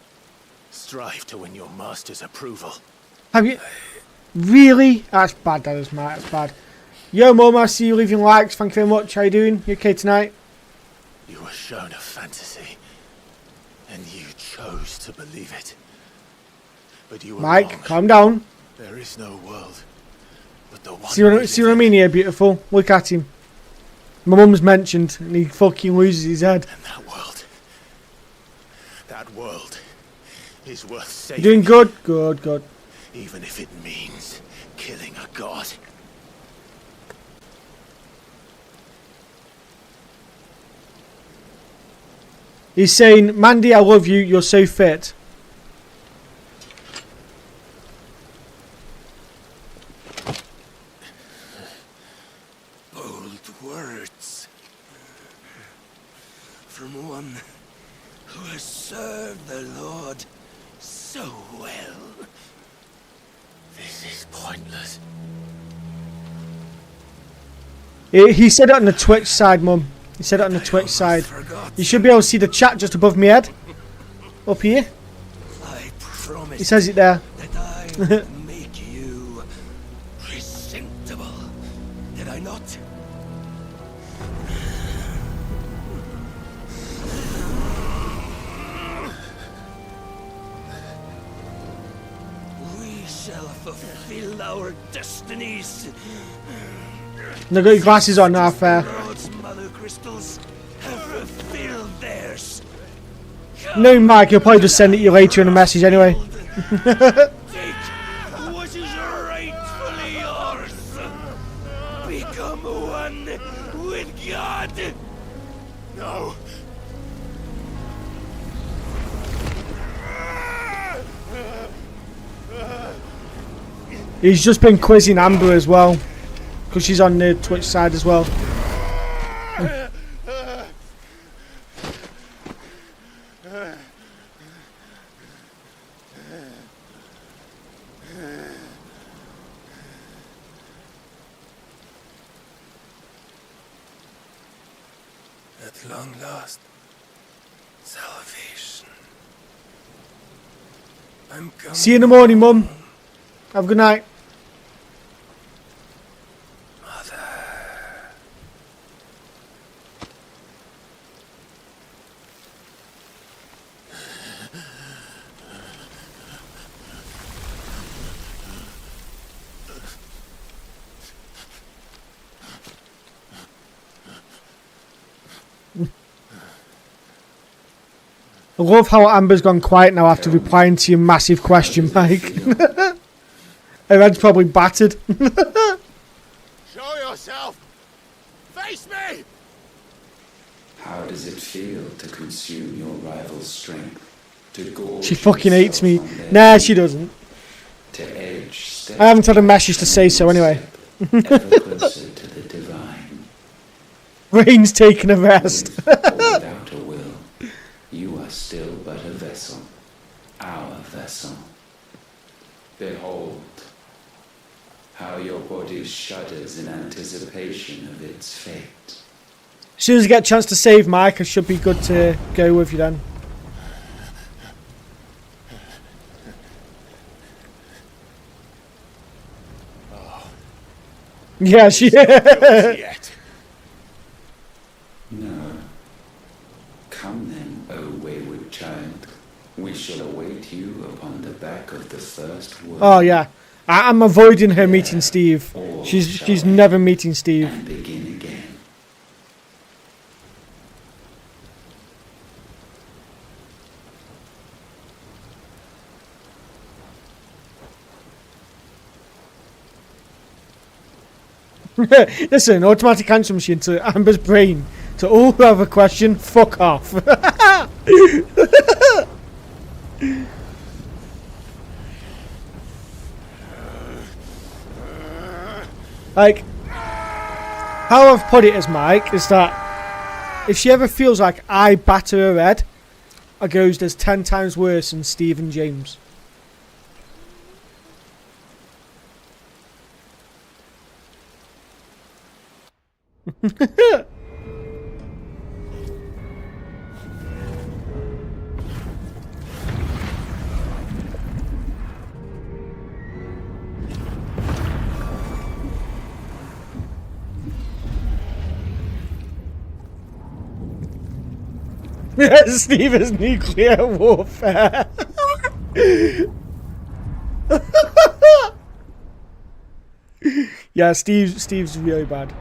Strive to win your master's approval. Have you? Really? That's bad, that is, Mike. That's bad. Yo, Mom, I see you leaving likes. Thank you very much. How you doing? You okay tonight? You were shown a fantasy, and you chose to believe it. But you were Mike, wrong. calm down. There is no world but the one. See what I mean here, beautiful? Look at him. My mum's mentioned, and he fucking loses his head. And that world is worth saving. You're doing good? Good, good. Even if it means killing a god. He's saying, Mandy, I love you. You're so fit. Bold words from one who has served the Lord so well. This is pointless. He said it on the Twitch side, Mum. He said it on the Twitch side. You should be able to see the chat just above my head. Up here. I promise. He says it there. That I will make you presentable. Did I not? We shall fulfill our destinies. And they've got your glasses on now, fair. Lord's mother crystals have fulfilled theirs. No, Mike, he'll probably just send it you later in a message anyway. Take what is rightfully yours. Become one with God. No. He's just been quizzing Amber as well, because she's on the Twitch side as well. At long last, salvation. I'm coming. See you in the morning, Mum. Have a good night. I love how Amber's gone quiet now after replying to your massive question, Mike. Her head's probably battered. Show yourself! Face me! How does it feel to consume your rival's strength? To gorge She fucking hates me. yourself on their Nah, feet, she doesn't. To edge step I haven't had a message to say so anyway. ever closer to the divine. Rain's taking a rest. For without a will, you are still but a vessel. Our vessel. Behold, how your body shudders in anticipation of its fate. As soon as I get a chance to save Mike, I should be good to go with you then. Yeah, she. No. Come then, O wayward child. We shall await you upon the back of the first world. Oh yeah, I'm avoiding her meeting Steve. She's never meeting Steve. And begin again. Listen, automatic answer machine to Amber's brain. To all who have a question, fuck off. Like, how I've put it as Mike is that if she ever feels like I batter her head, I goes, there's 10 times worse than Steve and James. Steve is nuclear warfare. Yeah, Steve's really bad.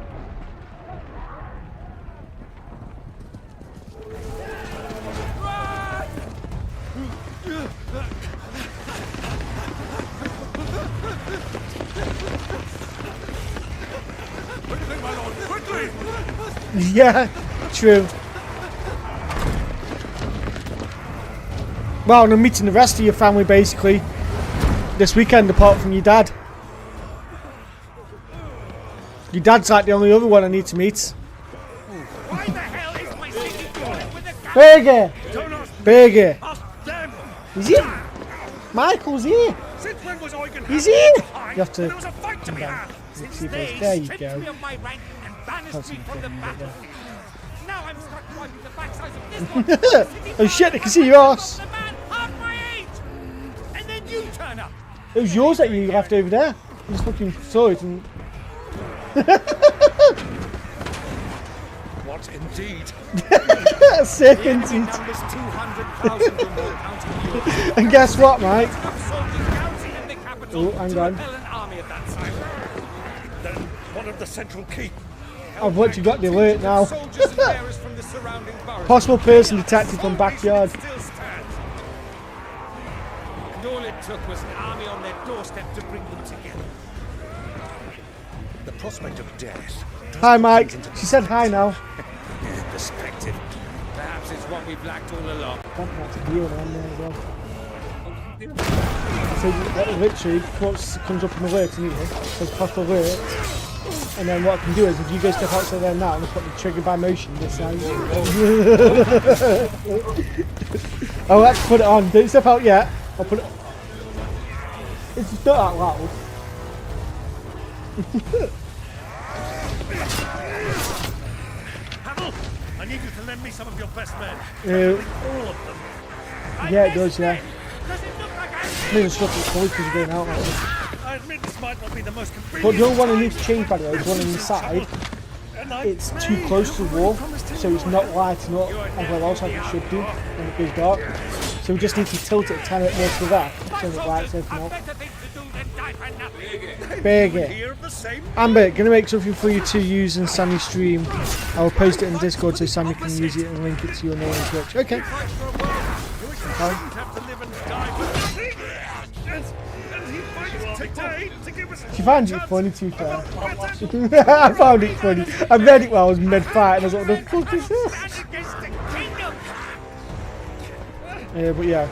Yeah, true. Well, and I'm meeting the rest of your family basically this weekend, apart from your dad. Your dad's like the only other one I need to meet. Burger! Burger! He's here! Michael's here! He's here! You have to come down. See this. There you go. Oh shit, I can see your ass! It was yours that you left over there. I just fucking saw it and... What indeed? Sick indeed. And guess what, Mike? Oh, hang on. Then one of the central keep. I've what you got the alert now. Possible person detected from backyard. And all it took was an army on their doorstep to bring them together. The prospect of death. Hi, Mike. She said hi now. Perspective. Perhaps it's what we've lacked all along. That's deal on there as well. So literally, what comes up in the alert immediately, says pop alert, and then what I can do is, if you go step outside there now, and put the trigger by motion this time. I'll have to put it on. Don't step out yet. I'll put it. It's not that loud. Havel, I need you to lend me some of your best men. Uh, All of them. Yeah, it does, yeah. Maybe stuff it's close because you're going out like this. I admit this might not be the most convenient. But the only one I need to change, by the way, is one on the side. It's too close to the wall, so it's not lighting up everywhere else like it should do when it goes dark. So we just need to tilt it 10 more to the left, so it lights everything up. Bigger. Amber, gonna make something for you to use in Sammy's stream. I'll post it in Discord so Sammy can use it and link it to your name on Twitch. Okay. She found it funny, to be fair. I found it funny. I read it while I was mid-fight and I was like, what the fuck is this? But yeah,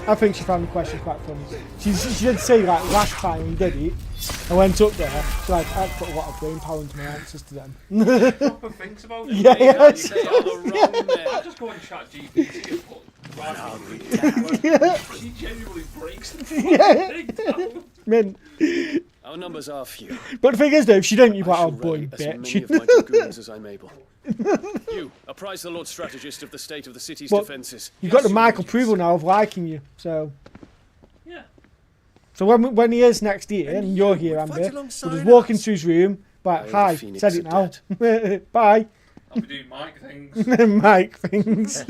I think she found the question quite funny. She did say, like, last time we did it, I went up there, so like, I put a lot of brain power into my answers to them. Proper thinks about it. Yeah, yeah. You say, oh, the wrong there. I'll just go on ChatGPT and put She genuinely breaks the Yeah. Man. Our numbers are few. But the thing is, though, if she don't, you're like, oh boy, As many bitch. of my dragoons as I'm able. You, apprise the Lord Strategist of the state of the city's Well, defences. You've got the mic approval now of liking you, so. Yeah. So when he is next year, and you're here, Amber, we'll just walk into his room, but hi, said it now. Bye. I'll be doing mic things. Mic things.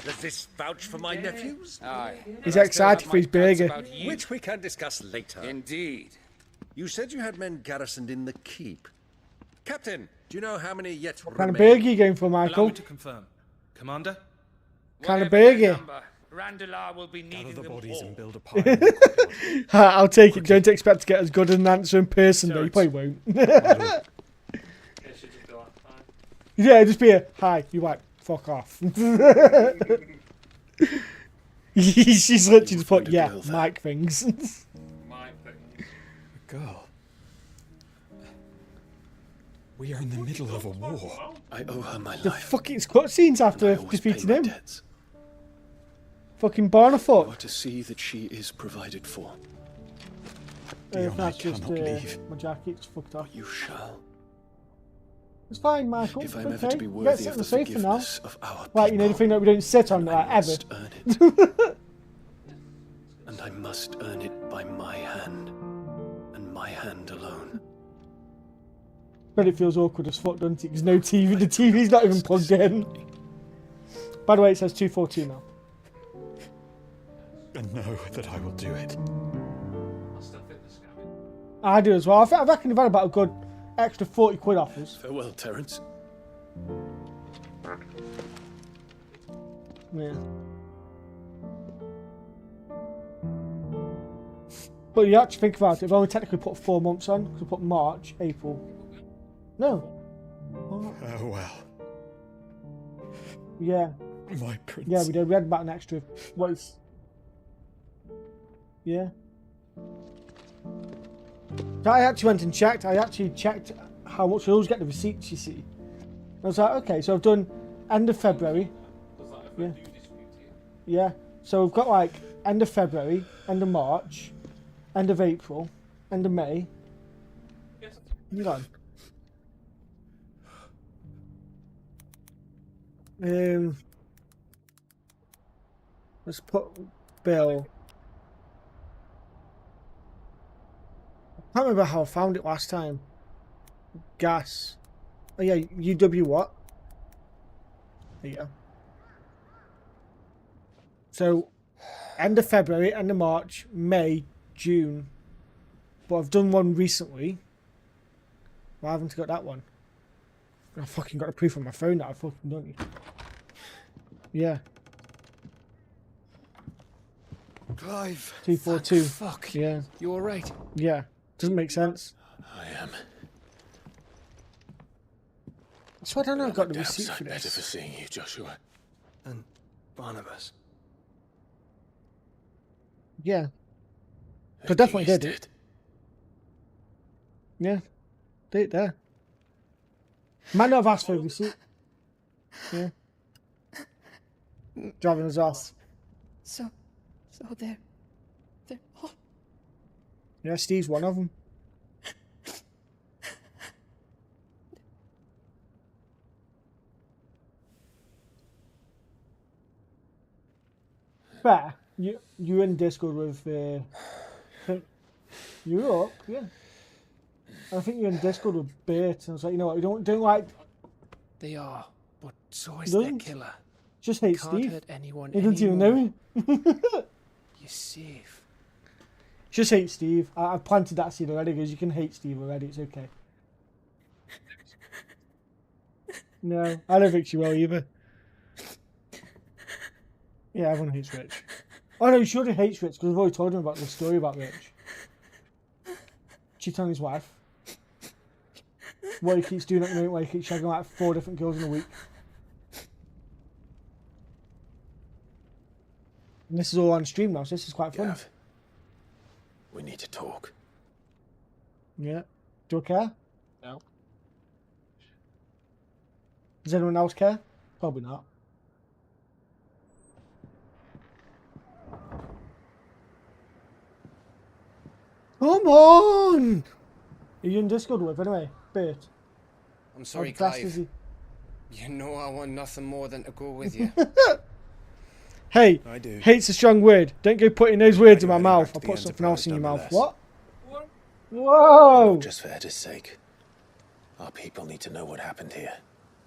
Does this vouch for my nephews? Aye. He's excited for his burger. Which we can discuss later. Indeed. You said you had men garrisoned in the keep. Captain, do you know how many yet What kind of remain? burger you going for, Allow Michael? me to confirm. Commander? Kind of burger. Randalar will be needing them all. And build a pile. I'll take it. Don't expect to get as good an answer in person, though. You probably won't. Yeah, just be a hi. You like fuck off. She's literally just put yeah, mic things. Girl. We are in the middle of a war. I owe her my The life. fucking cutscenes after defeating him. Fucking Barnafoot. Or to see that she is provided for. That's just my jacket's fucked off. You shall. It's fine, Michael. If I'm okay. ever to be Get worthy sit of on the the sofa now. forgiveness of our Right, you know the thing that we don't sit on like, ever. And I must earn it by my hand. And my hand alone. But it feels awkward as fuck, doesn't it? Because no TV. The TV's not even plugged in. By the way, it says 242 now. And know that I will do it. I do as well. I reckon they've had about a good extra 40 quid offers. Farewell, Terence. Yeah. But you actually think about it, I've only technically put 4 months on, because I put March, April. No. Oh well. Yeah. My prince. Yeah, we did. We had about an extra. What is. Yeah. So I actually went and checked. I actually checked how much. I always get the receipts, you see. I was like, okay, so I've done end of February. Yeah. Yeah. So we've got like end of February, end of March, end of April, end of May. Hang on. Let's put Bill. I can't remember how I found it last time. Gas. Oh yeah, UW what? There you go. So, end of February, end of March, May, June. But I've done one recently. Why haven't I got that one? I fucking got a proof on my phone that I've fucking done it. Yeah. Clive. 242. Fuck. Yeah. You alright? Yeah. Doesn't make sense. I am. So I don't know. I've got the Doubts receipt for I'm better for this. seeing you, Joshua. And Barnabas. Yeah. I definitely did it. Yeah. Did it there. Might not have asked for a receipt. Yeah. Driving us off. So they're all... Yeah, Steve's one of them. Fair. You in Discord with you're up, yeah. I think you're in Discord with Bert, and I was like, you know what, you don't like. They are, but so is their killer. Just hate Can't Steve. hurt anyone He doesn't even know him. You're safe. Just hate Steve. I've planted that seed already because you can hate Steve already. It's okay. No, I don't think she will either. Yeah, everyone hates Rich. Oh no, she already hates Rich because we've already told him about the story about Rich. Cheating on his wife. What he keeps doing at the moment, where he keeps shagging like 4 different girls in a week. And this is all on stream now, so this is quite fun. Gav, we need to talk. Yeah. Do I care? No. Does anyone else care? Probably not. Come on! Are you in Discord with anyway, Bert? I'm sorry, How fast is Clive. he? You know I want nothing more than to go with you. Hey, I do. hate's a strong word. Don't go putting those words in my mouth. I'll put something else in your mouth. What? Whoa! Just for Edda's sake. Our people need to know what happened here.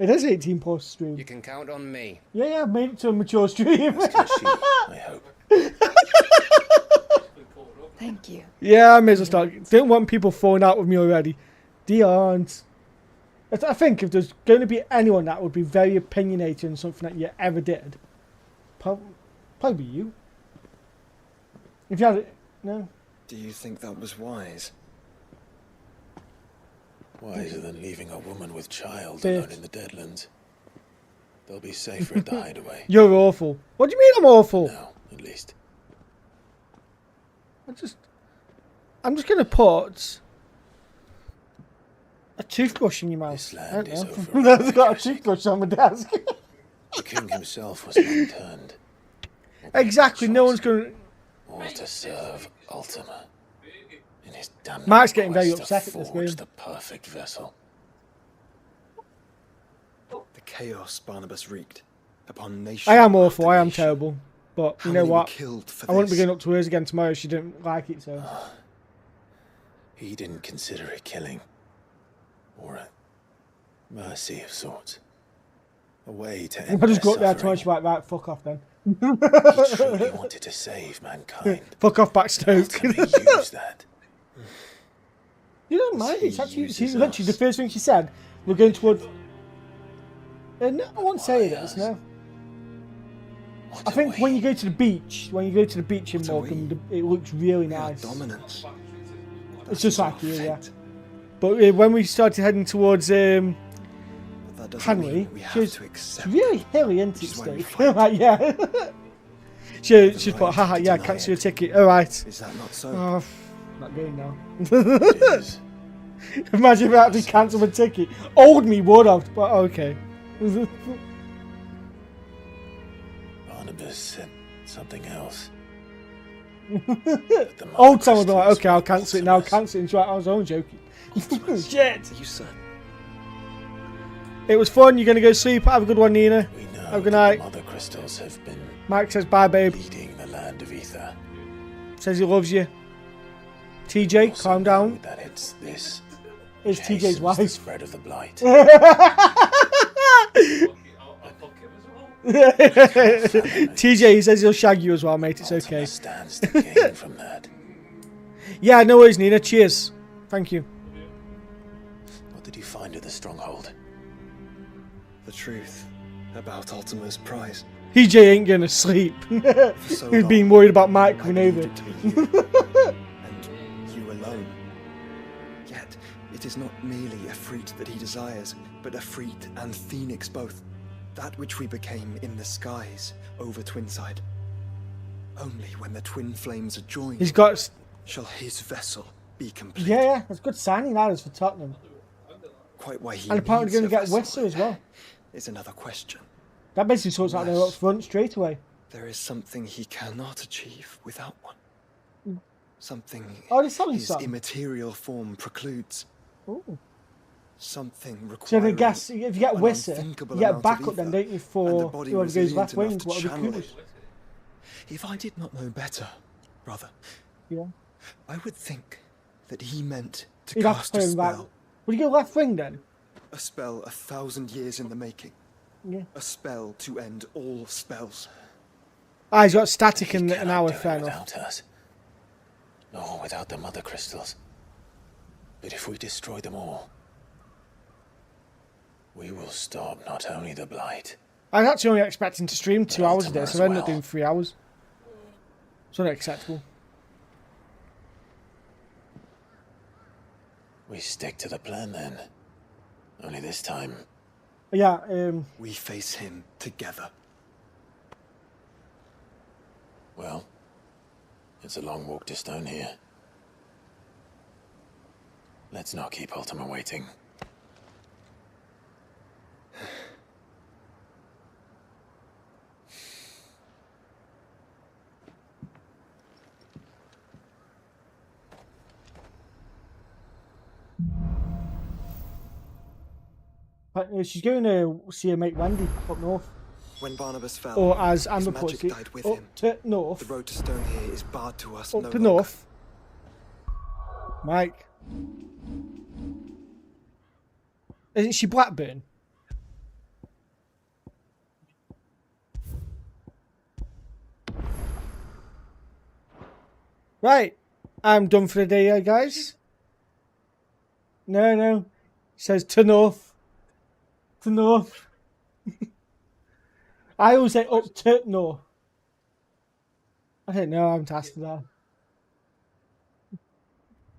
It is 18 plus stream. You can count on me. Yeah, I've made it to a mature stream. I hope. Thank you. Yeah, I may as well start. Don't want people falling out with me already. They aren't. I think if there's going to be anyone that would be very opinionated on something that you ever did, probably you. If you had it, no. Do you think that was wise? Wiser than leaving a woman with child Bert. alone in the Deadlands. They'll be safer at the hideaway. You're awful. What do you mean I'm awful? No, at least. I'm just gonna put a toothbrush in your mouth. This land is over. There's got a toothbrush on my desk. The king himself was unturned. Exactly. No one's gonna. All to serve Ultima. In his damn Mark's getting very quest to upset at this forge game. the perfect vessel. The chaos Barnabas wreaked upon nation. I am awful. after I am nation. terrible. But How you know many were what? killed for I wouldn't be this? going up to hers again tomorrow if she didn't like it. So. He didn't consider it killing. Or a mercy of sorts. A way to end I just their got there tomorrow. suffering. She's like, right, fuck off then. He truly wanted to save mankind. Fuck off, backstoke. Use that. You don't mind. It's actually literally the first thing she said. We're going towards. No, I won't say this. No. I think when you go to the beach, in Morecambe, it looks really nice. Dominance. It's just like here, yeah. But when we started heading towards Hanley, she's really hilly, isn't it, Steve? Like, yeah. She's put, haha, yeah, cancel your ticket. Alright. Is that not so? Oh, not going now. Imagine if I had to cancel my ticket. Old me would have, but okay. Barnabas said something else. Old time would be like, okay, I'll cancel it now, cancel it. And she's like, I was only joking. Shit. You said. It was fun. You're going to go sleep. Have a good one, Nina. Have a good night. Mother crystals have been Mike says bye, babe. leading the land of ether. Says he loves you. TJ, calm down. That it's this. It's TJ's the wife. spread of the blight. TJ, he says he'll shag you as well, mate. It's okay. Stands to gain from that. Yeah, no worries, Nina. Cheers. Thank you. What did you find at the stronghold? The truth about Ultima's prize. TJ ain't gonna sleep. He's being worried about Mike coming over. And you alone. Yet, it is not merely a fruit that he desires, but a fruit and phoenix both. That which we became in the skies over Twinside. Only when the twin flames are joined He's got... shall his vessel be complete. Yeah, that's good signing that is for Tottenham. Quite why he And apparently needs going to a get vessel Wissa as well. is another question. That basically sorts out there up front straight away. There is something he cannot achieve without one. Something his immaterial form precludes. Ooh. Something requiring. So then guess if you get Wissa, you get backup then, don't you, for whoever goes left wing, whatever Kudos. If I did not know better, brother, yeah, I would think that he meant to You'd have cast to a play him back. spell. Would you go left wing then? A spell 1,000 years in the making. Yeah. A spell to end all spells. Ah, he's got static in an hour, fair enough. Without us. Nor without the mother crystals. But if we destroy them all, we will stop not only the blight. I was actually only expecting to stream 2 hours a day, so I ended up doing 3 hours. It's unacceptable. We stick to the plan then. Only this time. Yeah, we face him together. Well, it's a long walk to Stone here. Let's not keep Ultima waiting. She's going to see her mate Wendy up north. When Barnabas fell, or as Amber his puts magic it, died with up him. to north. The road to Stone here is barred to us. Up no to longer. north. Mike. Isn't she Blackburn? Right. I'm done for the day, guys. No. It says to north. To north. I always say up to north. I don't know, I haven't asked that.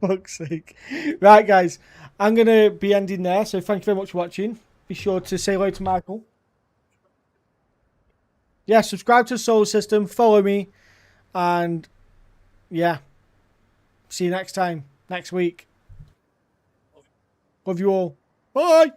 Fuck's sake. Right, guys. I'm going to be ending there, so thank you very much for watching. Be sure to say hello to Michael. Yeah, subscribe to the Solar System, follow me, and yeah. See you next time, next week. Love you all. Bye!